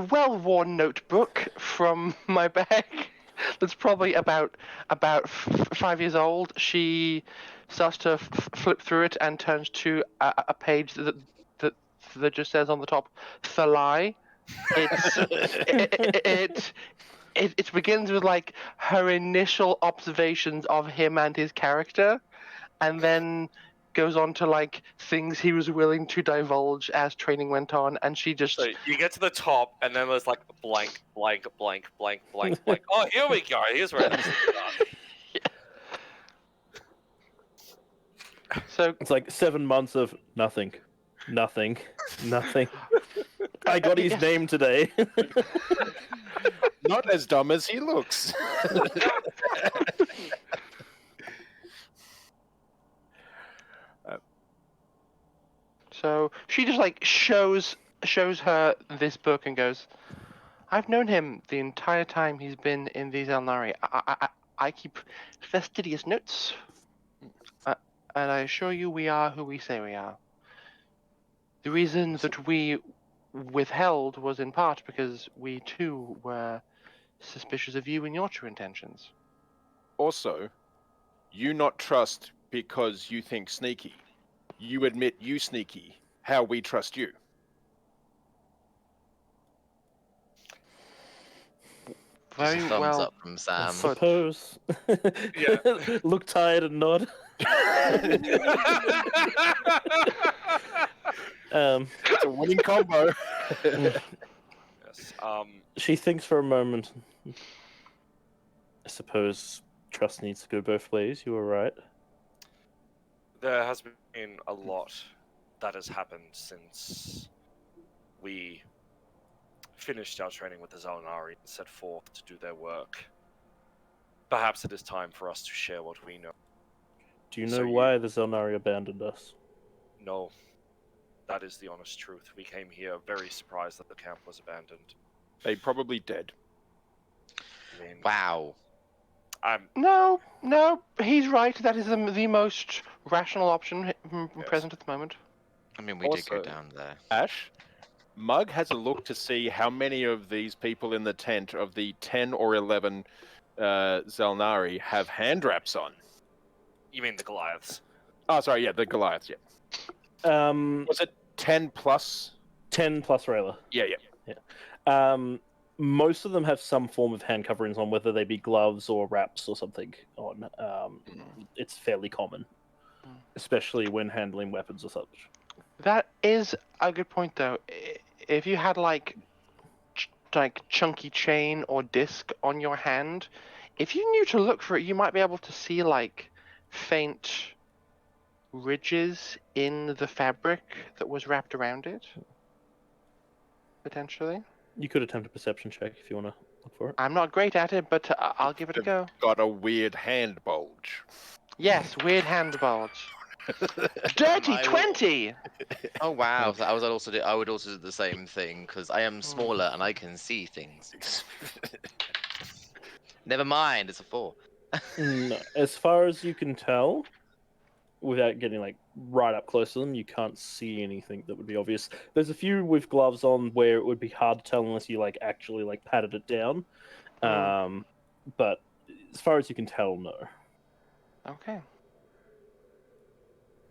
well-worn notebook from my bag that's probably about 5 years old. She starts to flip through it and turns to a page that just says on the top, Thallai. It begins with like her initial observations of him and his character, and then goes on to like things he was willing to divulge as training went on, and she just So you get to the top, and then there's like blank, blank, blank, blank, blank, blank. Oh, here we go. Here's where this is done. so It's like 7 months of nothing. I got his name today. Not as dumb as he looks. So she just like shows her this book and goes, "I've known him the entire time he's been in these Xel'nari. I keep fastidious notes, and I assure you, we are who we say we are. The reason that we withheld was in part because we too were suspicious of you and your true intentions." Also, you not trust because you think sneaky. You admit you sneaky. How we trust you. Just a Very thumbs well. up from Sam. put. Suppose. Yeah. Look tired and nod. It's a winning combo. Yes. She thinks for a moment. I suppose trust needs to go both ways. You were right. There has been a lot that has happened since we finished our training with the Xel'nari and set forth to do their work. Perhaps it is time for us to share what we know. Do you So know you- why the Xel'nari abandoned us? No, that is the honest truth. We came here very surprised that the camp was abandoned. They probably dead. I mean, Wow. No, he's right. That is the most rational option present at the moment. I mean, we did go Also- down there. Ash, Mug has a look to see how many of these people in the tent, of the 10 or 11 Xel'nari, have hand wraps on. you mean the Goliaths? Oh, sorry, yeah, the Goliaths, yeah. Was it 10 plus? 10 plus Rayla. Yeah. Most of them have some form of hand coverings on, whether they be gloves or wraps or something on. It's fairly common, especially when handling weapons or such. That is a good point, though. If you had like chunky chain or disc on your hand, if you knew to look for it, you might be able to see like faint ridges in the fabric that was wrapped around it. Potentially. You could attempt a perception check if you want to look for it. I'm not great at it, but I'll give it a go. Got a weird hand bulge. Yes, weird hand bulge. Dirty I will- 20! Oh wow! So I would also do the same thing because I am smaller and I can see things. Never mind, it's a 4. No, as far as you can tell, without getting like right up close to them, you can't see anything that would be obvious. There's a few with gloves on where it would be hard to tell unless you like actually like patted it down. But as far as you can tell, no. Okay.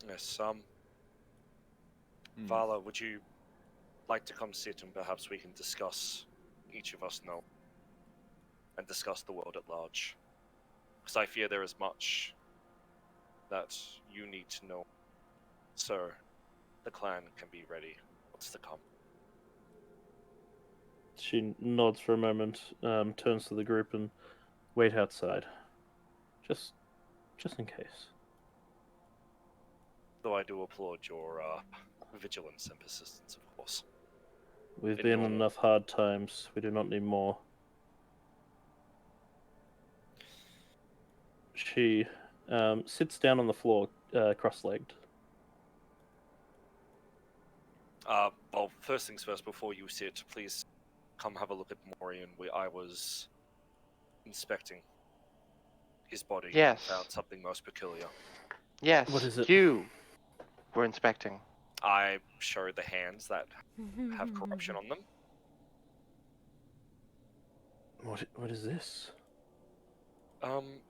Yes. Vala, would you like to come sit and perhaps we can discuss each of us know and discuss the world at large? Because I fear there is much that you need to know. Sir, the clan can be ready. What's to come? She nods for a moment, turns to the group and wait outside. Just in case. Though I do applaud your vigilance and persistence, of course. We've In been in normal- enough hard times. We do not need more. She sits down on the floor, cross-legged. Well, first things first, before you sit, please come have a look at Morian. I was inspecting his body Yes. and found something most peculiar. Yes, What is it? you were inspecting. I showed the hands that have corruption on them. What is this?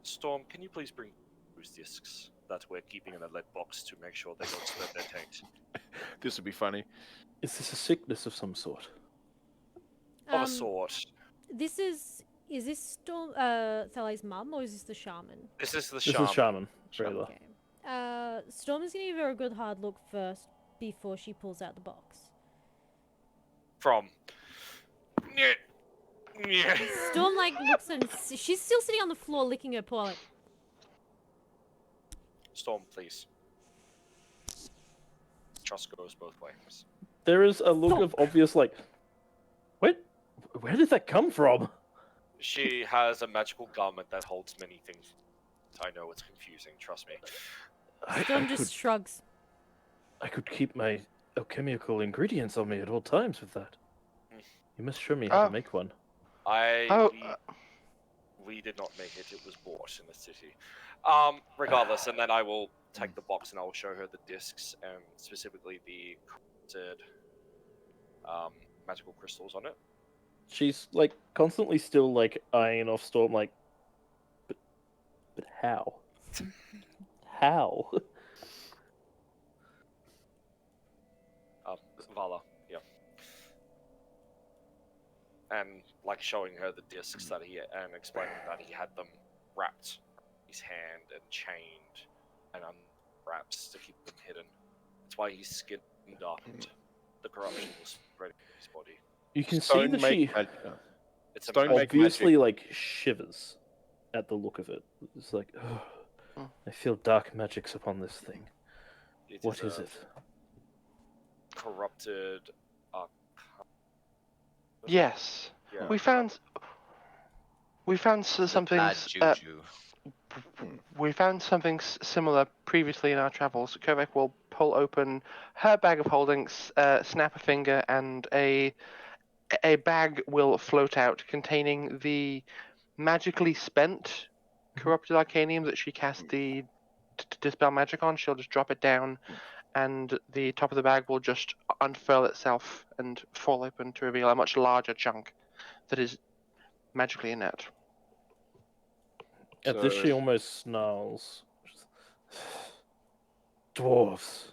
Storm, can you please bring those discs that we're keeping in a lead box to make sure they don't spread their taint? This would be funny. Is this a sickness of some sort? Of a sort. Is this Storm Thallai's mum or is this the shaman? This is the This shaman. is Shaman. Rayla. Okay. Storm is gonna give her a good hard look first before she pulls out the box. From. Yeah. Storm like looks and she's still sitting on the floor licking her paw like, Storm, please. Trust goes both ways. There is a look of obvious like, where did that come from? She has a magical garment that holds many things. I know it's confusing, trust me. Storm just shrugs. I could keep my alchemical ingredients on me at all times with that. You must show me how Oh. to make one. We did not make it, it was bought in the city. Regardless, and then I will take the box and I will show her the discs and specifically the corrupted magical crystals on it. She's like constantly still like eyeing off Storm, like, but how? How? Vala, yeah. And like showing her the discs that he and explaining that he had them wrapped in his hand and chained and unwrapped to keep them hidden. That's why his skin darkened. The corruption was spreading in his body. You can see that she It's Stone a make obviously like shivers at the look of it. It's like, oh, I feel dark magics upon this thing. What is it? Corrupted. Yes. Yeah. We found something. Bad juju. We found something similar previously in our travels. Kovac will pull open her bag of holdings, snap a finger, and a bag will float out containing the magically spent corrupted arcanium that she cast the dispel magic on. She'll just drop it down, and the top of the bag will just unfurl itself and fall open to reveal a much larger chunk that is magically inert. At this, she almost snarls. Dwarves.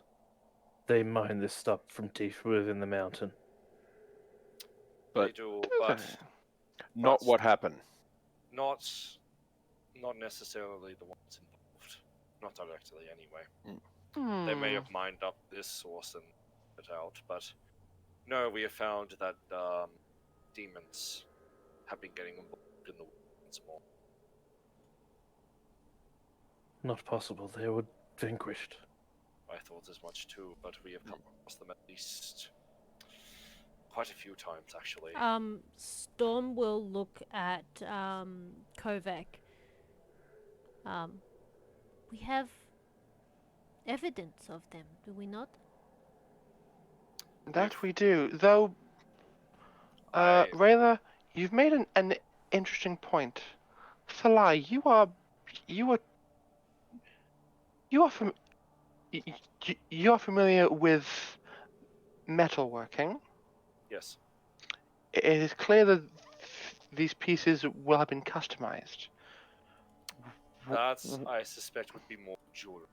They mine this stuff from deep within the mountain. They But do, but not what happened. not necessarily the ones involved. Not directly, anyway. They may have mined up this source and it out, but no, we have found that demons have been getting involved in the once more. Not possible. They were vanquished. I thought as much too, but we have come across them at least quite a few times, actually. Storm will look at Kovac. We have evidence of them, do we not? That we do. Though, Rayla, you've made an interesting point. Thallai, you are familiar with metalworking. Yes. It is clear that these pieces will have been customized. That, I suspect, would be more jewelry.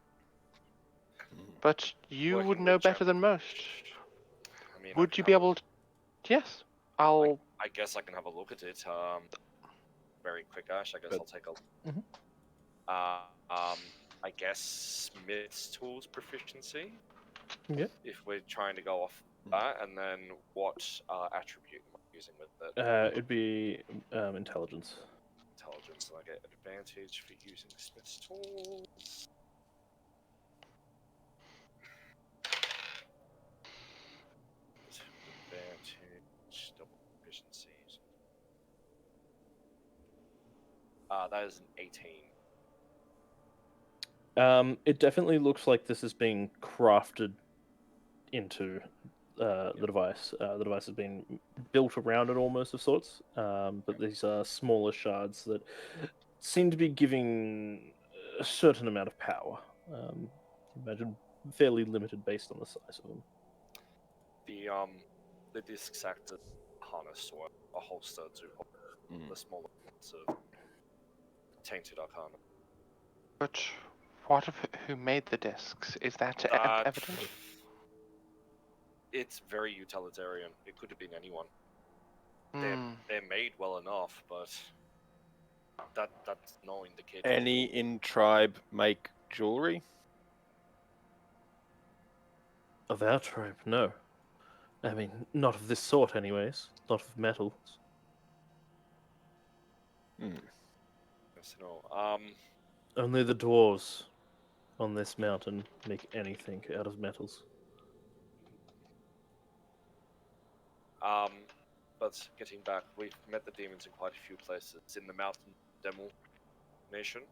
But you Working would with know better Japanese. than most. I mean, Would you be able to? Yes. I'll. I guess I can have a look at it. Very quick, Ash. I guess I'll take a. I guess Smith's tools proficiency. Yep. If we're trying to go off that, and then what attribute am I using with it? It'd be intelligence. Intelligence, and I get advantage for using Smith's tools. Advantage, double proficiencies. That is an 18. It definitely looks like this is being crafted into the device. The device has been built around it almost of sorts, but these are smaller shards that seem to be giving a certain amount of power. Imagine fairly limited based on the size of them. The discs act as a harness or a holster to hold the smaller parts of tainted arcana. But what of who made the discs? Is that evident? It's very utilitarian. It could have been anyone. They're made well enough, but that's no indicator. Any in tribe make jewelry? Of our tribe, no. I mean, not of this sort, anyways. Not of metals. Yes, no. Only the dwarves on this mountain make anything out of metals. But getting back, we've met the demons in quite a few places. In the Mountain Demel Nation,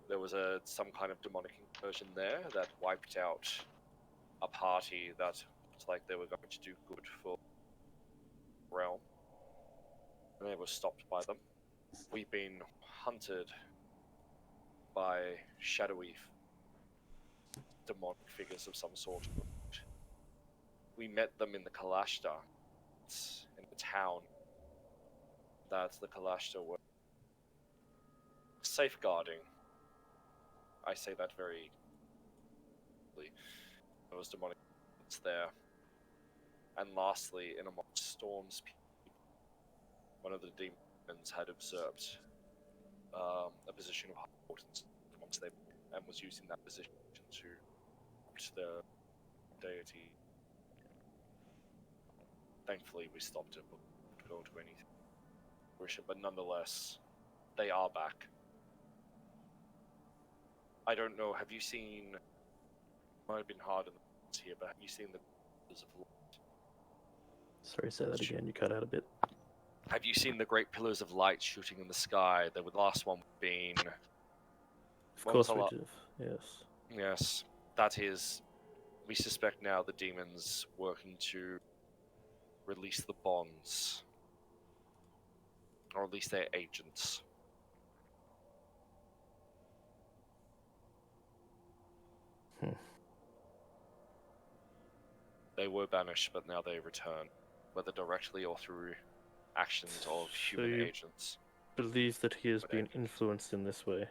there was some kind of demonic incursion there that wiped out a party that looked like they were going to do good for the realm. And they were stopped by them. We've been hunted by shadowy demonic figures of some sort. We met them in the Kalashta, in the town that the Kalashta were safeguarding. I say that very clearly. There was demonic there. And lastly, in amongst Storm's people, one of the demons had observed a position of high importance amongst them and was using that position to prompt the deity. Thankfully, we stopped it, but we couldn't go to anything. But nonetheless, they are back. I don't know, have you seen... Might have been hard in the ones here, but have you seen the pillars of light? Sorry, say that again. You cut out a bit. Have you seen the great pillars of light shooting in the sky? The last one being... Of course we do. Yes. Yes, that is... We suspect now the demons working to release the bonds. Or at least their agents. They were banished, but now they return, whether directly or through actions of human agents. Believe that he has been influenced in this way?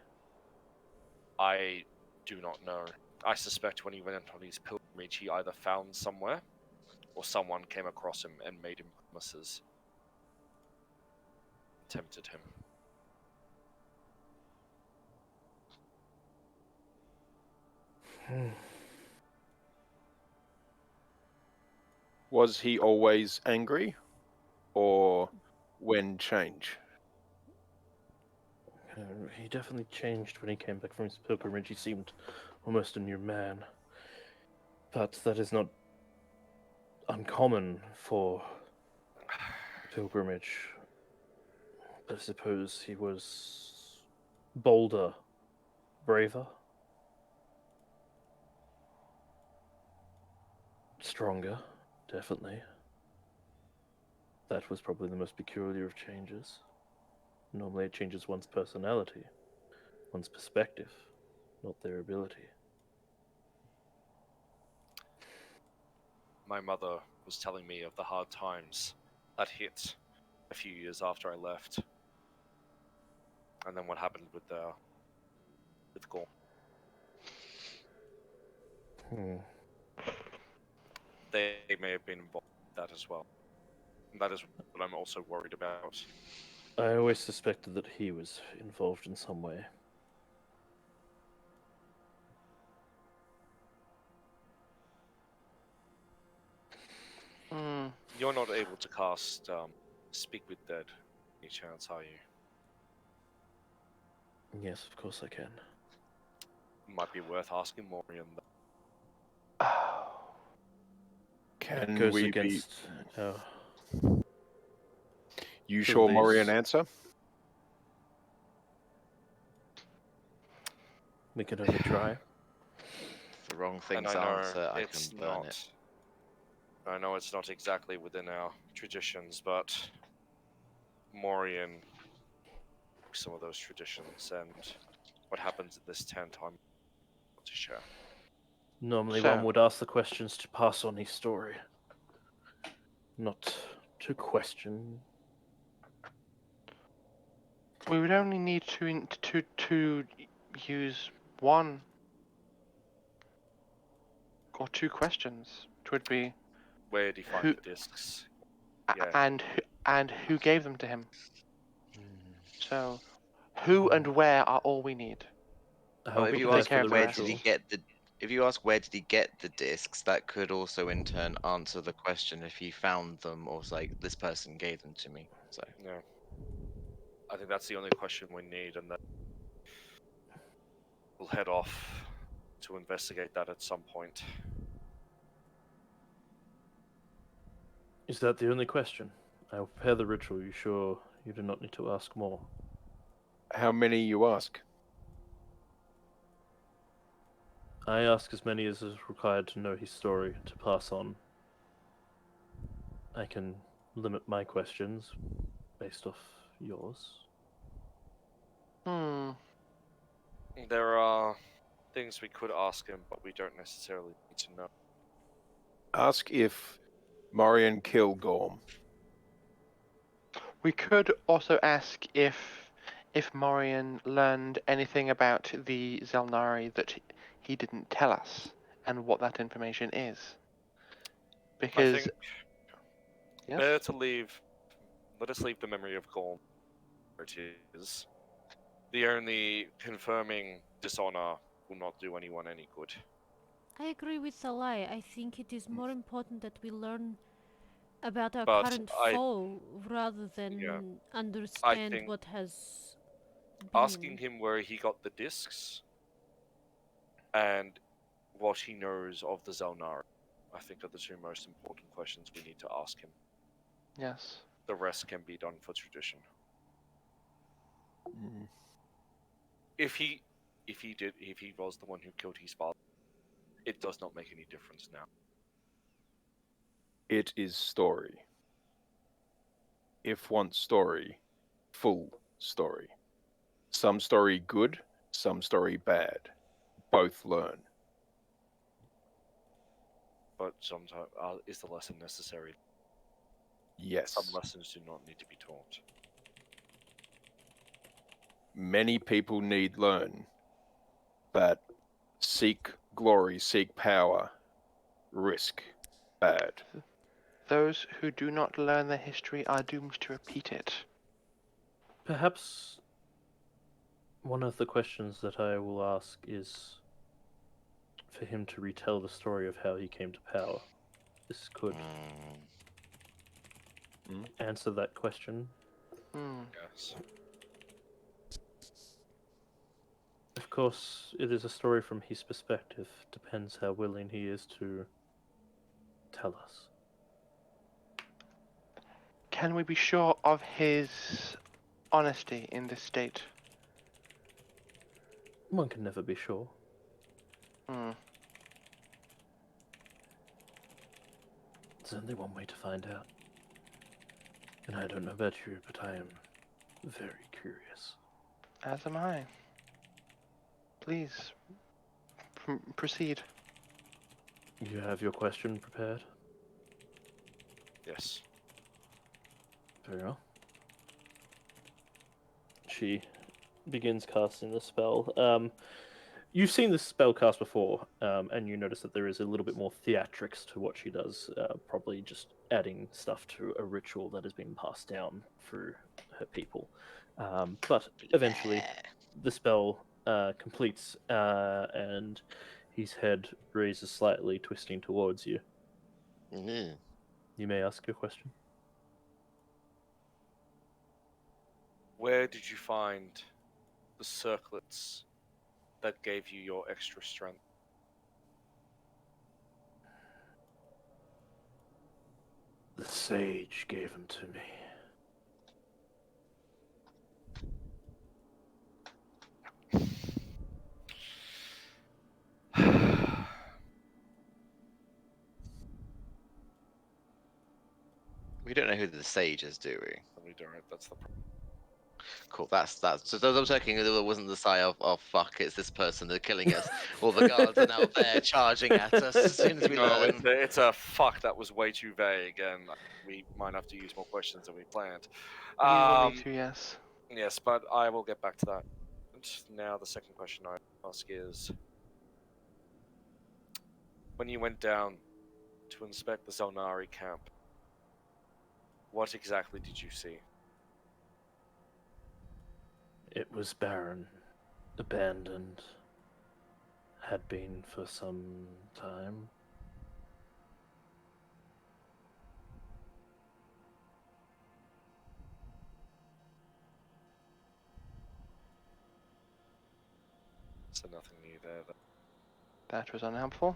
I do not know. I suspect when he went on his pilgrimage, he either found somewhere, or someone came across him and made him promises. Tempted him. Was he always angry, or when change? He definitely changed when he came back from his pilgrimage. He seemed almost a new man. But that is not uncommon for pilgrimage. I suppose he was bolder, braver, stronger, definitely. That was probably the most peculiar of changes. Normally it changes one's personality, one's perspective, not their ability. My mother was telling me of the hard times that hit a few years after I left. And then what happened with Gorm. They may have been involved in that as well. And that is what I'm also worried about. I always suspected that he was involved in some way. You're not able to cast Speak with Dead, any chance, are you? Yes, of course I can. Might be worth asking Morian. Can Goes we against. You sure these- Morian answer? We could only try. If the wrong And thing's I know answer, I it's can burn not. it. I know it's not exactly within our traditions, but Morian some of those traditions and what happens in this tent I'm not to share. Normally So- one would ask the questions to pass on his story. Not to question. We would only need to use one or two questions. It would be Where do you find Who- the discs? a- Yeah. and who gave them to him. So, who and where are all we need. Well, if we you take ask care of the where rest. did he get the, if you ask where did he get the discs, that could also in turn answer the question if he found them or was like this person gave them to me. So Yeah. I think that's the only question we need, and then we'll head off to investigate that at some point. Is that the only question? I will prepare the ritual. You sure you do not need to ask more? How many you ask? I ask as many as is required to know his story, to pass on. I can limit my questions based off yours. There are things we could ask him, but we don't necessarily need to know. Ask if Morian killed Gorm. We could also ask if Morian learned anything about the Xel'nari that he didn't tell us, and what that information is. I Because think yes, better to leave. Let us leave the memory of Gorm where it is. The only confirming dishonor will not do anyone any good. I agree with Thallai. I think it is more important that we learn about our But current I- foe rather than Yeah. understand think what has Asking been. him where he got the discs and what he knows of the Xel'nari, I think are the two most important questions we need to ask him. yes. The rest can be done for tradition. Mm. If he was the one who killed his father, it does not make any difference now. It is story. If want story, full story. Some story good, some story bad. Both learn. But sometimes is the lesson necessary? Yes. Some lessons do not need to be taught. Many people need learn, but seek glory, seek power, risk bad. Those who do not learn their history are doomed to repeat it. Perhaps one of the questions that I will ask is for him to retell the story of how he came to power. This could answer that question. Yes. Of course, it is a story from his perspective. Depends how willing he is to tell us. Can we be sure of his honesty in this state? One can never be sure. There's only one way to find out. And I don't know about you, but I am very curious. As am I. Please, proceed. You have your question prepared? Yes. Very well. She begins casting the spell. You've seen this spell cast before, and you notice that there is a little bit more theatrics to what she does, probably just adding stuff to a ritual that has been passed down through her people. But eventually, the spell completes, and his head raises slightly, twisting towards you. Mm-hmm. You may ask your question. Where did you find the circlets that gave you your extra strength? The sage gave them to me. We don't know who the sage is, do we? We don't. That's the problem. Cool. That's. So I'm checking that it wasn't the sign of, oh fuck, it's this person they're killing us. All the guards are now there charging at us as soon as we No, learn. it's a fuck that was way too vague, and we might have to use more questions than we planned. We will need to, yes. Yes, but I will get back to that. And now the second question I ask is, when you went down to inspect the Xel'nari camp, what exactly did you see? It was barren, abandoned, had been for some time. So nothing new there. That was unhelpful.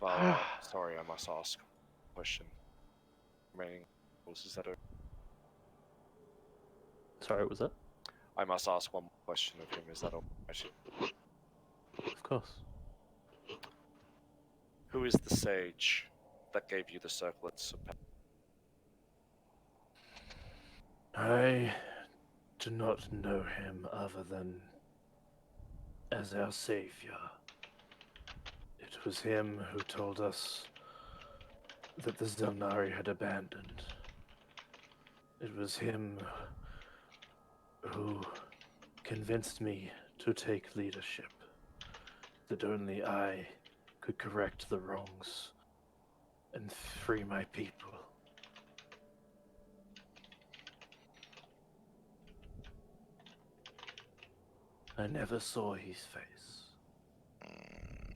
Well, sorry, I must ask a question. Remaining rules, is that okay? Sorry, what was that? I must ask one more question of him. Is that all right? Of course. Who is the sage that gave you the circlets of power? I do not know him other than as our savior. It was him who told us that the Xel'nari had abandoned. It was him who convinced me to take leadership, that only I could correct the wrongs and free my people. I never saw his face.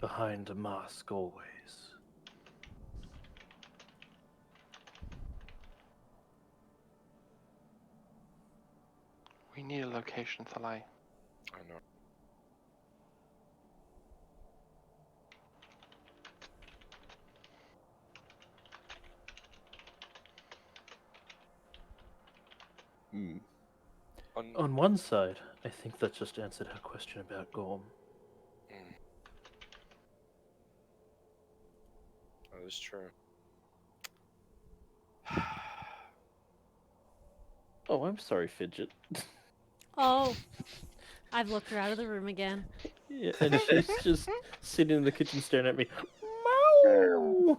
Behind a mask always. We need a location, Thallai. I know. Hmm. On one side, I think that just answered her question about Gorm. That is true. Oh, I'm sorry, Fidget. Oh, I've looked her out of the room again. Yeah, and she's just sitting in the kitchen staring at me. Meow!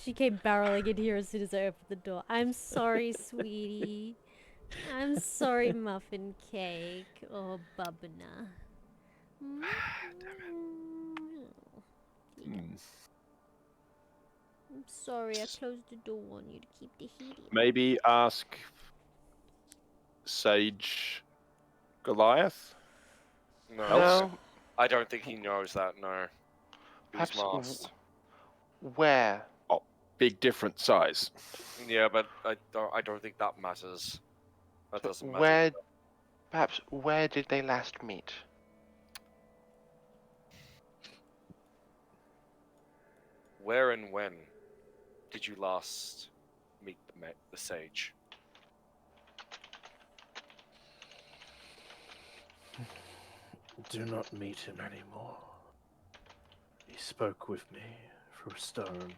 She came barreling in here as soon as I opened the door. I'm sorry, sweetie. I'm sorry, muffin cake. Oh, Bubna. Hmm. I'm sorry, I closed the door on you to keep the heat in. Maybe ask Sage Goliath? No, No. I don't think he knows that. No, he's Perhaps masked. where? Oh, big different size. Yeah, but I don't think that matters. That But doesn't matter. where? Perhaps where did they last meet? Where and when did you last meet the sage? Do not meet him anymore. He spoke with me through stone.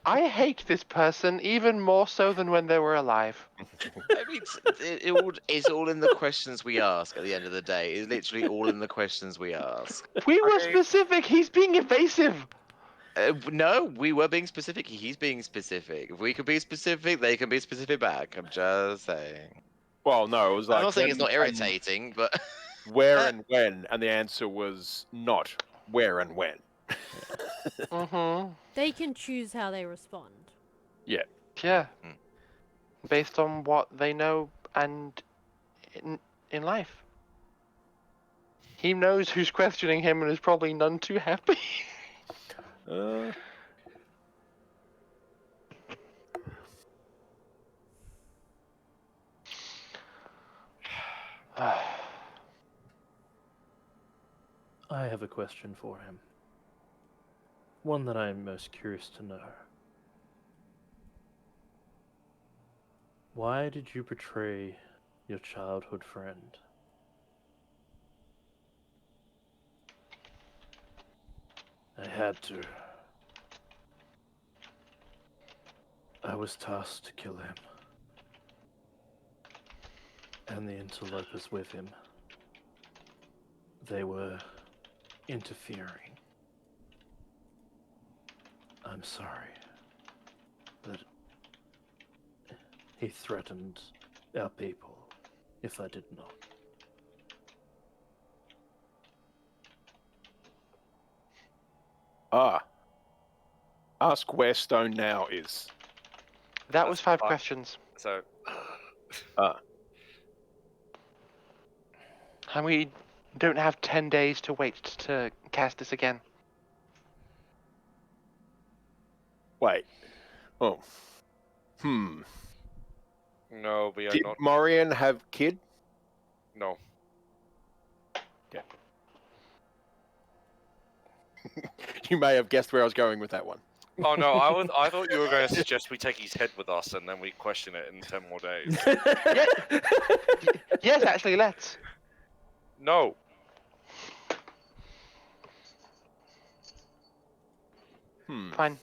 I hate this person even more so than when they were alive. I mean, it's all in the questions we ask at the end of the day. It's literally all in the questions we ask. We were Okay. specific. He's being evasive. No, we were being specific. He's being specific. If we could be specific, they can be specific back. I'm just saying. Well, no, it was I'm like not saying it's when not irritating, but where and when, and the answer was not where and when. Mm-hmm. They can choose how they respond. Yeah. Yeah. Hmm. Based on what they know and in life. He knows who's questioning him and is probably none too happy. Uh, I have a question for him. One that I am most curious to know. Why did you betray your childhood friend? I had to. I was tasked to kill him. And the interlopers with him. They were interfering. I'm sorry. But he threatened our people if I did not. ask where Stone now is. That was That's 5 fine. questions. So, And we don't have 10 days to wait to cast this again. Wait. Oh. Hmm. No, we are Did not. Morian have kid? No. You may have guessed where I was going with that one. Oh no, I thought you were going to suggest we take his head with us and then we question it in 10 more days. Yes, actually, let's. No. Fine.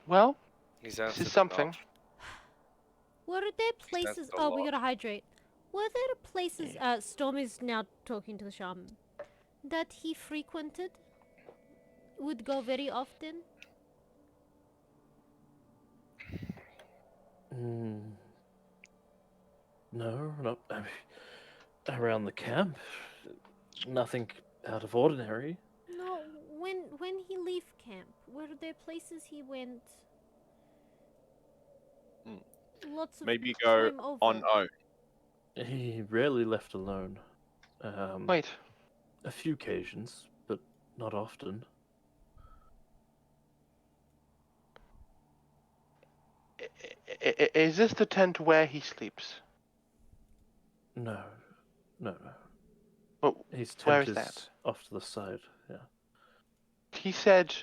Well, He's this answered is something. enough. Were there That's places? a Oh, we lot. gotta hydrate. Were there places? Storm is now talking to the shaman. That he frequented. Would go very often. No, not around the camp. Nothing out of ordinary. No, when he leave camp, were there places he went? Lots of Maybe go time over. on own. He rarely left alone. Wait. A few occasions, but not often. Is this the tent where he sleeps? No. Well, His where tent is that? off to the side. Yeah. He said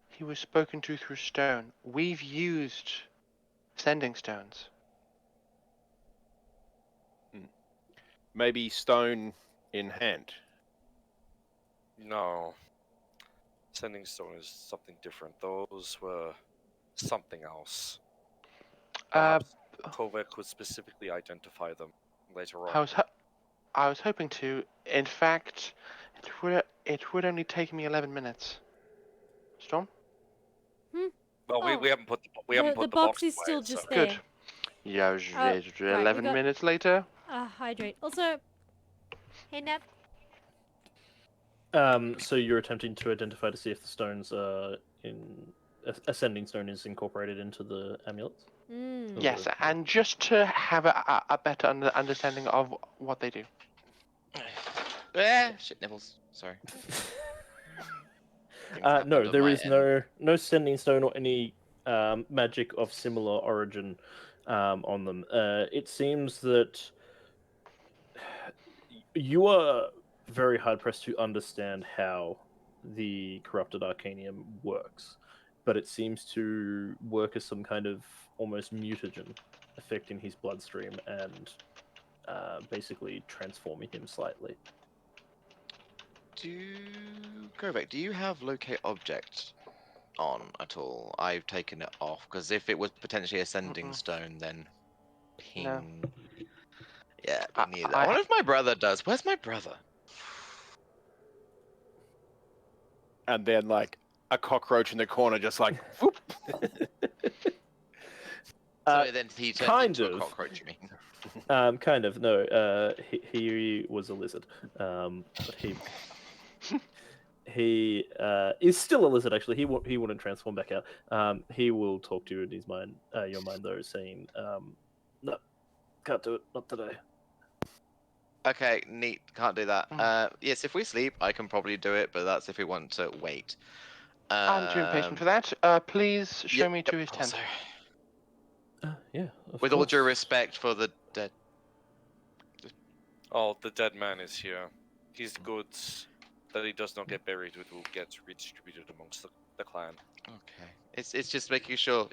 he was spoken to through stone. We've used sending stones. Maybe stone in hand. No. Sending stone is something different. Those were something else. Perhaps Kovac could specifically identify them later on. I was hoping to. In fact, it would only take me 11 minutes. Storm? Well, Oh. we haven't put the box is away, still so- just there. Good. Yeah, right, we 11 got- minutes later. Hydrate. Also, hey Nap. So you're attempting to identify to see if the stones are in ascending stone is incorporated into the amulets. Mm. Yes, and just to have a better understanding of what they do. Shit nibbles. Sorry. Things No, happened on there my is end. no sending stone or any magic of similar origin on them. It seems that you are very hard pressed to understand how the corrupted arcanium works, but it seems to work as some kind of almost mutagen, affecting his bloodstream and basically transforming him slightly. Kovac, do you have locate object on at all? I've taken it off because if it was potentially a sending stone, then ping. No. Yeah, I- me neither. I- I wonder if my brother does. Where's my brother? And then, like, a cockroach in the corner just like, whoop. So then he turned kind into a of. cockroach, you mean? Kind of. No, he was a lizard, but he is still a lizard. Actually, he wouldn't transform back out. He will talk to you in his mind, your mind, though, saying, "No, can't do it. Not today." Okay, neat. Can't do that. Yes, if we sleep, I can probably do it, but that's if we want to wait. I'm too impatient for that. Please show me to his tent. Also, Yeah. with all due respect for the dead. Oh, the dead man is here. His goods that he does not get buried with will get redistributed amongst the clan. Okay, it's just making sure,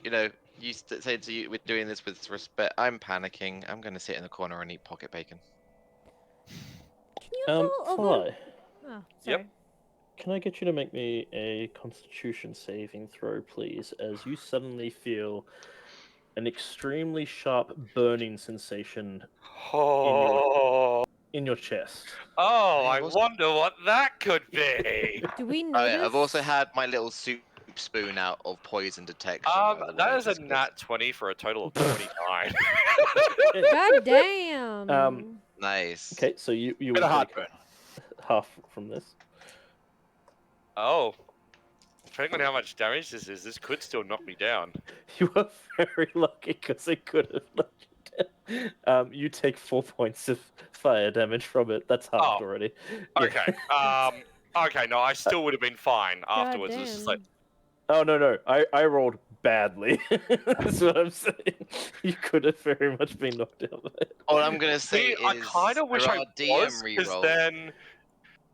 you say to you, we're doing this with respect. I'm panicking. I'm going to sit in the corner and eat pocket bacon. Can you go over? Thallai, Oh, sorry. can I get you to make me a Constitution saving throw, please, as you suddenly feel an extremely sharp burning sensation Oh, in your chest. I was- wonder what that could be. Do we Oh, notice? yeah, I've also had my little soup spoon out of poison detection. by the That way, is a just 'cause- nat 20 for a total of 29. God damn. Nice. Okay, so you Bit will of take heartburn. half from this. Oh. Depending on how much damage this is, this could still knock me down. You are very lucky because it could have knocked you down. You take 4 points of fire damage from it. That's halved Oh, already. Yeah. Okay. Okay, no, I still would have been fine afterwards. It was just like, damn. Oh no, I rolled badly. That's what I'm saying. You could have very much been knocked out by it. All I'm gonna say see, I is kind of wish there I are was, DM because rerolls. then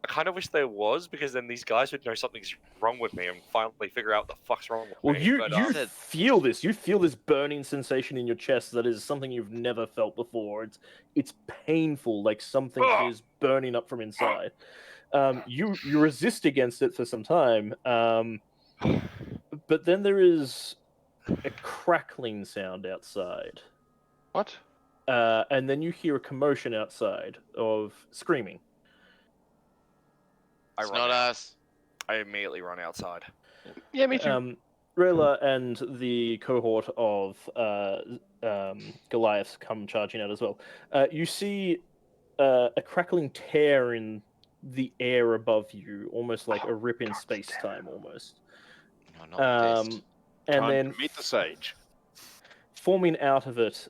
I kind of wish there was, because then these guys would know something's wrong with me and finally figure out what the fuck's wrong with Well, me. you But, you Said- feel this. You feel this burning sensation in your chest that is something you've never felt before. It's painful, like something Ugh. is burning up from inside. You resist against it for some time, but then there is a crackling sound outside, What? and then you hear a commotion outside of screaming. I It's run not out. us. I immediately run outside. Yeah, me too. Rayla and the cohort of Goliaths come charging out as well. You see a crackling tear in the air above you, almost like a rip in space time, almost. No, not the fist. And Time then to meet the sage. forming out of it,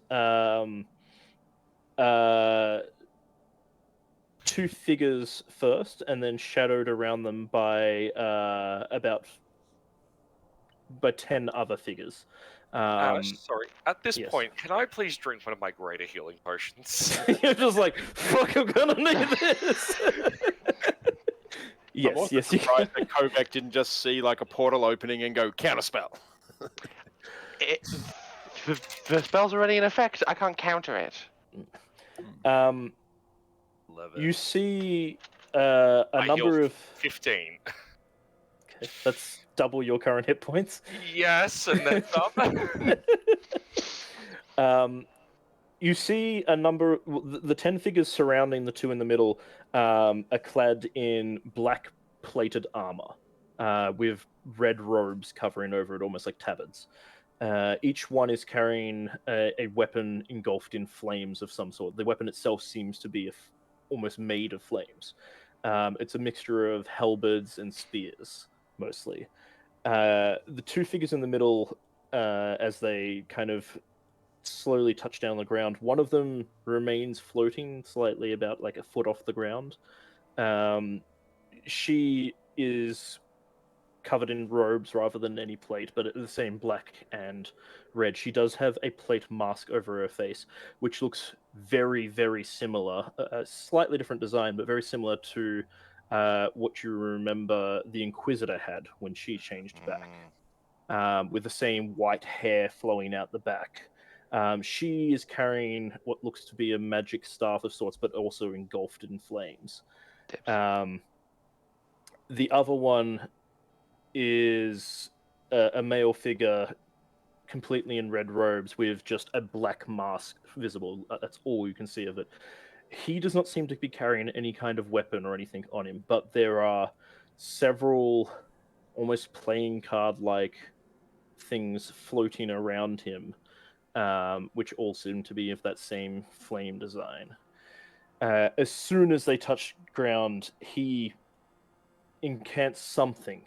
two figures first, and then shadowed around them by about 10 other figures. Sorry. At this yes. point, can I please drink one of my greater healing potions? You're just like, fuck, I'm gonna need this. I'm also yes, you can. surprised that Kovac didn't just see like a portal opening and go counterspell. The spell's already in effect. I can't counter it. Um, Love it. you see I a number heal of. 15. Okay, that's double your current hit points. Yes, and then some. You see a number. The 10 figures surrounding the two in the middle are clad in black plated armor, with red robes covering over it, almost like tabards. Each one is carrying a weapon engulfed in flames of some sort. The weapon itself seems to be almost made of flames. It's a mixture of halberds and spears, mostly. The two figures in the middle, as they kind of slowly touch down the ground, one of them remains floating slightly about like a foot off the ground. She is covered in robes rather than any plate, but the same black and red. She does have a plate mask over her face, which looks very, very similar, a slightly different design, but very similar to what you remember the Inquisitor had when she changed back, with the same white hair flowing out the back. She is carrying what looks to be a magic staff of sorts, but also engulfed in flames. The other one is a male figure completely in red robes with just a black mask visible. That's all you can see of it. He does not seem to be carrying any kind of weapon or anything on him, but there are several almost playing card like things floating around him, which all seem to be of that same flame design. As soon as they touch ground, he incants something.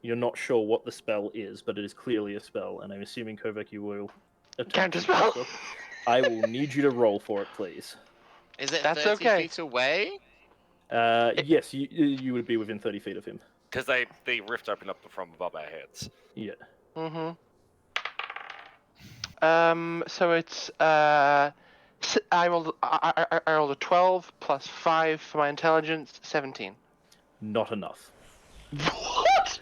You're not sure what the spell is, but it is clearly a spell, and I'm assuming, Kovac, you will attempt to Counterspell? cast it. I will need you to roll for it, please. Is it That's 30 okay. feet away? Yes, you would be within 30 feet of him. Because the rift opened up from above our heads. Yeah. Mm-hmm. So it's I rolled a 12 plus 5 for my intelligence, 17. Not enough. What?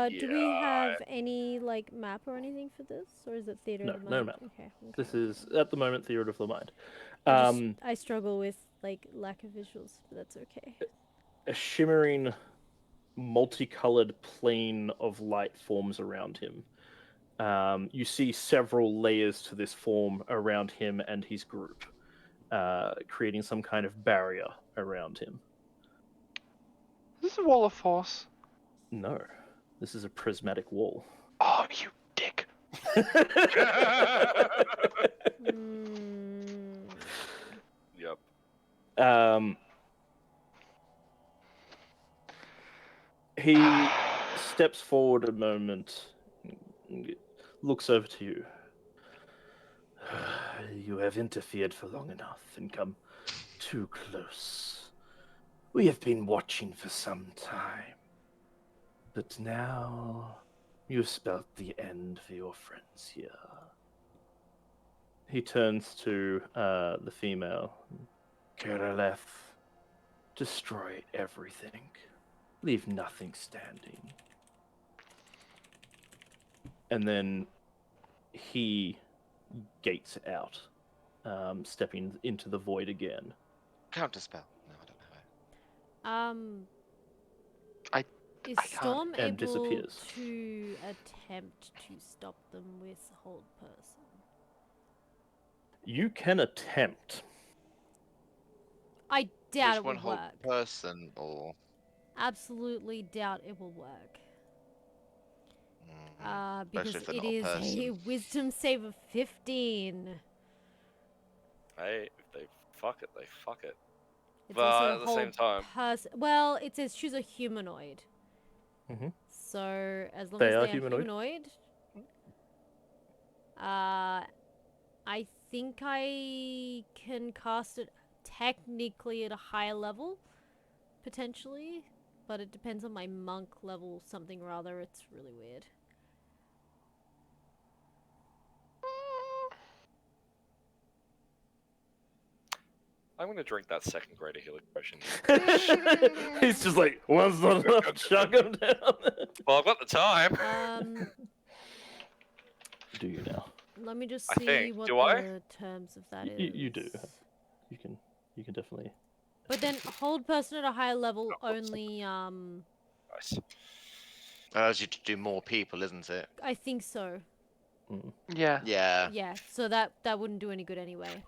Do we have any like map or anything for this, or is it theater No, of the no mind? map. Okay. This is, at the moment, Theater of the Mind. I struggle with like lack of visuals, but that's okay. A shimmering, multicolored plane of light forms around him. You see several layers to this form around him and his group, creating some kind of barrier around him. This is a wall of force. No, this is a prismatic wall. Oh, you dick. Yep. He steps forward a moment, looks over to you. You have interfered for long enough and come too close. We have been watching for some time. But now you spelt the end for your friends here. He turns to the female. Kirilleth, destroy everything. Leave nothing standing. And then he gates out, stepping into the void again. Counterspell. No, I don't have it. Is I can't. Storm And able disappears. to attempt to stop them with hold person? You can attempt. I doubt Which it one will hold work. person or? Absolutely doubt it will work. Especially Because if they're it not a is a person. wisdom save of 15. Hey, if they fuck it, they fuck it. It's But also at the same time, well, it says choose a humanoid. Mhm. So as long They as are they are humanoid. humanoid, I think I can cast it technically at a higher level, potentially, but it depends on my monk level something or other. It's really weird. I'm gonna drink that second greater healing potion. He's just like, one's not enough, chuck him down. Well, I've got the time. Do you now? Let me just I see think. what Do I? the terms of that is. You do. You can definitely. But then hold person at a higher level Oh, whoops. only Nice. Allows you to do more people, isn't it? I think so. Yeah. Yeah. Yeah, so that wouldn't do any good anyway.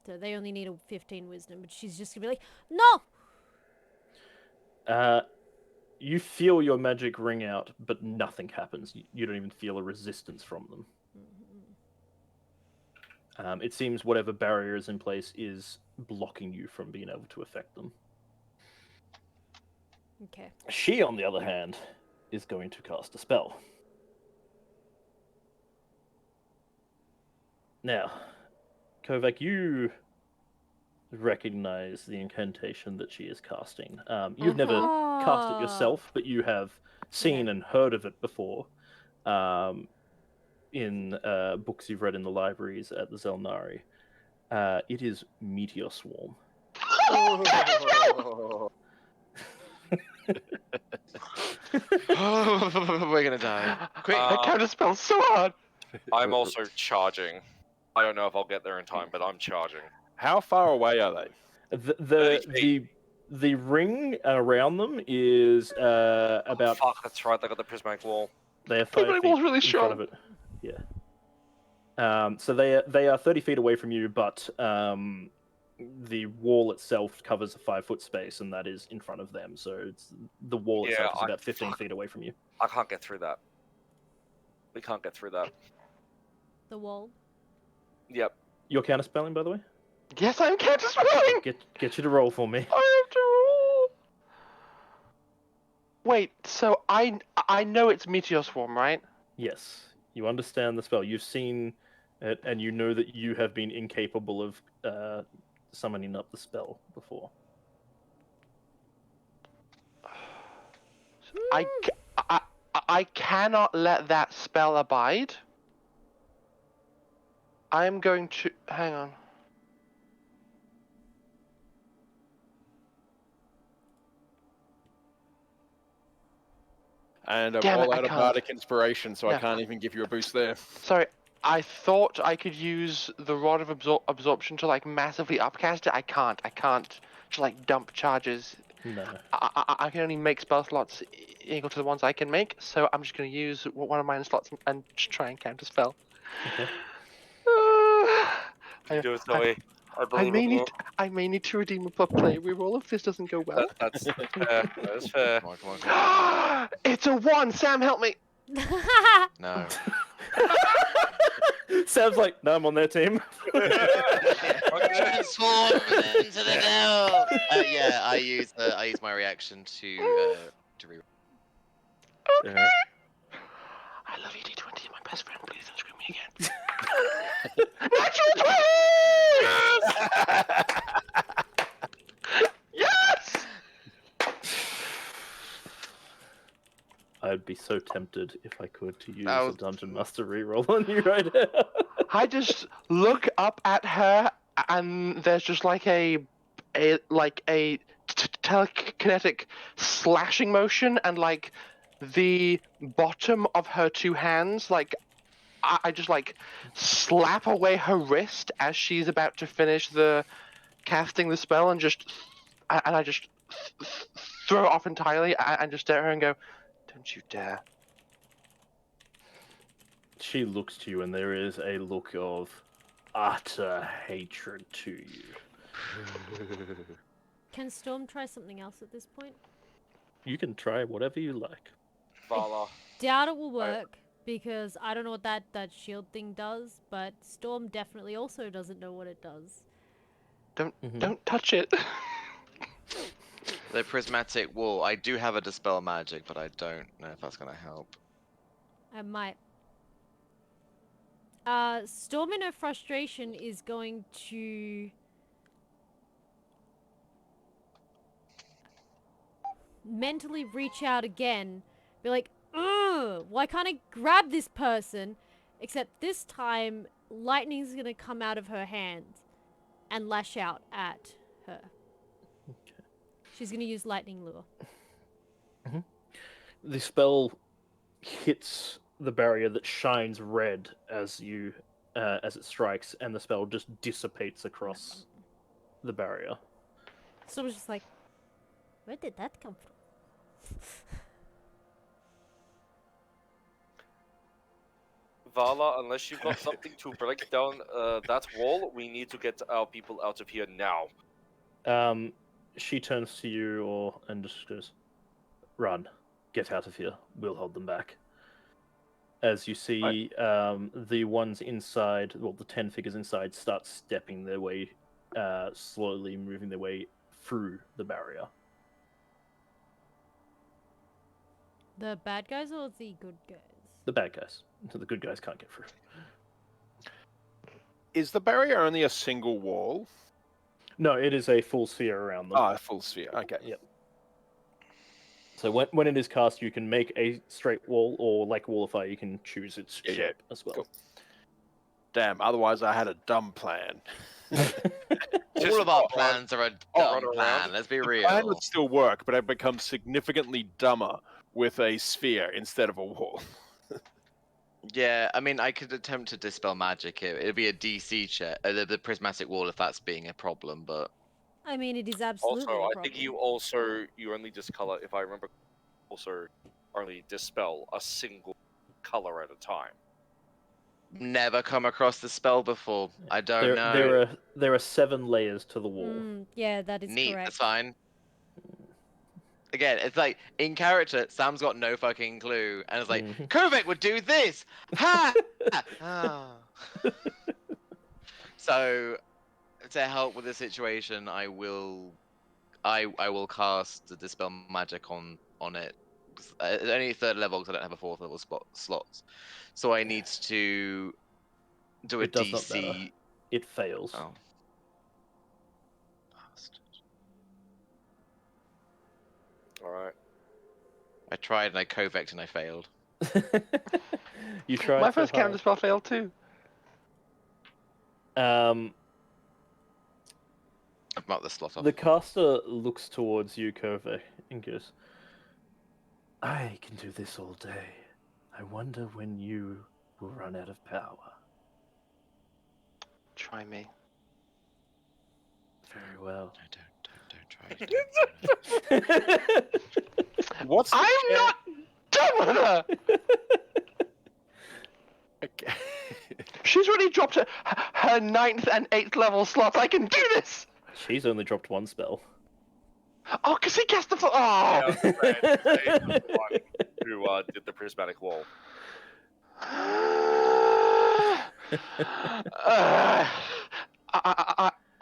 So they only need a 15 wisdom, but she's just gonna be like, no! You feel your magic ring out, but nothing happens. You don't even feel a resistance from them. It seems whatever barrier is in place is blocking you from being able to affect them. Okay. She, on the other hand, is going to cast a spell. Now, Kovac, you recognize the incantation that she is casting. You've never cast it yourself, but you have seen and heard of it before in books you've read in the libraries at the Xel'nari. It is Meteor Swarm. We're gonna die. Quick. I counterspell so hard. I'm also charging. I don't know if I'll get there in time, but I'm charging. How far away are they? The ring around them is about. Fuck, that's right. They got the prismatic wall. They are 5 Prismatic feet wall's really in front strong. of it. Yeah. So they are 30 feet away from you, but the wall itself covers a 5-foot space, and that is in front of them. So the wall Yeah, itself is about 15 feet away from you. I can't get through that. We can't get through that. The wall. Yep. You're counterspelling, by the way. Yes, I'm counterspelling. Get you to roll for me. I have to roll. Wait, so I know it's Meteor Swarm, right? Yes, you understand the spell. You've seen it, and you know that you have been incapable of summoning up the spell before. I cannot let that spell abide. I'm going to hang on. And I'm Damn it, all I out of can't. bardic inspiration, so I Yeah. can't even give you a boost there. Sorry, I thought I could use the Rod of Absorption to like massively upcast it. I can't. I can't to like dump charges. No. I can only make spell slots equal to the ones I can make, so I'm just going to use one of mine slots and just try and counter spell. Okay. Do it, Zoe. I believe I may need to redeem a play reroll if this doesn't go well. That's fair. That's fair. Come on. It's a 1. Sam, help me. No. Sounds like, no, I'm on their team. Transform into the devil. Yeah, I use my reaction to re. Okay. I love you, D20. You're my best friend. Please don't screw me again. Natural 20! I'd be so tempted if I could to use I a was- Dungeon Master reroll on you right now. I just look up at her, and there's just like a telekinetic slashing motion, and like the bottom of her two hands, like I just like slap away her wrist as she's about to finish the casting the spell, and I just throw it off entirely, and just stare at her and go, "Don't you dare!" She looks to you, and there is a look of utter hatred to you. Can Storm try something else at this point? You can try whatever you like. Vala. Doubt it will work because I don't know what that shield thing does, but Storm definitely also doesn't know what it does. Don't touch it. The prismatic wall. I do have a dispel magic, but I don't know if that's gonna help. I might. Storm in her frustration is going to mentally reach out again, be like, ugh, why can't I grab this person? Except this time, lightning's gonna come out of her hand and lash out at her. Okay. She's gonna use lightning lure. The spell hits the barrier that shines red as it strikes, and the spell just dissipates across the barrier. Storm's just like, where did that come from? Vala, unless you've got something to break down that wall, we need to get our people out of here now. She turns to you and just goes, "Run, get out of here. We'll hold them back." As you see, the ones inside, well, the 10 figures inside, start stepping their way, slowly moving their way through the barrier. The bad guys or the good guys? The bad guys. So the good guys can't get through. Is the barrier only a single wall? No, it is a full sphere around them. Ah, a full sphere. Okay. Yep. So when it is cast, you can make a straight wall, or like Wall of Fire, you can choose its Yeah, shape as well. cool. Damn, otherwise I had a dumb plan. All of our plans are a dumb run plan. around. Let's be The real. plan would still work, but it becomes significantly dumber with a sphere instead of a wall. Yeah, I mean, I could attempt to dispel magic. It'd be a DC check, the prismatic wall, if that's being a problem. But I mean, it is absolutely Also, a I problem. think you only discolor, if I remember, also only dispel a single color at a time. never come across the spell before. I don't know. There are 7 layers to the wall. Yeah, that is Neat. correct. That's fine. Again, it's like in character, Sam's got no fucking clue, and it's like Kovac would do this. Ha! Ah. So, to help with the situation, I will cast the dispel magic on it. It's only 3rd level because I don't have a 4th level slots, so I need to do a It does not matter. DC. It fails. Oh. Bastard. All right. I tried and I Kovac and I failed. You tried. My so first hard. counter spell failed too. I've marked the slot off. The caster looks towards you, Kovac, and goes, "I can do this all day. I wonder when you will run out of power." Try me. Very well. Don't try. What's the I'm not done with her. Okay. She's already dropped her 9th and 8th level slots. I can do this. She's only dropped 1 spell. Oh, because he cast the. Oh. Yeah, the one who did the prismatic wall.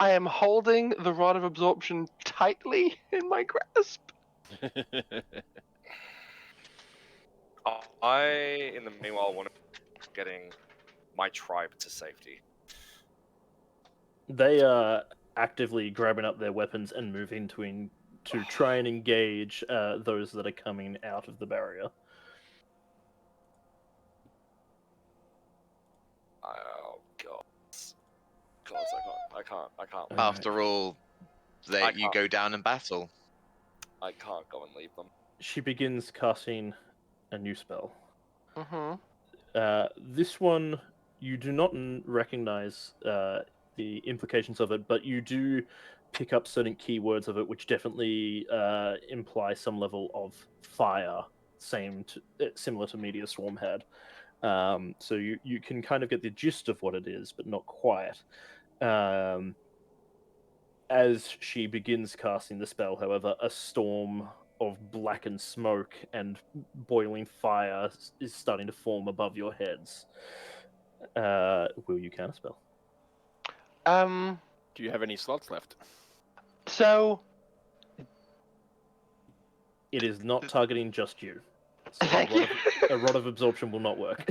I am holding the rod of absorption tightly in my grasp. I, in the meanwhile, want to getting my tribe to safety. They are actively grabbing up their weapons and moving to try and engage those that are coming out of the barrier. course I can't. Alright. After all, I you can't. go down in battle. I can't go and leave them. She begins casting a new spell. Mm-hmm. This one, you do not recognize the implications of it, but you do pick up certain keywords of it, which definitely imply some level of fire, similar to Meteor Swarm had. So you can kind of get the gist of what it is, but not quite. As she begins casting the spell, however, a storm of blackened smoke and boiling fire is starting to form above your heads. Will you counterspell? Do you have any slots left? So It is not targeting just you. So thank you. a rod of absorption will not work.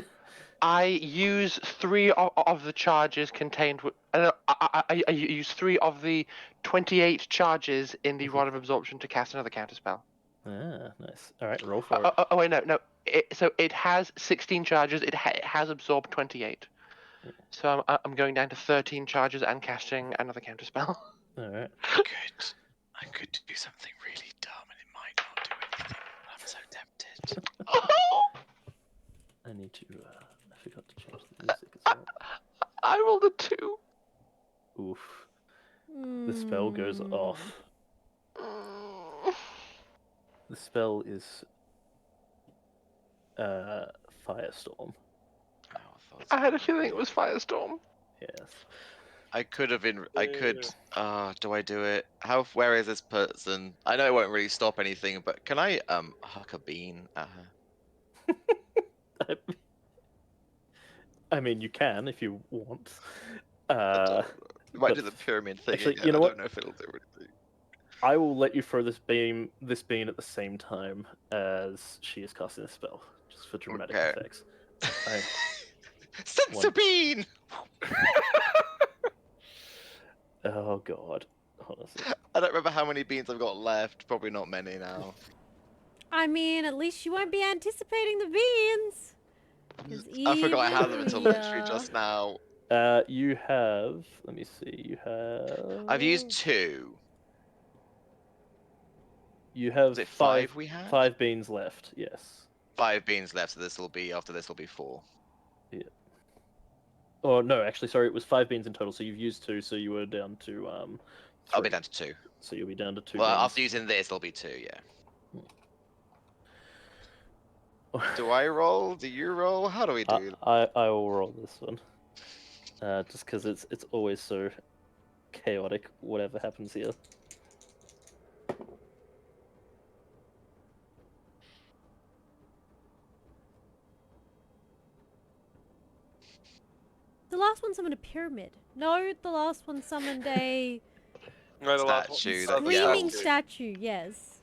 I use 3 of the charges contained. I use 3 of the 28 charges in the rod of absorption to cast another counterspell. Ah, nice. All right, roll for it. Oh wait, no. So it has 16 charges. It has absorbed 28. So I'm going down to 13 charges and casting another counterspell. All right. I could do something really dumb and it might not do anything. I'm so tempted. I need to. I forgot to change the music as well. I rolled a 2. Oof. The spell goes off. The spell is Firestorm. I had a feeling it was Firestorm. Yes. I could have been. I could. Do I do it? Where is this person? I know it won't really stop anything, but can I huck a bean at her? I mean, you can if you want. You might but- do the pyramid thing actually, again. you know I what? don't know if it'll do anything. I will let you throw this bean at the same time as she is casting a spell, just for dramatic Okay. effects. Sense a bean. Oh god, honestly. I don't remember how many beans I've got left. Probably not many now. I mean, at least you won't be anticipating the beans. 'Cause I forgot I had them until literally even just now. You have. Let me see. You have. I've used 2. You have Was it 5 we had? 5 beans left. Yes. 5 beans left, so this will be after this will be 4. Oh no, actually, sorry. It was 5 beans in total. So you've used 2. So you were down to I'll be 3. down to 2. So you'll be down to 2. Well, beans. after using this, it'll be 2. Yeah. Do I roll? Do you roll? How do we do? I will roll this one. Just because it's always so chaotic. Whatever happens here. the last one summoned a pyramid. No, the last one summoned a No, the last Statue, one- that- yeah. screaming statue. Yes.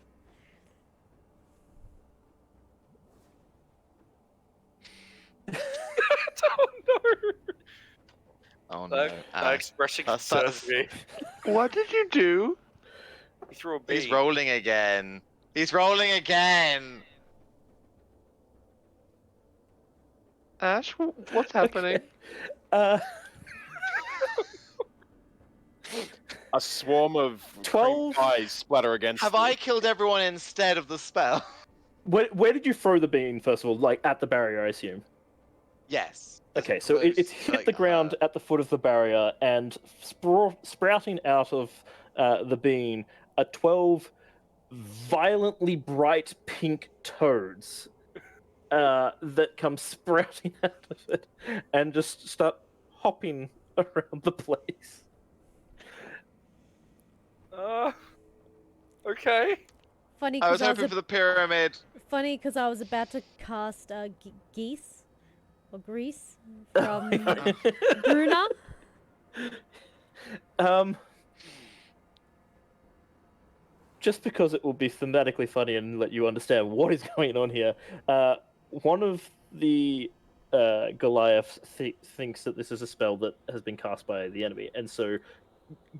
Oh no! Oh no. That expression That's- concerns me. What did you do? He threw a bean. He's rolling again. He's rolling again. Ash, what's happening? Uh, A swarm of 12? eyes splatter against Have you. I killed everyone instead of the spell? where did you throw the bean first of all? Like at the barrier, I assume. Yes. Okay, so it's hit Like, the ground at the foot of the barrier, and sprouting out of the bean are 12 violently bright pink toads that come sprouting out of it and just start hopping around the place. Okay. Funny I was because hoping for the pyramid. funny because I was about to cast geese or grease from Bruna. Just because it will be thematically funny and let you understand what is going on here, one of the Goliaths thinks that this is a spell that has been cast by the enemy, and so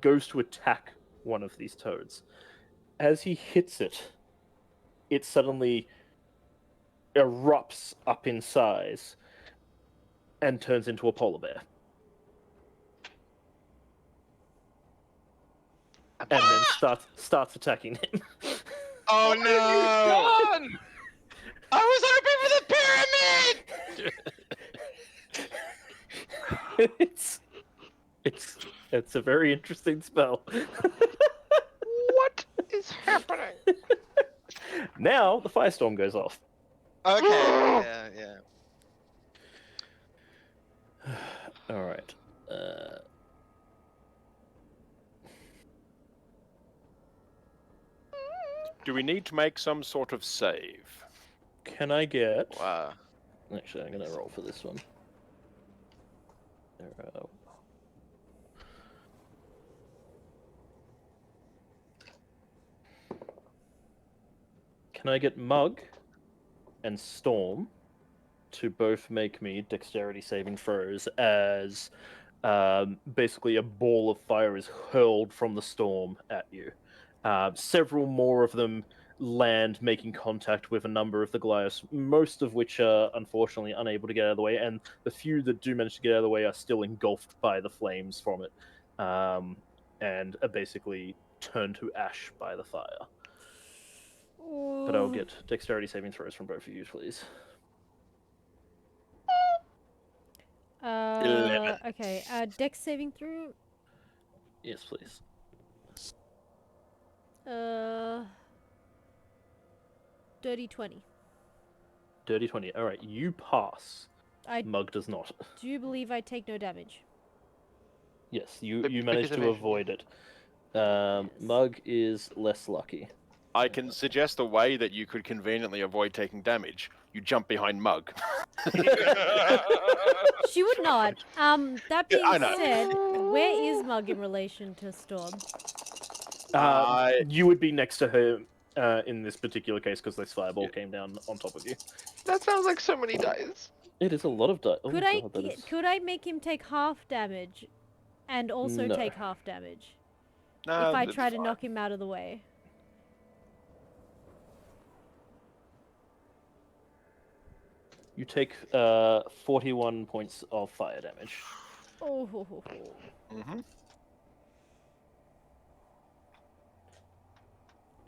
goes to attack one of these toads. As he hits it, it suddenly erupts up in size and turns into a polar bear. and then starts attacking him. Oh What no! have you done? I was hoping for the pyramid. It's a very interesting spell. What is happening? Now the firestorm goes off. Okay. Yeah. Yeah. All right. Do we need to make some sort of save? Can I get? Wow. Actually, I'm gonna roll for this one. Can I get Mug and Storm to both make me dexterity saving throws as basically a ball of fire is hurled from the storm at you? Several more of them land, making contact with a number of the Goliaths, most of which are unfortunately unable to get out of the way, and the few that do manage to get out of the way are still engulfed by the flames from it, and are basically turned to ash by the fire. But I'll get dexterity saving throws from both of you, please. 11. Okay. Dex saving through. Yes, please. Dirty 20. Dirty 20. All right, you pass. I Mug does not. do believe I take no damage. Yes, you But managed because to evasion, yeah. avoid it. Yes. Mug is less lucky. I can suggest a way that you could conveniently avoid taking damage. You jump behind Mug. She would not. That being I know. said, where is Mug in relation to Storm? You would be next to her in this particular case because this fireball came down on top of you. That sounds like so many dice. It is a lot of die. Oh, Could God, that is... could I make him take half damage, and also No. take half damage No, if I that's try to fine. knock him out of the way? You take 41 points of fire damage. Oh, ho, ho, ho. Mm-hmm.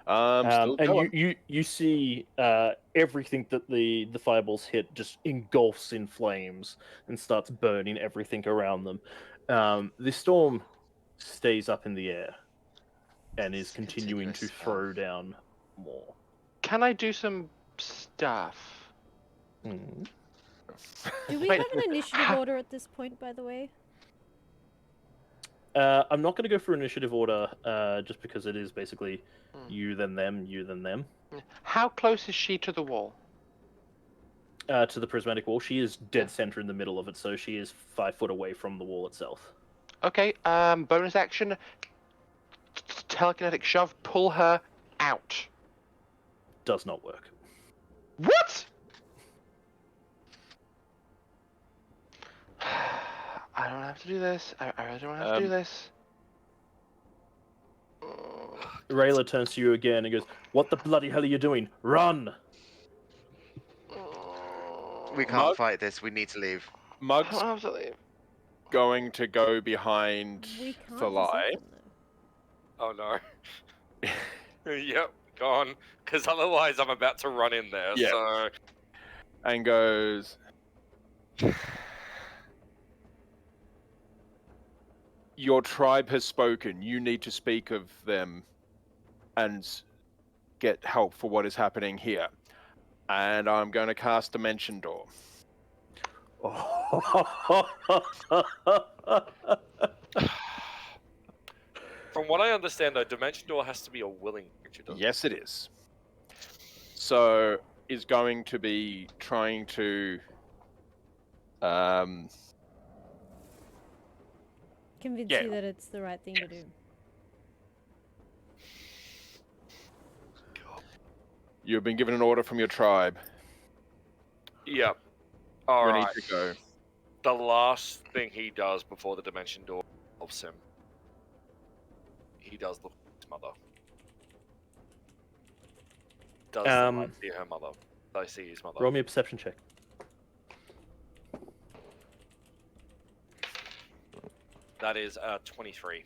And you see everything that the fireballs hit just engulfs in flames and starts burning everything around them. The storm stays up in the air and is continuing to Continuous throw down more. Can I do some stuff? Mm. Do we Wait, have an initiative order at this point, by the way? I'm not going to go for initiative order just because it is basically you, then them, you, then them. How close is she to the wall? To the prismatic wall. She is dead center in the middle of it, so she is 5 foot away from the wall itself. Okay, bonus action. Telekinetic shove, pull her out. Does not work. What? I don't have to do this. I really don't have to do this. Rayla turns to you again and goes, "What the bloody hell are you doing? Run!" We can't Mug? fight this. We need to leave. I Mug's don't have to leave. going to go behind We can't Thallai. resist them, Oh no. Yep, gone. Because otherwise I'm about to run in there. Yeah. So and goes, "Your tribe has spoken. You need to speak of them and get help for what is happening here." And I'm going to cast Dimension Door. from what I understand, though, Dimension Door has to be a willing creature. Doesn't Yes, it is. So, is going to be trying to Convince Yeah. you that it's the right thing to do. You've been given an order from your tribe. Yep. You Alright. need to go. The last thing he does before the Dimension Door helps him, he does look at his mother. Does I see her mother? Does I see his mother? Roll me a perception check. That is 23.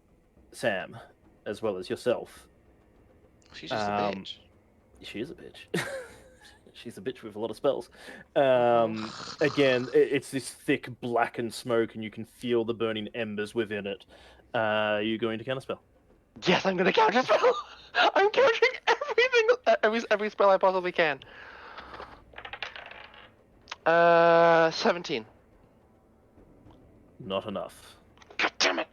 Sam, as well as yourself. She's just a bitch. She is a bitch. She's a bitch with a lot of spells. Again, it's this thick blackened smoke, and you can feel the burning embers within it. You're going to counterspell. Yes, I'm gonna counterspell. I'm countering every spell I possibly can. 17. Not enough. God damn it!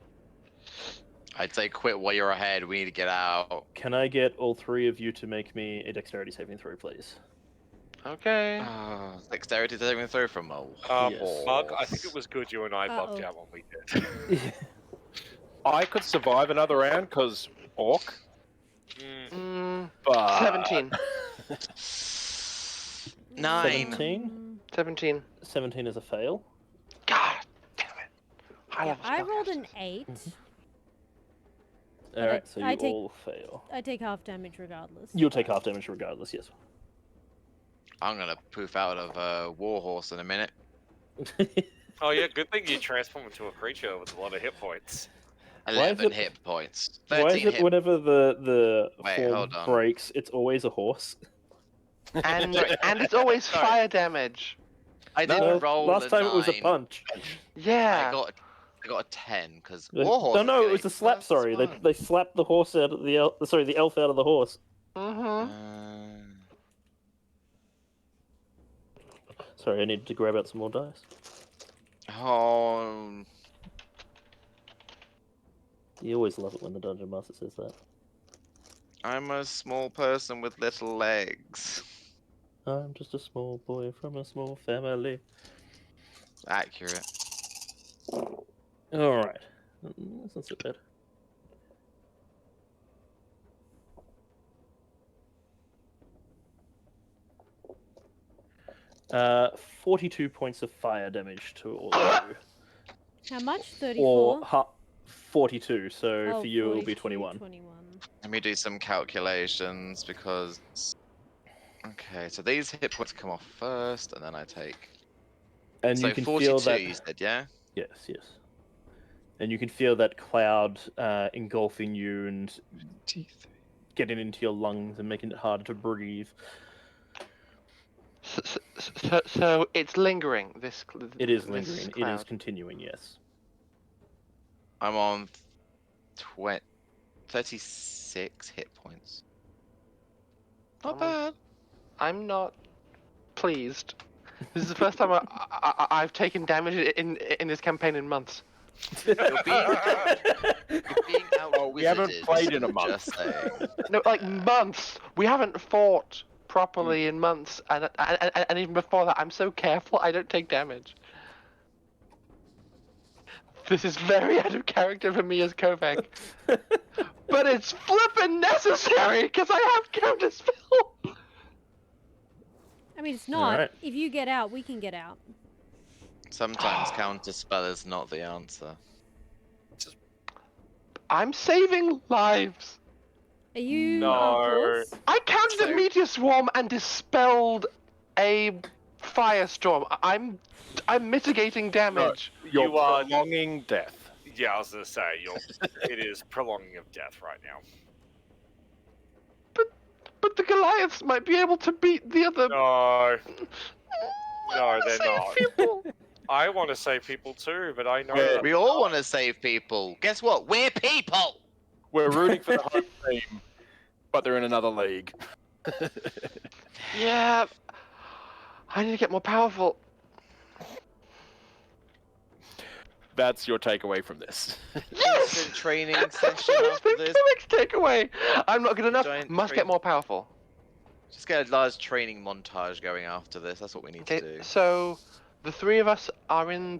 I'd say quit while you're ahead. We need to get out. Can I get all three of you to make me a dexterity saving throw, please? Okay. Dexterity saving throw from a Yes. Mug, I think it was good you and I bugged out when we did. I could survive another round because orc. But 17. 9. 17? 17. 17 is a fail. God damn it. High Yeah, level I spell. rolled an 8. Alright, so I you take- all fail. I take half damage regardless. You'll take half damage regardless, yes. I'm gonna poof out of Warhorse in a minute. Oh yeah, good thing you transform into a creature with a lot of hit points. Why is 11 it- hit points. Why 13 is it hit. whenever the Wait, form hold on. breaks, it's always a horse? And it's always Sorry. fire damage. I No, didn't roll. last time it was a 9. punch. Yeah. I got a 10 because Like, Warhorse. no, no, is it was a getting slap. Sorry, +1. they slapped the horse out of the elf out of the horse. Mm-hmm. Sorry, I needed to grab out some more dice. Oh, You always love it when the dungeon master says that. I'm a small person with little legs. I'm just a small boy from a small family. Accurate. All right, that's not so bad. 42 points of fire damage to all of you. How much? 34? Or 42, so Oh, for you it'll 42, be 21. 21. Let me do some calculations because. Okay, so these hit points come off first, and then I take. And So you can 42, feel that. you said, yeah? Yes, yes. And you can feel that cloud engulfing you and getting into your lungs and making it harder to breathe. So it's lingering. It is this lingering. It is cloud. continuing, yes. I'm on 36 hit points. Not Oh. bad. I'm not pleased. This is the first time I've taken damage in this campaign in months. You're being out. We haven't played in a month. Just saying. No, like months. We haven't fought properly in months, and even before that, I'm so careful I don't take damage. This is very out of character for me as Kovac. But it's flippin' necessary because I have counterspell. I mean, it's not. Alright. If you get out, we can get out. Sometimes counterspell is not the answer. I'm saving lives. Are you No. horse? I countered So- a meteor swarm and dispelled a firestorm. I'm mitigating damage. You're You are- prolonging death. Yeah, I was gonna say it is prolonging of death right now. But the Goliaths might be able to beat the other. No, no, they're Save not. people. I want to save people too, but I know Yeah. that We all want to save people. Guess what? We're people. We're rooting for the home team, but they're in another league. Yeah. I need to get more powerful. That's your takeaway from this. Yes. Instant training session That's after been this. Kivic's takeaway. I'm not good enough. Giant Must tree. get more powerful. Just get a large training montage going after this. That's what we need to Okay, do. so the three of us are in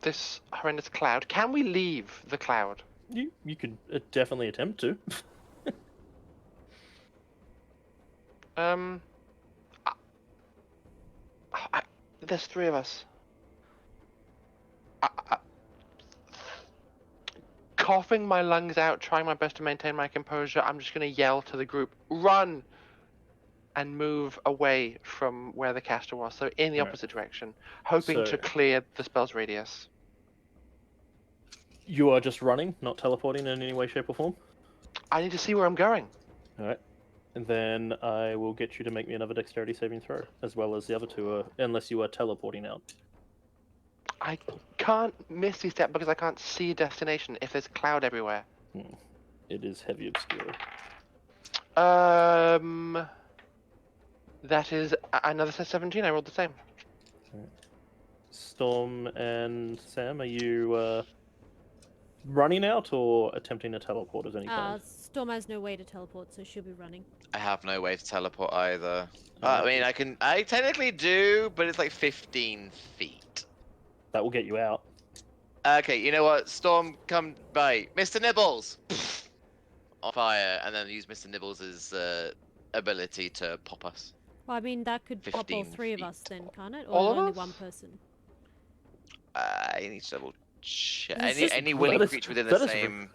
this horrendous cloud. Can we leave the cloud? You could definitely attempt to. There's three of us. Coughing my lungs out, trying my best to maintain my composure, I'm just going to yell to the group, run! And move away from where the caster was, so in the Alright. opposite direction, hoping So- to clear the spell's radius. You are just running, not teleporting in any way, shape, or form. I need to see where I'm going. All right. And then I will get you to make me another dexterity saving throw, as well as the other two, unless you are teleporting out. I can't miss these steps because I can't see a destination if there's a cloud everywhere. It is heavy obscure. That is another set 17. I rolled the same. Storm and Sam, are you running out or attempting to teleport of any kind? Storm has no way to teleport, so she'll be running. I have no way to teleport either. I Alright. mean, I technically do, but it's like 15 feet. That will get you out. Okay, you know what? Storm, come by. Mr. Nibbles! On fire, and then use Mr. Nibbles' ability to pop us. Well, I mean, that could pop all 15 three of feet. us then, can't it? Or All of only us? one person? I need to double check. It's just- Any willing That is- creature within that the is very- same...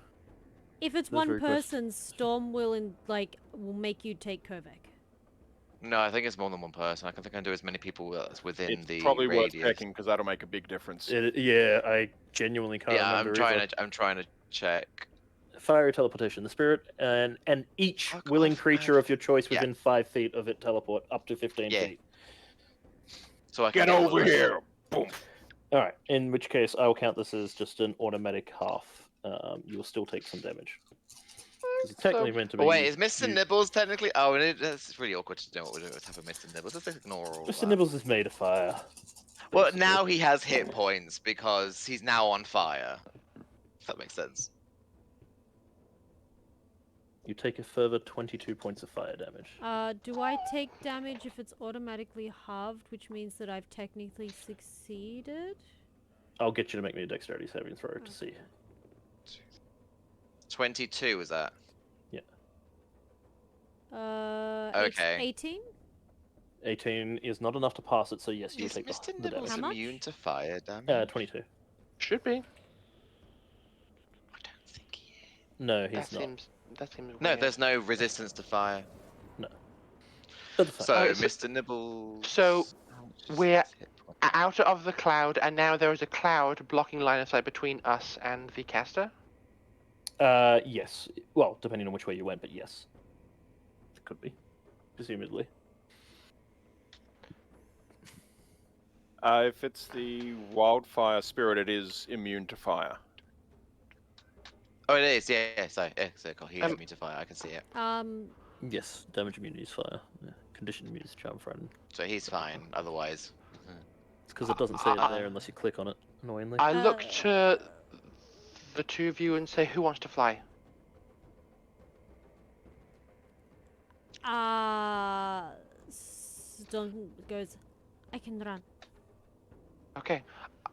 If it's That's one very good. person, Storm will will make you take Kovac. No, I think it's more than one person. I can think I can do as many people as within It's the probably worth radius. checking because that'll make a big difference. Yeah, I genuinely can't Yeah, remember I'm trying to check. Fiery teleportation. The spirit and each Fuck willing off, creature man. of your choice Yeah. within 5 feet of it teleport up to 15 Yeah. feet. So I can Get over close. here! Boom! Alright, in which case I'll count this as just an automatic half. You will still take some damage. It's technically meant to be. Oh, wait, is Mr. you- Nibbles technically? Oh, that's really awkward to know what we're doing with Mr. Nibbles. Let's just ignore all Mr. that. Nibbles is made of fire. Well, basically. now he has hit points because he's now on fire. If that makes sense. You take a further 22 points of fire damage. Do I take damage if it's automatically halved, which means that I've technically succeeded? I'll get you to make me a dexterity saving throw to see. 22 is that? Okay. Okay. 18? 18 is not enough to pass it, so yes, you'll Is take Mr. the Nibbles How damage. much? immune to fire damage? 22. Should be. I don't think he is. No, he's That not. seems No, weird. there's no resistance to fire. But the So, Alright, so- Mr. Nibbles. so how much is we're his hit point? out of the cloud, and now there is a cloud blocking line of sight between us and the caster. Yes. Well, depending on which way you went, but yes. It could be. Presumably. If it's the wildfire spirit, it is immune to fire. Oh, it is. Yeah. So he's Um, immune to fire. I can see it. Yes, damage immunity is fire. Yeah. Condition immunity is charm friend. So he's fine. Otherwise, It's because it doesn't say it there unless you click on it, annoyingly. I look to the two of you and say, "Who wants to fly?" Storm goes, I can run. Okay,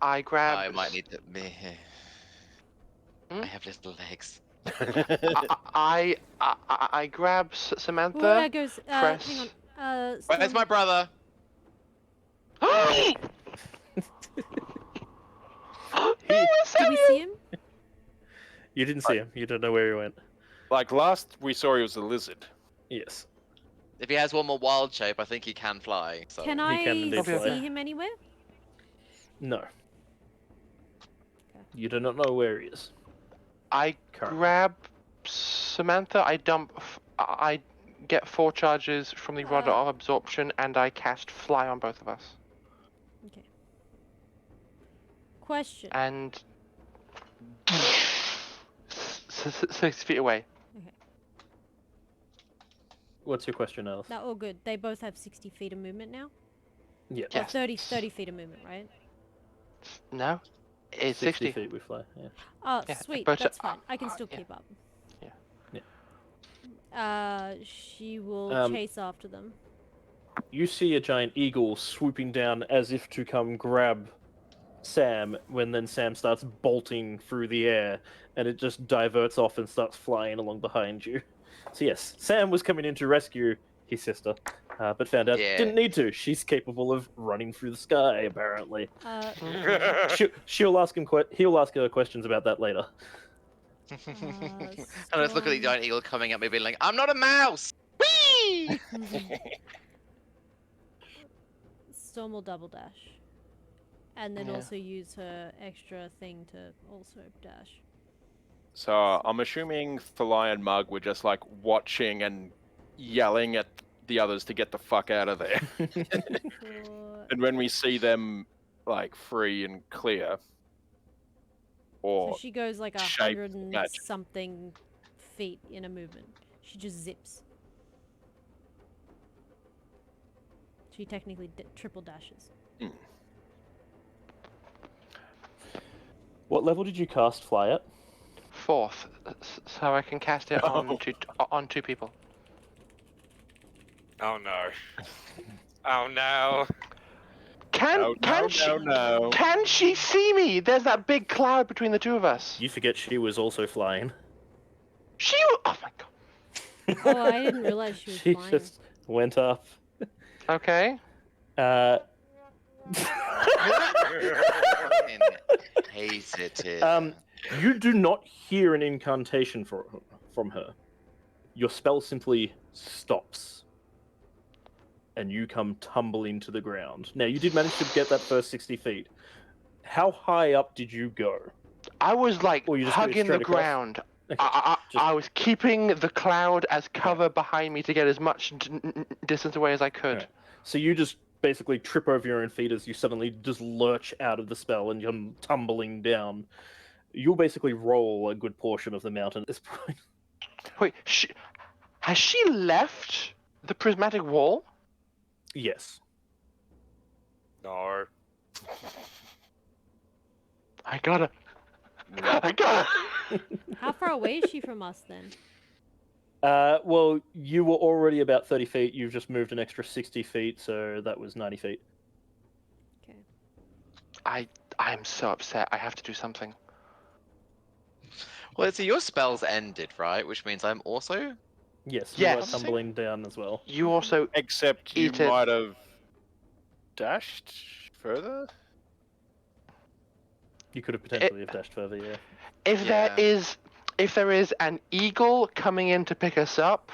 I grab. I might need to. Hmm? I have little legs. I grab Samantha. Well, that goes, press- hang on. Where's my brother? He was Did we see him? You didn't see him. You don't know where he went. Like last we saw, he was a lizard. Yes. If he has one more wild shape, I think he can fly. So. Can He I can indeed see fly. him anywhere? No. You do not know where he is. I Currently. grab Samantha. I get 4 charges from the rod of absorption, and I cast fly on both of us. Okay. Question. And 6 feet away. What's your question, Alice? That all good. They both have 60 feet of movement now? Yeah. Or Yes. 30 feet of movement, right? No, it's 60. feet we fly. Yeah. Oh, Yeah, sweet. but, That's fine. I can still yeah. keep up. Yeah. She will Um, chase after them. You see a giant eagle swooping down as if to come grab Sam, when then Sam starts bolting through the air, and it just diverts off and starts flying along behind you. So yes, Sam was coming in to rescue his sister, but found out Yeah. didn't need to. She's capable of running through the sky, apparently. He'll ask her questions about that later. And I just look at the giant eagle coming at me, being like, "I'm not a mouse." Whee! Storm will double dash. And then Yeah. also use her extra thing to also dash. So I'm assuming Thallai and Mug were just like watching and yelling at the others to get the fuck out of there. Sure. And when we see them like free and clear, So or she goes like shape 100 and magic. something feet in a movement. She just zips. She technically triple dashes. What level did you cast Fly at? 4th, so I can cast it on two people. Oh no. Oh no. Can she see me? There's that big cloud between the two of us. You forget she was also flying. Oh my god. Oh, I didn't realize she was She flying. just went up. Okay. Hate it. You do not hear an incantation from her. Your spell simply stops. And you come tumbling to the ground. Now, you did manage to get that first 60 feet. How high up did you go? I was like Or you just go hugging the straight across? ground. Okay, I was keeping the cloud as cover behind me to get as much distance away as I could. Right. So you just basically trip over your own feet as you suddenly just lurch out of the spell and you're tumbling down. You'll basically roll a good portion of the mountain at this point. Wait, has she left the prismatic wall? Yes. No. I gotta. How far away is she from us then? Well, you were already about 30 feet. You've just moved an extra 60 feet, so that was 90 feet. Okay. I am so upset. I have to do something. Well, so your spell's ended, right? Which means I'm also. Yes, Yes. you are tumbling down as well. You also. Except you Eat it. might have dashed further. You could have potentially have dashed further, yeah. If Yeah. if there is an eagle coming in to pick us up,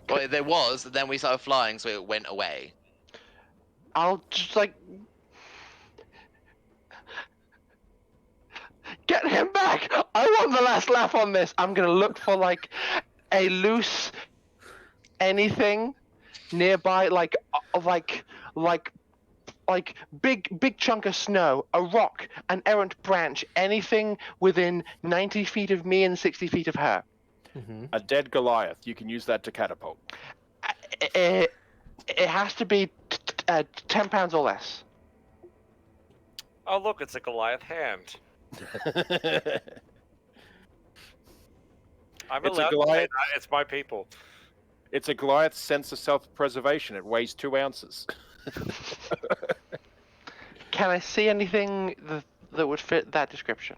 Well, there was, and then we started flying, so it went away. I'll just like get him back. I want the last laugh on this. I'm gonna look for like a loose anything nearby, like big chunk of snow, a rock, an errant branch, anything within 90 feet of me and 60 feet of her. Mm-hmm. A dead Goliath. You can use that to catapult. It has to be 10 pounds or less. Oh look, it's a Goliath hand. I'm It's a allowed to say Goliath. that. It's my people. It's a Goliath's sense of self-preservation. It weighs 2 ounces. Can I see anything that would fit that description?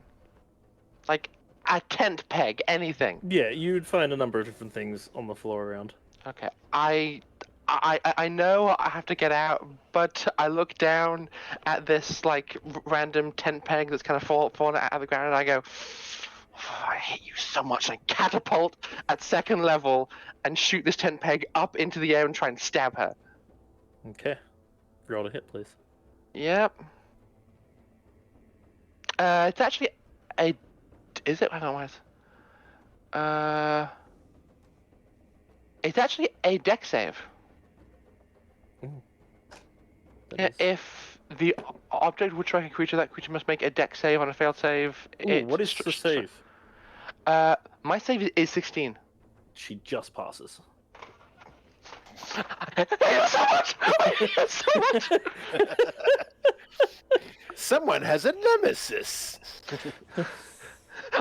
Like a tent peg, anything. Yeah, you'd find a number of different things on the floor around. Okay. I know I have to get out, but I look down at this like random tent peg that's kind of fallen out of the ground, and I go, oh, I hate you so much. I catapult at 2nd level and shoot this tent peg up into the air and try and stab her. Okay. Roll a hit, please. Yep. It's actually a. Is it? I don't know what it's actually a deck save. That is- If the object would strike a creature, that creature must make a deck save. On a failed save, Ooh, what is the save? My save is 16. She just passes. I hate it so much! I hate it so much! Someone has a nemesis.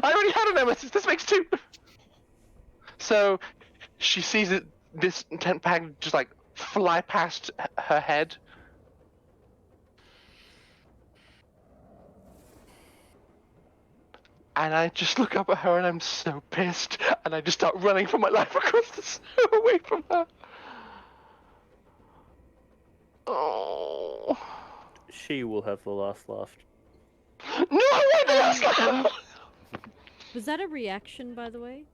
I already had a nemesis. This makes 2. So she sees this tent peg just like fly past her head. And I just look up at her and I'm so pissed. And I just start running for my life across the snow away from her. Oh. She will have the last laugh. No, I want the last laugh! Was that a reaction, by the way?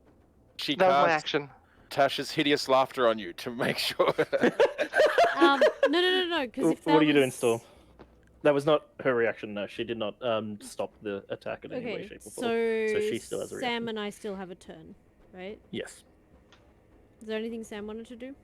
She That was my casts action. Tasha's hideous laughter on you to make sure. No. Because if that What are you doing, was- Storm? That was not her reaction. No, she did not stop the attack in any way, Okay, shape, or form. so she still has a Sam reaction. and I still have a turn, right? Yes. Is there anything Sam wanted to do?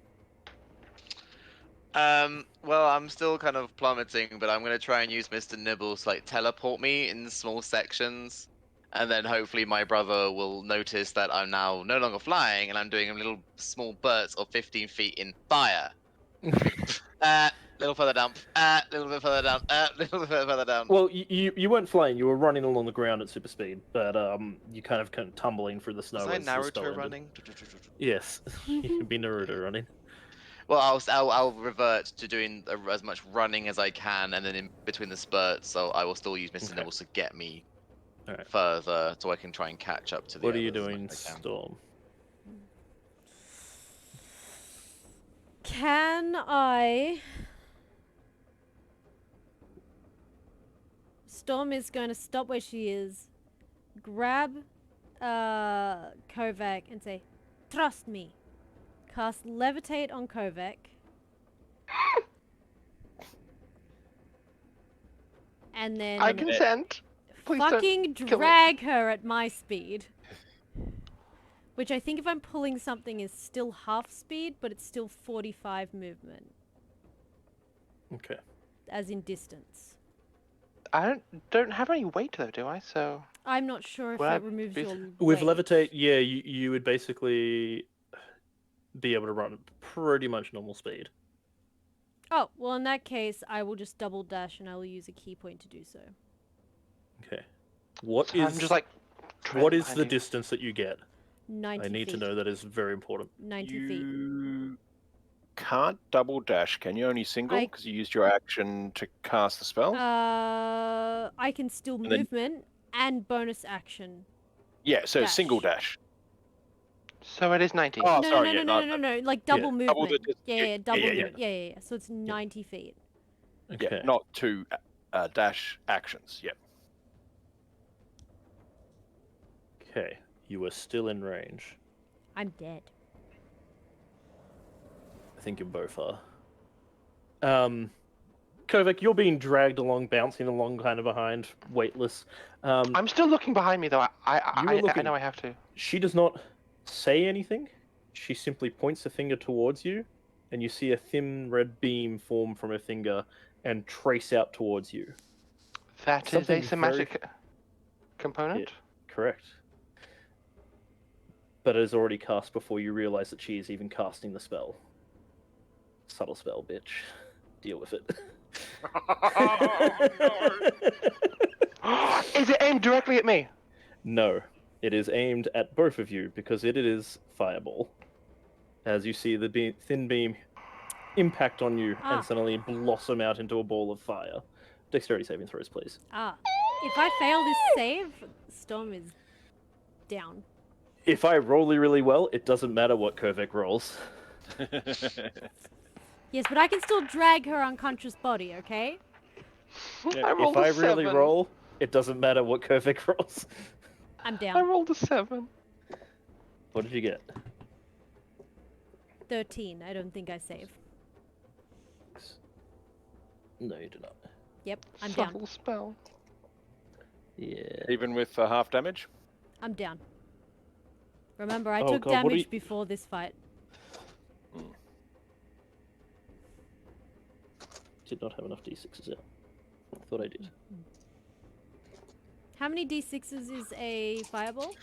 Well, I'm still kind of plummeting, but I'm gonna try and use Mr. Nibbles to like teleport me in small sections, and then hopefully my brother will notice that I'm now no longer flying and I'm doing a little small bursts of 15 feet in fire. Little further down. Little bit further down. Little bit further down. Well, you weren't flying. You were running along the ground at super speed, but you kind of tumbling through the snow. Was I as the spell Naruto ended. running? Yes, you can be Naruto running. Well, I'll revert to doing as much running as I can, and then in between the spurts, so I will still use Mr. Okay. Nibbles to get me Alright. further, so I can try and catch up to the What are others you as doing, much as I can. Storm? Can I... Storm is going to stop where she is, grab Kovac and say, "Trust me." Cast Levitate on Kovac. And then I consent. Please fucking kill me. drag her at my speed. Which I think if I'm pulling something is still half speed, but it's still 45 movement. Okay. As in distance. I don't have any weight though, do I? So I'm not sure if Would I that removes be- your With weight. levitate, yeah, you would basically be able to run at pretty much normal speed. Oh, well in that case, I will just double dash and I will use a key point to do so. Okay. What I'm is just like. what treading is the behind you. distance that you get? 90 I need feet. to know. That is very important. 90 feet. You can't double dash, can you? Only single? I- Because you used your action to cast the spell? I can still And then- movement and bonus action. Yeah, so dash. single dash. So it is 90. Oh, no, sorry, no, yeah, no, no, no, no, like double movement. double the yeah, yeah, yeah, double yeah. movement. Yeah. So it's 90 feet. Okay. Yeah, not two dash actions. Yeah. Okay. You are still in range. I'm dead. I think you both are. Kovac, you're being dragged along, bouncing along, kind of behind, weightless. I'm still looking behind me though. I You were looking- know I have to. She does not say anything. She simply points a finger towards you, and you see a thin red beam form from her finger and trace out towards you. That is Something a somatic component. Correct. But it is already cast before you realize that she is even casting the spell. Subtle spell, bitch. Deal with it. Is it aimed directly at me? No, it is aimed at both of you because it is fireball. As you see the thin beam impact on you Ah. and suddenly blossom out into a ball of fire. Dexterity saving throws, please. If I fail this save, Storm is down. If I roll really well, it doesn't matter what Kovac rolls. Yes, but I can still drag her unconscious body, okay? I rolled If I a really 7. roll, it doesn't matter what Kovac rolls. I'm I down. rolled a 7. What did you get? 13. I don't think I save. No, you do not. Yep, I'm down. Subtle spell. Yeah. Even with half damage? I'm down. Remember, I Oh, took God, what do damage you- before this fight. Did not have enough d6s yet. Thought I did. How many d6s is a fireball?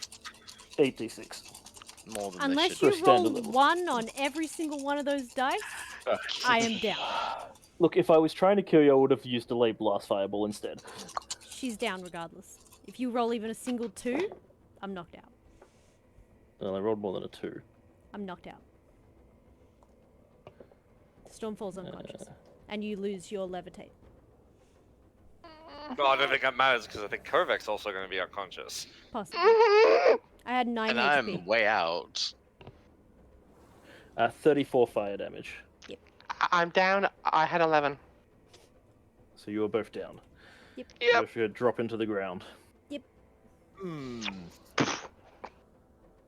8d6. More than Unless this For you a standard roll level. 1 on every single one of those dice, I am down. Look, if I was trying to kill you, I would have used delayed blast fireball instead. She's down regardless. If you roll even a single 2, I'm knocked out. Well, I rolled more than a 2. I'm knocked out. Storm falls unconscious. And you lose your levitate. No, I don't think that matters because I think Kovac's also going to be unconscious. Possibly. I had 9 And HP. I'm way out. 34 fire damage. I'm down. I had 11. So you are both down. Yep. Yep. Both of you drop into the ground.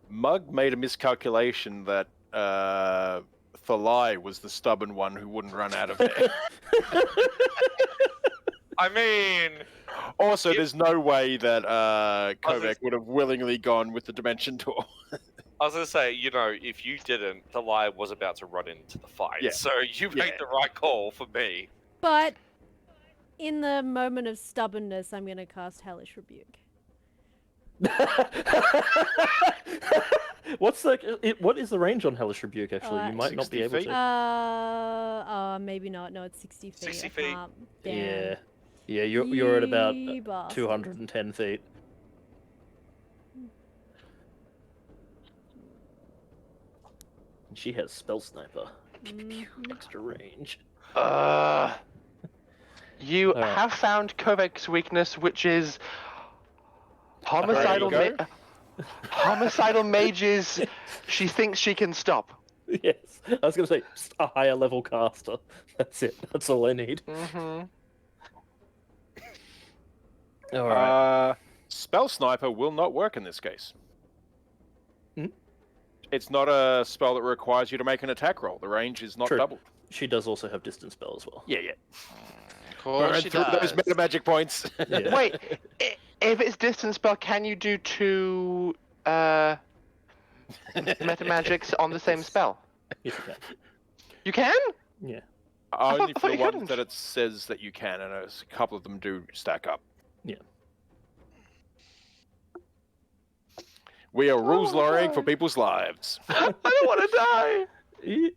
Mug made a miscalculation that Thallai was the stubborn one who wouldn't run out of there. I mean, Also, If- there's no way that was gonna Kovac would have willingly gone with the Dimension Door. I was gonna say, if you didn't, Thallai was about to run into the fight. Yeah. So you Yeah. made the right call for me. But in the moment of stubbornness, I'm going to cast Hellish Rebuke. What is the range on Hellish Rebuke? Actually, you might not 60 be able feet? to. Maybe not. No, it's 60 feet. 60 I feet. can't. Damn. Yeah, yeah, you're at about Ye bastard. 210 feet. And she has Spell Sniper. Extra range. You Alright. have found Kovac's weakness, which is homicidal. There you go. Homicidal mages. She thinks she can stop. Yes, I was going to say just a higher level caster. That's it. That's all I need. Mm-hmm. All right. Spell Sniper will not work in this case. Hmm? It's not a spell that requires you to make an attack roll. The range is not True. doubled. She does also have distance spell as well. Yeah, yeah. Of course she Through those does. meta magic points. Yeah. Wait, if it's distance spell, can you do two meta magics on the same spell? Yes, you can. You can? Yeah. Only I for thought the you ones couldn't. that it says that you can, and a couple of them do stack up. Yeah. We are rules Oh, lawyering no. for people's lives. I don't want to die.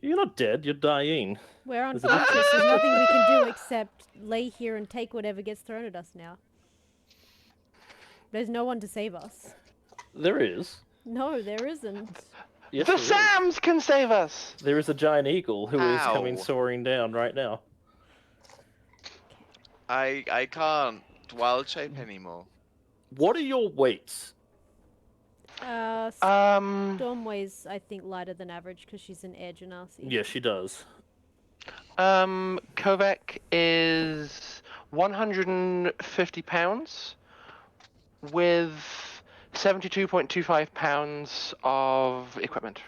You're not dead. You're dying. We're on There's a Fortress. There's nothing we can do except lay here and take whatever gets thrown at us now. There's no one to save us. There is. No, there isn't. Yes, The there is. Sams can save us. There is a giant eagle who is coming Ow. soaring down right now. I can't wild shape anymore. What are your weights? Storm weighs, I think, lighter than average because she's an air genasi. Yeah, she does. Kovac is 150 pounds with 72.25 pounds of equipment.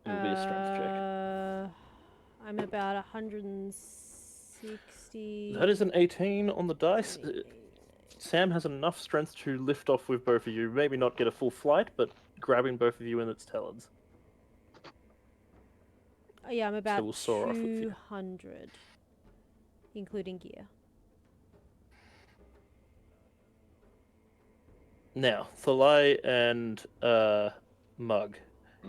It will be a strength check. I'm about 160. That is an 18 on the dice. Sam has enough strength to lift off with both of you. Maybe not get a full flight, but grabbing both of you in its talons. Oh, yeah, I'm about we'll soar off with you. 200, including gear. Now, Thallai and Mug,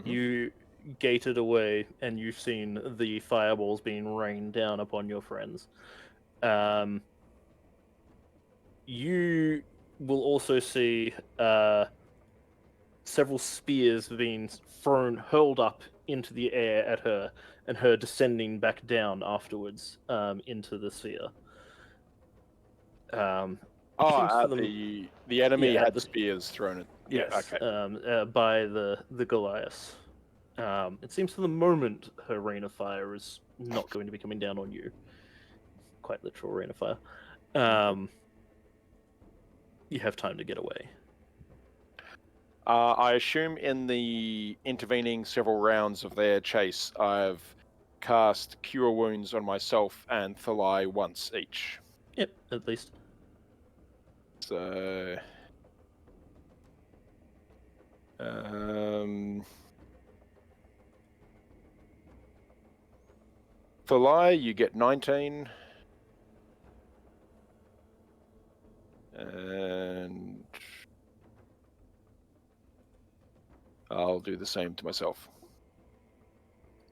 you gated away and you've seen the fireballs being rained down upon your friends. You will also see several spears being hurled up into the air at her, and her descending back down afterwards into the sphere. Seems for them- The enemy Yeah, had the- spears thrown at. Yes, Okay. by the Goliath. It seems for the moment her rain of fire is not going to be coming down on you. Quite literal rain of fire. You have time to get away. I assume in the intervening several rounds of their chase, I've cast Cure Wounds on myself and Thallai once each. Yep, at least. So. Thallai, you get 19. And I'll do the same to myself.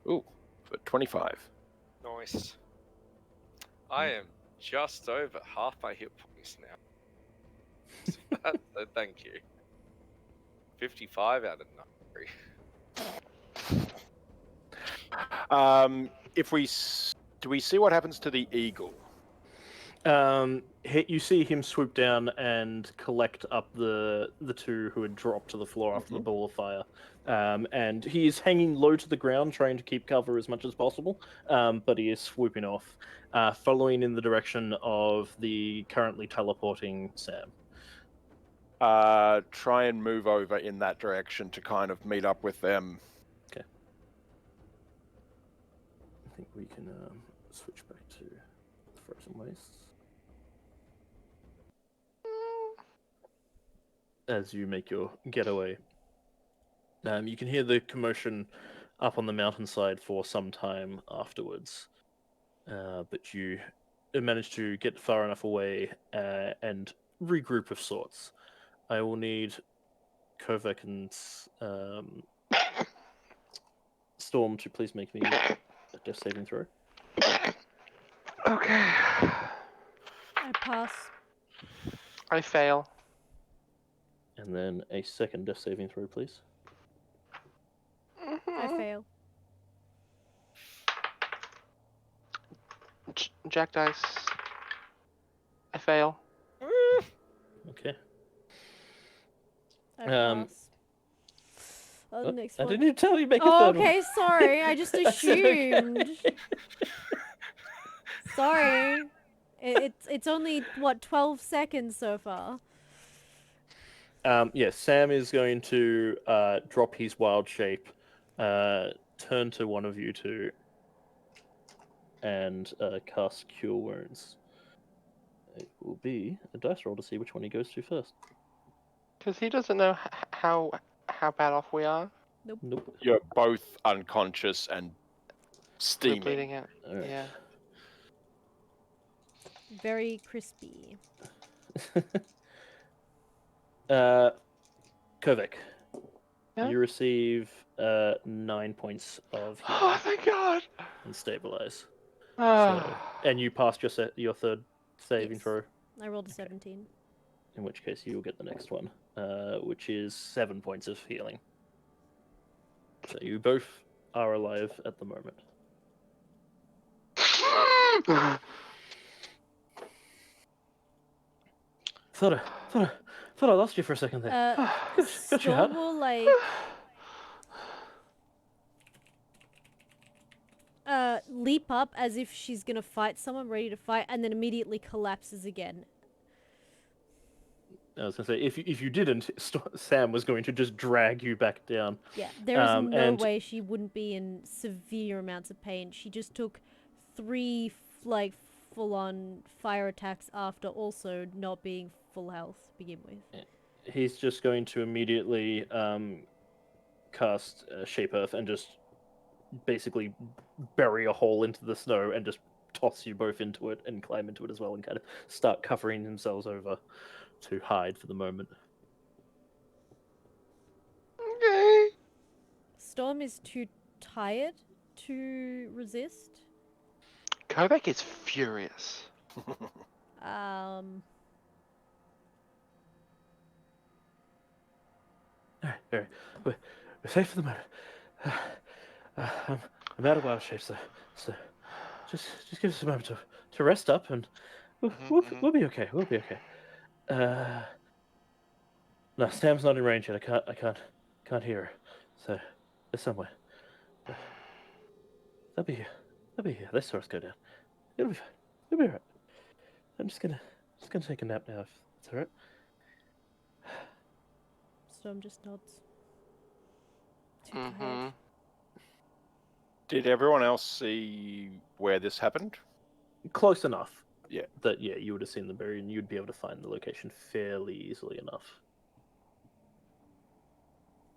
Ooh, for 25. Nice. I am just over half my hit points now. So thank you. 55 out of 90. Do we see what happens to the eagle? You see him swoop down and collect up the two who had dropped to the floor after the ball of fire. And he is hanging low to the ground, trying to keep cover as much as possible, but he is swooping off, following in the direction of the currently teleporting Sam. Try and move over in that direction to kind of meet up with them. think we can switch back to the Frozen Wastes. As you make your getaway, you can hear the commotion up on the mountainside for some time afterwards, but you manage to get far enough away and regroup of sorts. I will need Kovac and Storm to please make me a death saving throw. Okay. I pass. I fail. And then a second death saving throw, please. I fail. Jack dice. I fail. Okay. I Um, pass. Oh, the next I one. didn't even tell you make a Oh, third one. okay, sorry. I just I said okay. assumed. Sorry. It's only, what, 12 seconds so far? Yeah, Sam is going to drop his wild shape, turn to one of you two, and cast Cure Wounds. It will be a dice roll to see which one he goes to first. Because he doesn't know how bad off we are. Nope. You're both unconscious and We're steaming. bleeding out. All right. Yeah. Very crispy. Kovac, Yeah? you receive 9 points of Oh, healing thank God. and stabilize. Ah. And you passed your third saving Yes. throw, I rolled a 17. in which case you'll get the next one, which is 7 points of healing. So you both are alive at the moment. Thought I lost you for a second there. Got you Storm out. will, like, leap up as if she's gonna fight someone, ready to fight, and then immediately collapses again. I was gonna say if you didn't, Sam was going to just drag you back down. Yeah, there is no and- way she wouldn't be in severe amounts of pain. She just took 3 like full-on fire attacks after also not being full health to begin with. He's just going to immediately cast Shape Earth and just basically bury a hole into the snow and just toss you both into it and climb into it as well and kind of start covering themselves over to hide for the moment. Okay. Storm is too tired to resist. Kovac is furious. Um, All right. We're safe for the moment. I'm out of wild shape, so just give us a moment to rest up, and we'll be okay. We'll be okay. No, Sam's not in range yet. I can't hear her. So there's somewhere. They'll be here. They saw us go down. It'll be fine. It'll be alright. I'm just gonna take a nap now if it's alright. Storm just nods. Too tired. Did everyone else see where this happened? Close enough. Yeah. That you would have seen the berry and you'd be able to find the location fairly easily enough.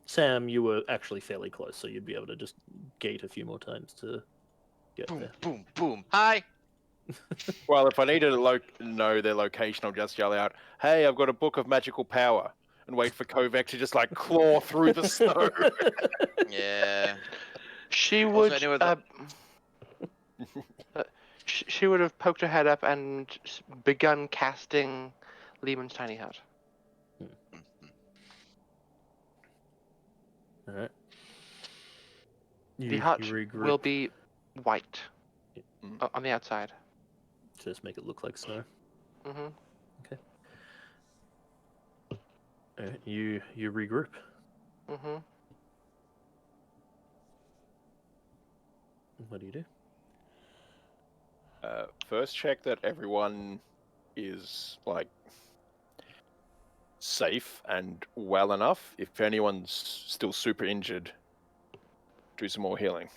Sam, you were actually fairly close, so you'd be able to just gate a few more times to get Boom, there. boom, boom. Hi. Well, if I need to know their location, I'll just yell out, "Hey, I've got a book of magical power," and wait for Kovac to just like claw through the snow. Yeah. She Also, would. anyway, the- She would have poked her head up and begun casting Lehman's tiny hut. Alright. The hut you regroup. will be white Mm. on the outside. Just make it look like snow. Mhm. Alright, you regroup. Mhm. What do you do? First, check that everyone is like safe and well enough. If anyone's still super injured, do some more healing.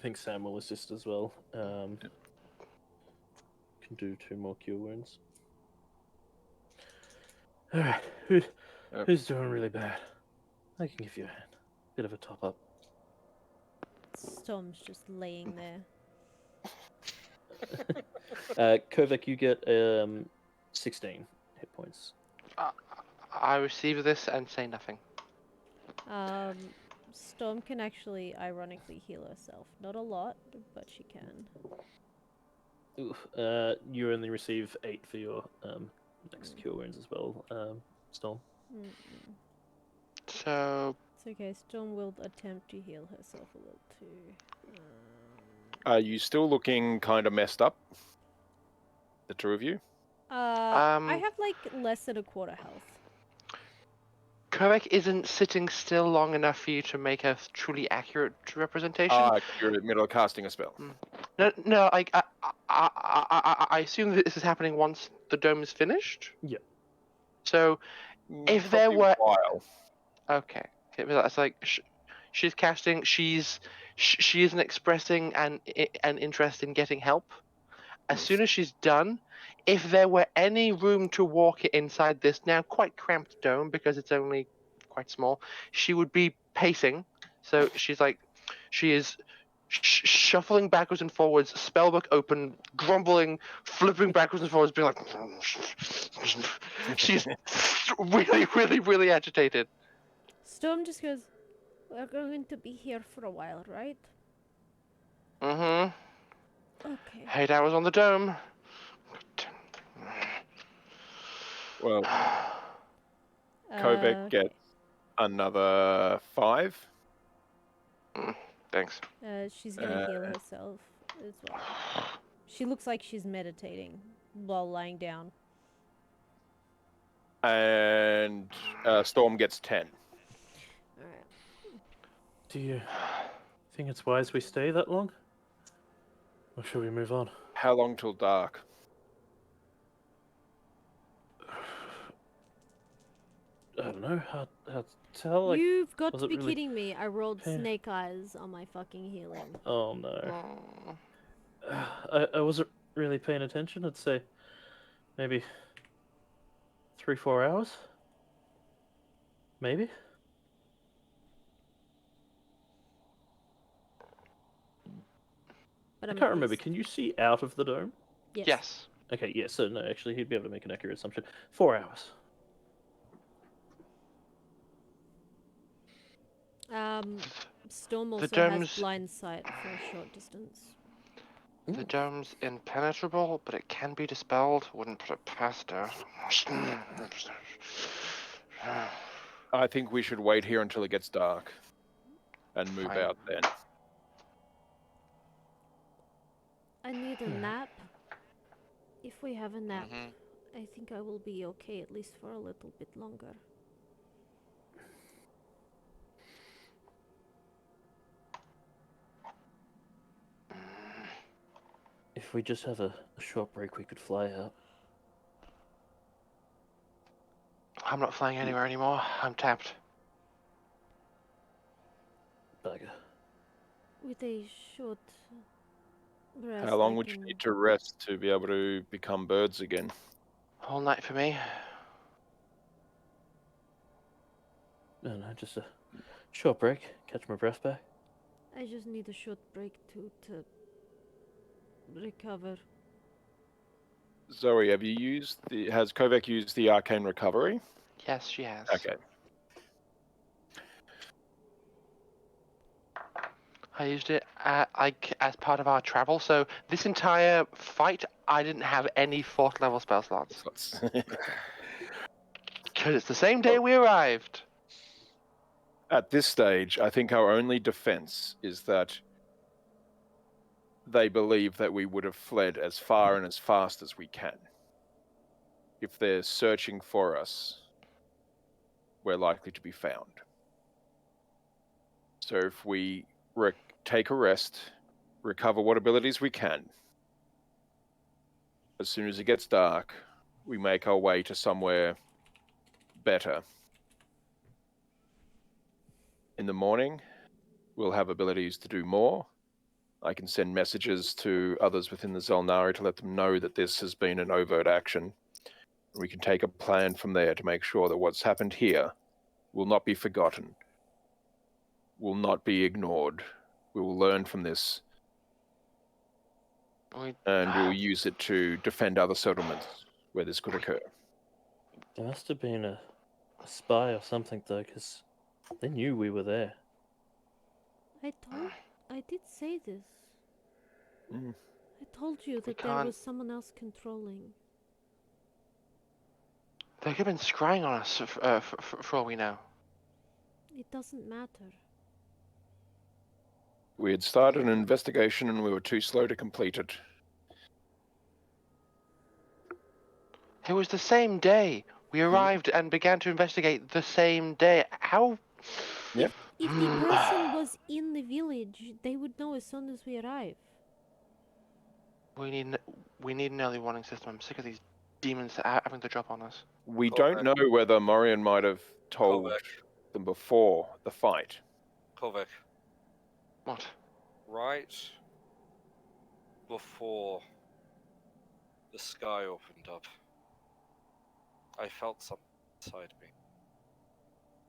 think Sam will assist as well. Can do 2 more cure wounds. Alright, who's doing really bad? I can give you a hand. Bit of a top up. Storm's just laying there. Kovac, you get 16 hit points. I receive this and say nothing. Storm can actually ironically heal herself. Not a lot, but she can. Oof. You only receive 8 for your next cure wounds as well, Storm. Mm-mm. So It's okay. Storm will attempt to heal herself a little too. Are you still looking kind of messed up? The two of you? I have like less than a quarter health. Kovac isn't sitting still long enough for you to make a truly accurate representation. You're in the middle of casting a spell. No, like I assume that this is happening once the dome is finished. Yeah. So if there Probably were a while. okay, that's like she's casting. She isn't expressing an interest in getting help. As soon as she's done, if there were any room to walk inside this now quite cramped dome because it's only quite small, she would be pacing. So she is shuffling backwards and forwards, spellbook open, grumbling, flipping backwards and forwards, being like, she's really, really, really agitated. Storm just goes, "We're going to be here for a while, right?" Mm-hmm. Okay. 8 hours on the dome. Well, Kovac Okay. gets another 5. Thanks. She's gonna heal herself as well. She looks like she's meditating while lying down. And Storm gets 10. Alright. Do you think it's wise we stay that long? Or should we move on? How long till dark? I don't know. How to tell? Like, You've got was to it be really kidding me. I rolled pain- snake eyes on my fucking healing. oh no. Oh. I wasn't really paying attention. I'd say maybe 3-4 hours. Maybe. But I I'm can't at remember. least- Can you see out of the dome? Yes. Okay, yeah, so no, actually, he'd be able to make an accurate assumption. 4 hours. Storm The also dome's- has blind sight for a short distance. The dome's impenetrable, but it can be dispelled. Wouldn't put it past her. I think we should wait here until it gets dark and move Fine. out then. I need a nap. If we have a nap, Mhm. I think I will be okay at least for a little bit longer. If we just have a short break, we could fly out. I'm not flying anywhere anymore. I'm tapped. Bugger. With a short rest, How long I would you can- need to rest to be able to become birds again? Whole night for me. No, just a short break. Catch my breath back. I just need a short break to recover. Zoe, has Kovac used the arcane recovery? Yes, she has. Okay. I used it as part of our travel. So this entire fight, I didn't have any 4th level spell slots because it's the same day we arrived. At this stage, I think our only defense is that they believe that we would have fled as far and as fast as we can. If they're searching for us, we're likely to be found. So if we take a rest, recover what abilities we can, as soon as it gets dark, we make our way to somewhere better. In the morning, we'll have abilities to do more. I can send messages to others within the Xel'nari to let them know that this has been an overt action. We can take a plan from there to make sure that what's happened here will not be forgotten, will not be ignored. We will learn from this, and we will use it to defend other settlements where this could occur. There must have been a spy or something, though, because they knew we were there. I did say this. Mm. I told you that there can't- was someone else controlling. They could have been scrying on us for all we know. It doesn't matter. We had started an investigation and we were too slow to complete it. It was the same day. We arrived and began to investigate the same day. How? Yep. If the person was in the village, they would know as soon as we arrive. We need an early warning system. I'm sick of these demons having to drop on us. We Corvette. don't know whether Morian might have told Corvette. them before the fight. Kovac, What? right before the sky opened up, I felt something inside me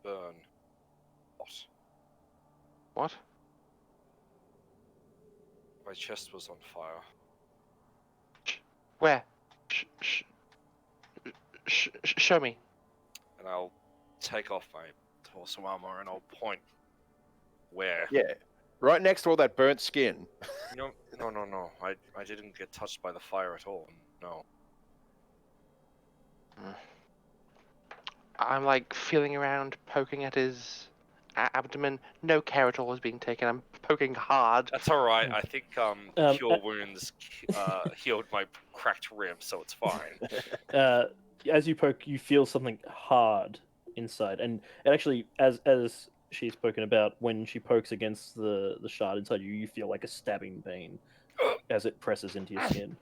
burn hot. What? My chest was on fire. Where? Show me. And I'll take off my torso armor and I'll point where. Yeah, right next to all that burnt skin. No. I didn't get touched by the fire at all. No. I'm like feeling around, poking at his abdomen. No care at all is being taken. I'm poking hard. That's all right. I think Um, cure wounds healed my cracked ribs, so it's fine. As you poke, you feel something hard inside, and actually, as she's spoken about, when she pokes against the shard inside you, you feel like a stabbing pain as it presses into your skin.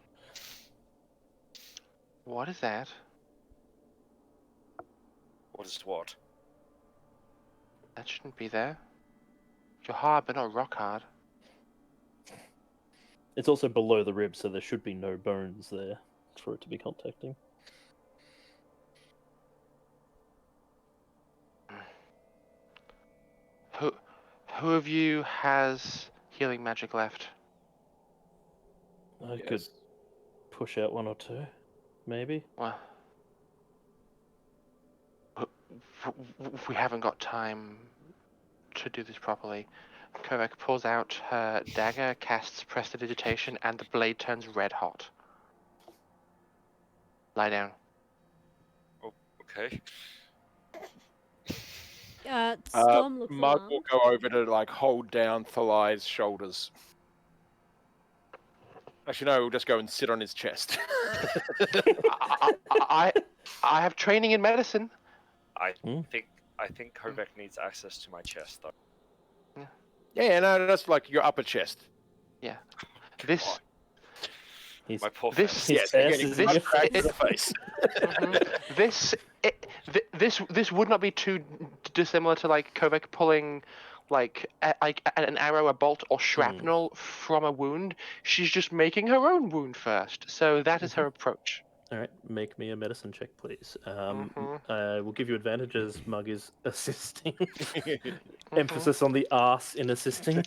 What is that? What is what? That shouldn't be there. You're hard, but not rock hard. It's also below the ribs, so there should be no bones there for it to be contacting. Who of you has healing magic left? I could push out one or two, maybe. Well, we haven't got time to do this properly. Kovac pulls out her dagger, casts prestidigitation, and the blade turns red hot. Lie down. Okay. Storm looks Mug alarmed. will go over to like hold down Thallai's shoulders. Actually, no, we'll just go and sit on his chest. I have training in medicine. I think Kovac needs access to my chest though. Yeah, no, that's like your upper chest. Yeah. This. God, He's, my poor This- face. his Yes, you're ass getting is in much your cracked in face. the face. This would not be too dissimilar to like Kovac pulling like an arrow, a bolt, or shrapnel from a wound. She's just making her own wound first. So that is her approach. All right, make me a medicine check, please. I will give you advantage as Mug is assisting. Emphasis on the arse in assisting.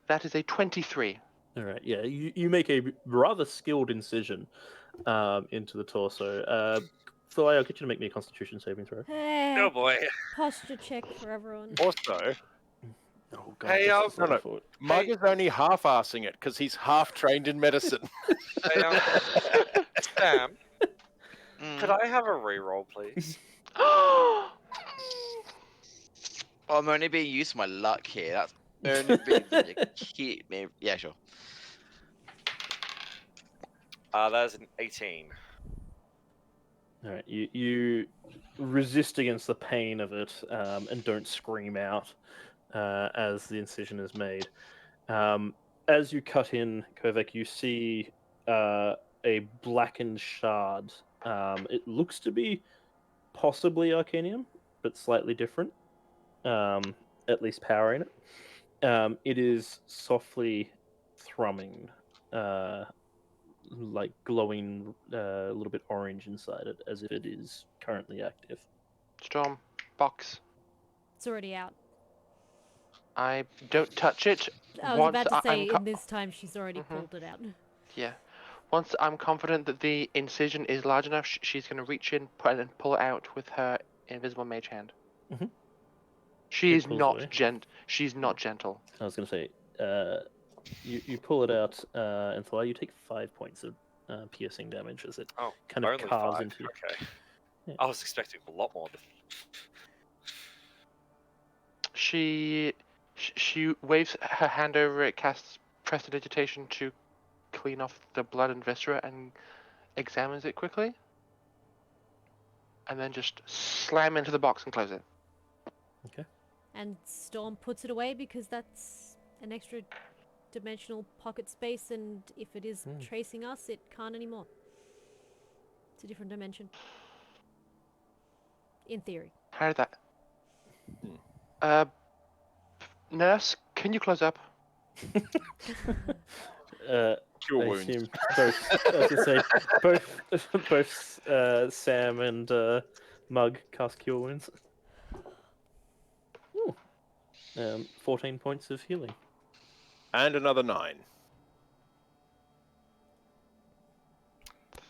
That is a 23. All right, yeah, you make a rather skilled incision into the torso. Thallai, I'll get you to make me a Constitution saving throw. Hey, Oh boy. posture check for everyone. Also, Oh god, Hey, this is no, not no. forward. Mug is only half-assing it because he's half trained in medicine. Hey, Sam, Mm. could I have a reroll, please? Oh, I'm only being used to my luck here. That's only being to keep me. Yeah, sure. That is an 18. All right, you resist against the pain of it and don't scream out as the incision is made. As you cut in, Kovac, you see a blackened shard. It looks to be possibly Arcanium, but slightly different. At least power in it. It is softly thrumming, like glowing a little bit orange inside it, as if it is currently active. Storm, box. It's already out. I don't touch it. I was about to I'm say, in this time, she's already Mhm. pulled it out. Yeah. Once I'm confident that the incision is large enough, she's going to reach in and pull it out with her invisible mage hand. Mhm. She It is pulls not away. She's not gentle. I was going to say, you pull it out, and Thallai, you take 5 points of piercing damage as it Oh, kind of only carves 5. into you. Okay. Yeah. I was expecting a lot more. She waves her hand over it, casts prestidigitation to clean off the blood and viscera, and examines it quickly, and then just slam into the box and close it. And Storm puts it away because that's an extra dimensional pocket space, and if it is tracing us, it can't anymore. It's a different dimension. In theory. How did that? Nurse, can you close up? Cure I wounds. assume both, as I say, both Sam and Mug cast Cure Wounds. Ooh. 14 points of healing. And another 9.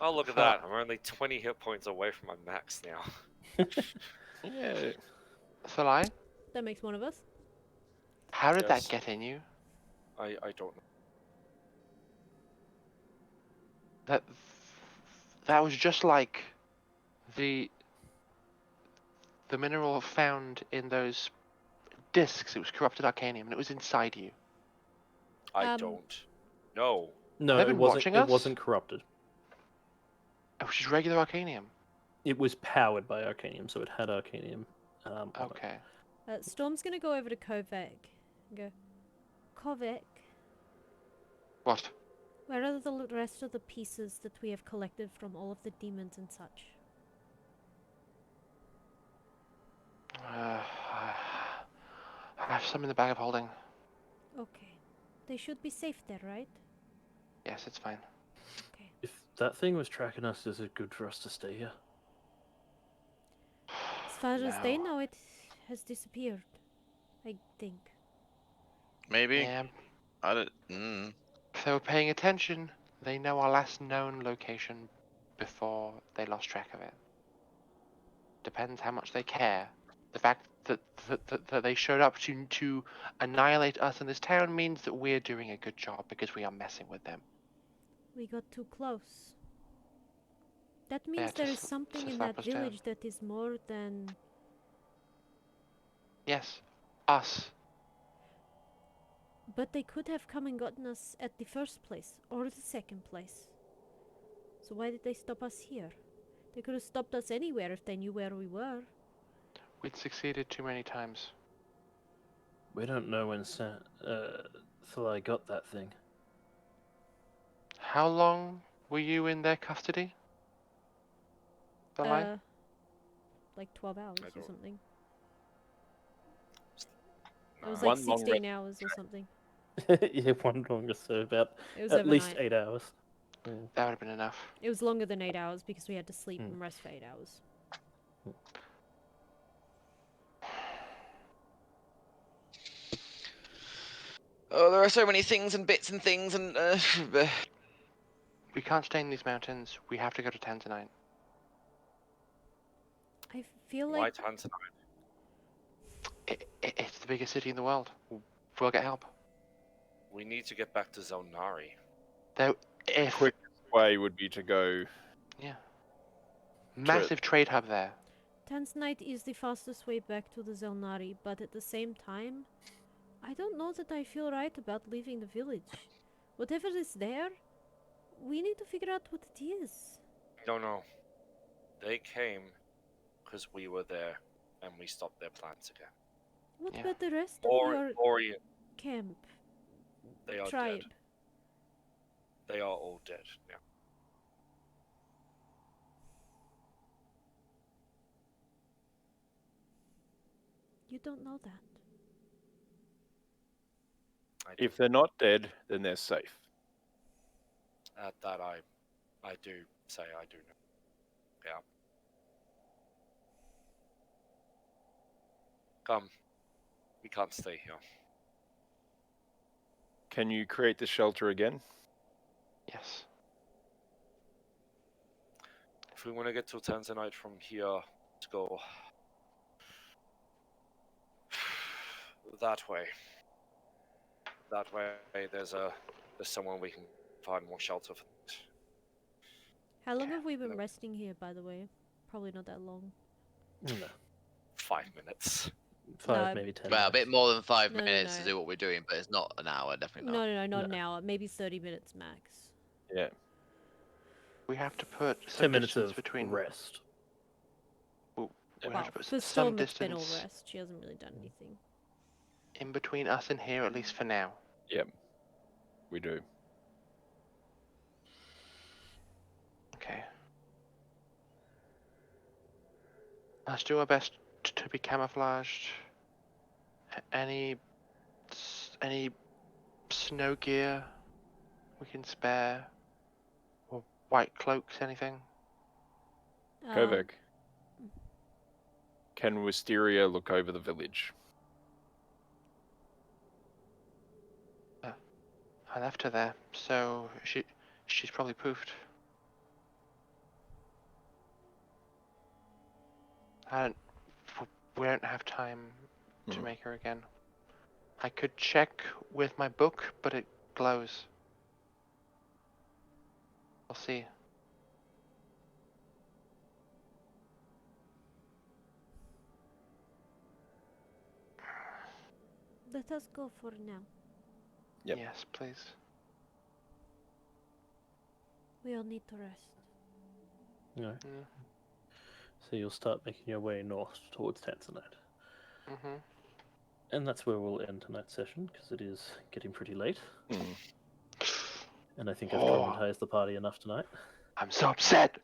Oh, look at that. I'm only 20 hit points away from my max now. Yeah. Thallai, That makes one of us. how did that Yes. get in you? I don't know. That was just like the mineral found in those discs. It was corrupted arcanium, and it was inside you. I don't know. No, They've it been wasn't. watching It us? wasn't corrupted. It was just regular arcanium. It was powered by Arcanium, so it had Arcanium. On it. Okay. Storm's gonna go over to Kovek and go, Kovek, What? where are the rest of the pieces that we have collected from all of the demons and such? I have some in the bag of holding. Okay. They should be safe there, right? Yes, it's fine. Okay. If that thing was tracking us, is it good for us to stay here? As far as they No. know, it has disappeared. I think. Maybe. Yeah, I don't. if they were paying attention, they know our last known location before they lost track of it. Depends how much they care. The fact that they showed up to annihilate us in this town means that we're doing a good job because we are messing with them. We got too close. That Yeah, means there is something to in slap that us down. village that is more than... Yes, us. But they could have come and gotten us at the first place, or the second place. So why did they stop us here? They could have stopped us anywhere if they knew where we were. We'd succeeded too many times. We don't know when Thallai got that thing. How long were you in their custody? Thallai? Like 12 hours I or don't- something. It was Nah. like One long 16 hours or something. Yeah, one longer, so about It was at least overnight. 8 hours. That would have been enough. It was longer than 8 hours because we had to sleep and rest for 8 hours. Oh, there are so many things and bits and things and. We can't stay in these mountains. We have to go to town tonight. I feel Why like Tanzanite? It's the biggest city in the world. We'll get help. We need to get back to Xel'nari. Though, if Quickest way would be to go. massive trade hub there. Tanzanite is the fastest way back to the Xel'nari, but at the same time, I don't know that I feel right about leaving the village. Whatever is there, we need to figure out what it is. No. They came because we were there and we stopped their plans again. What Yeah. about the rest of your Orient, camp? they are Tribe? dead. They are all dead now. You don't know that. If they're not dead, then they're safe. That I do say I do know. Yeah. Come. We can't stay here. Can you create the shelter again? Yes. If we want to get to Tanzanite from here, let's go that way. That way, there's someone we can find more shelter for. How long have we been resting here, by the way? Probably not that long. No, 5 minutes. 5 No. maybe 10. Well, a bit more than 5 No, no, minutes no. to do what we're doing, but it's not an hour, definitely No, not. no, no, not an No. hour. Maybe 30 minutes max. Yeah. We have to put 10 some minutes distance of between. rest. We Well, have to put for some Storm, it's been all distance rest. She hasn't really done anything. in between us and here, at least for now. Yep. We do. Okay. Let's do our best to be camouflaged. Any snow gear we can spare, or white cloaks, anything? Kovac. Can Wisteria look over the village? I left her there, so she's probably poofed. We don't have time to make her again. I could check with my book, but it glows. I'll see. Let us go for now. Yep. Yes, please. We all need to rest. No. Mm. So you'll start making your way north towards Tanzanite. Mm-hmm. And that's where we'll end tonight's session, because it is getting pretty late. And I think I've traumatized the party enough tonight. I'm so upset.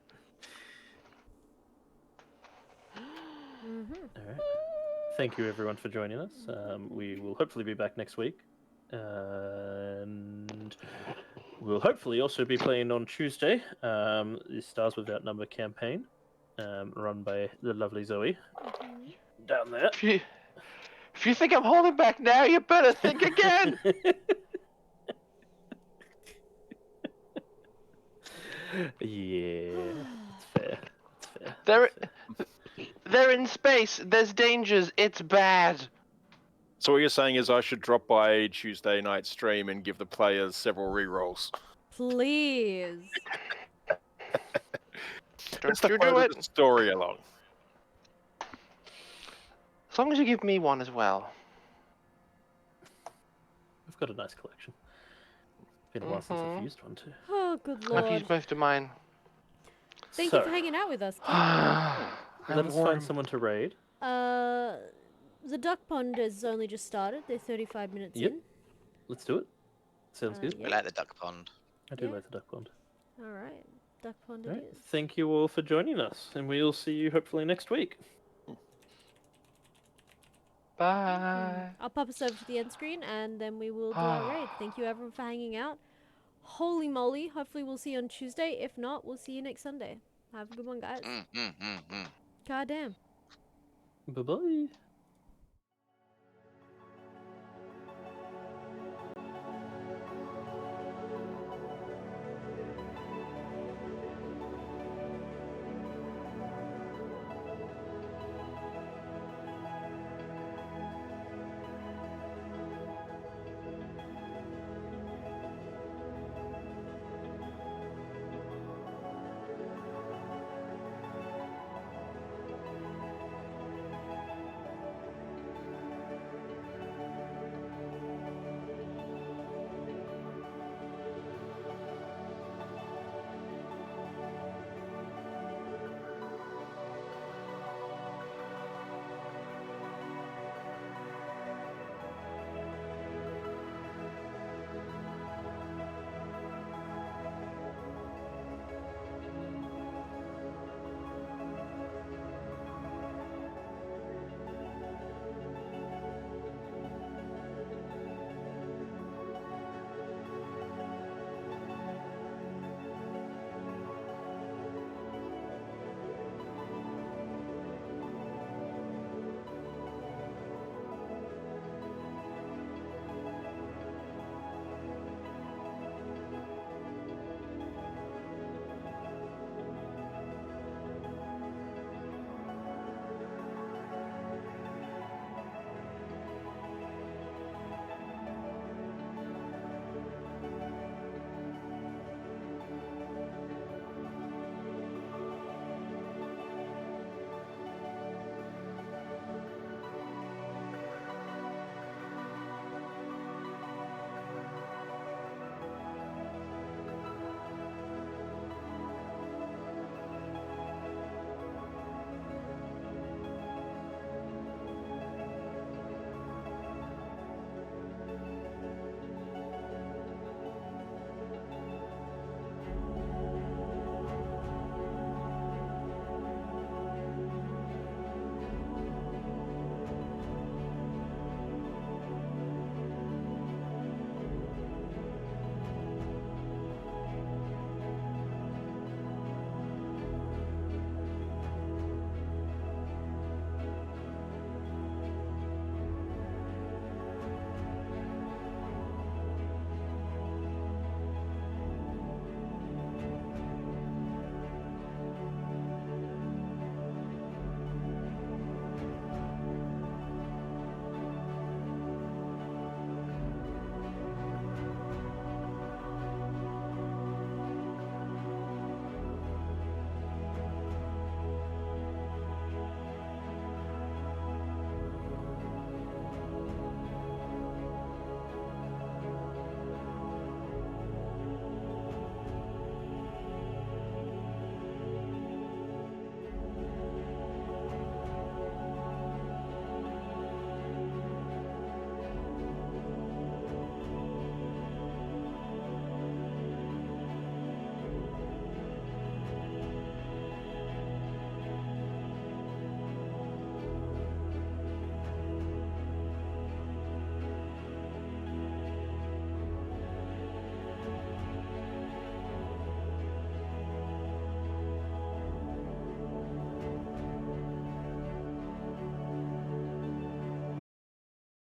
Alright. Thank you everyone for joining us. We will hopefully be back next week. And we'll hopefully also be playing on Tuesday, the Stars Without Number campaign, run by the lovely Zoe. Down there. If you think I'm holding back now, you better think again. Yeah, that's fair. That's fair. They're That's fair. they're in space. There's dangers. It's bad. So what you're saying is I should drop by Tuesday night stream and give the players several rerolls. Please. Don't to you do further it. the story along. As long as you give me one as well. We've got a nice collection. Been a while since I've used one too. Oh, good I've lord. used most of mine. Thank So, you for hanging out with us. Kate. let us find someone to raid. The duck pond has only just started. They're 35 minutes Yep. in. Let's do it. Sounds good. We like the duck pond. I do Yeah. like the duck pond. All right. Duck pond Right. it is. Thank you all for joining us, and we'll see you hopefully next week. Bye. I'll pop us over to the end screen and then we will do our raid. Thank you everyone for hanging out. Holy moly. Hopefully we'll see you on Tuesday. If not, we'll see you next Sunday. Have a good one, guys. God damn. Bye bye.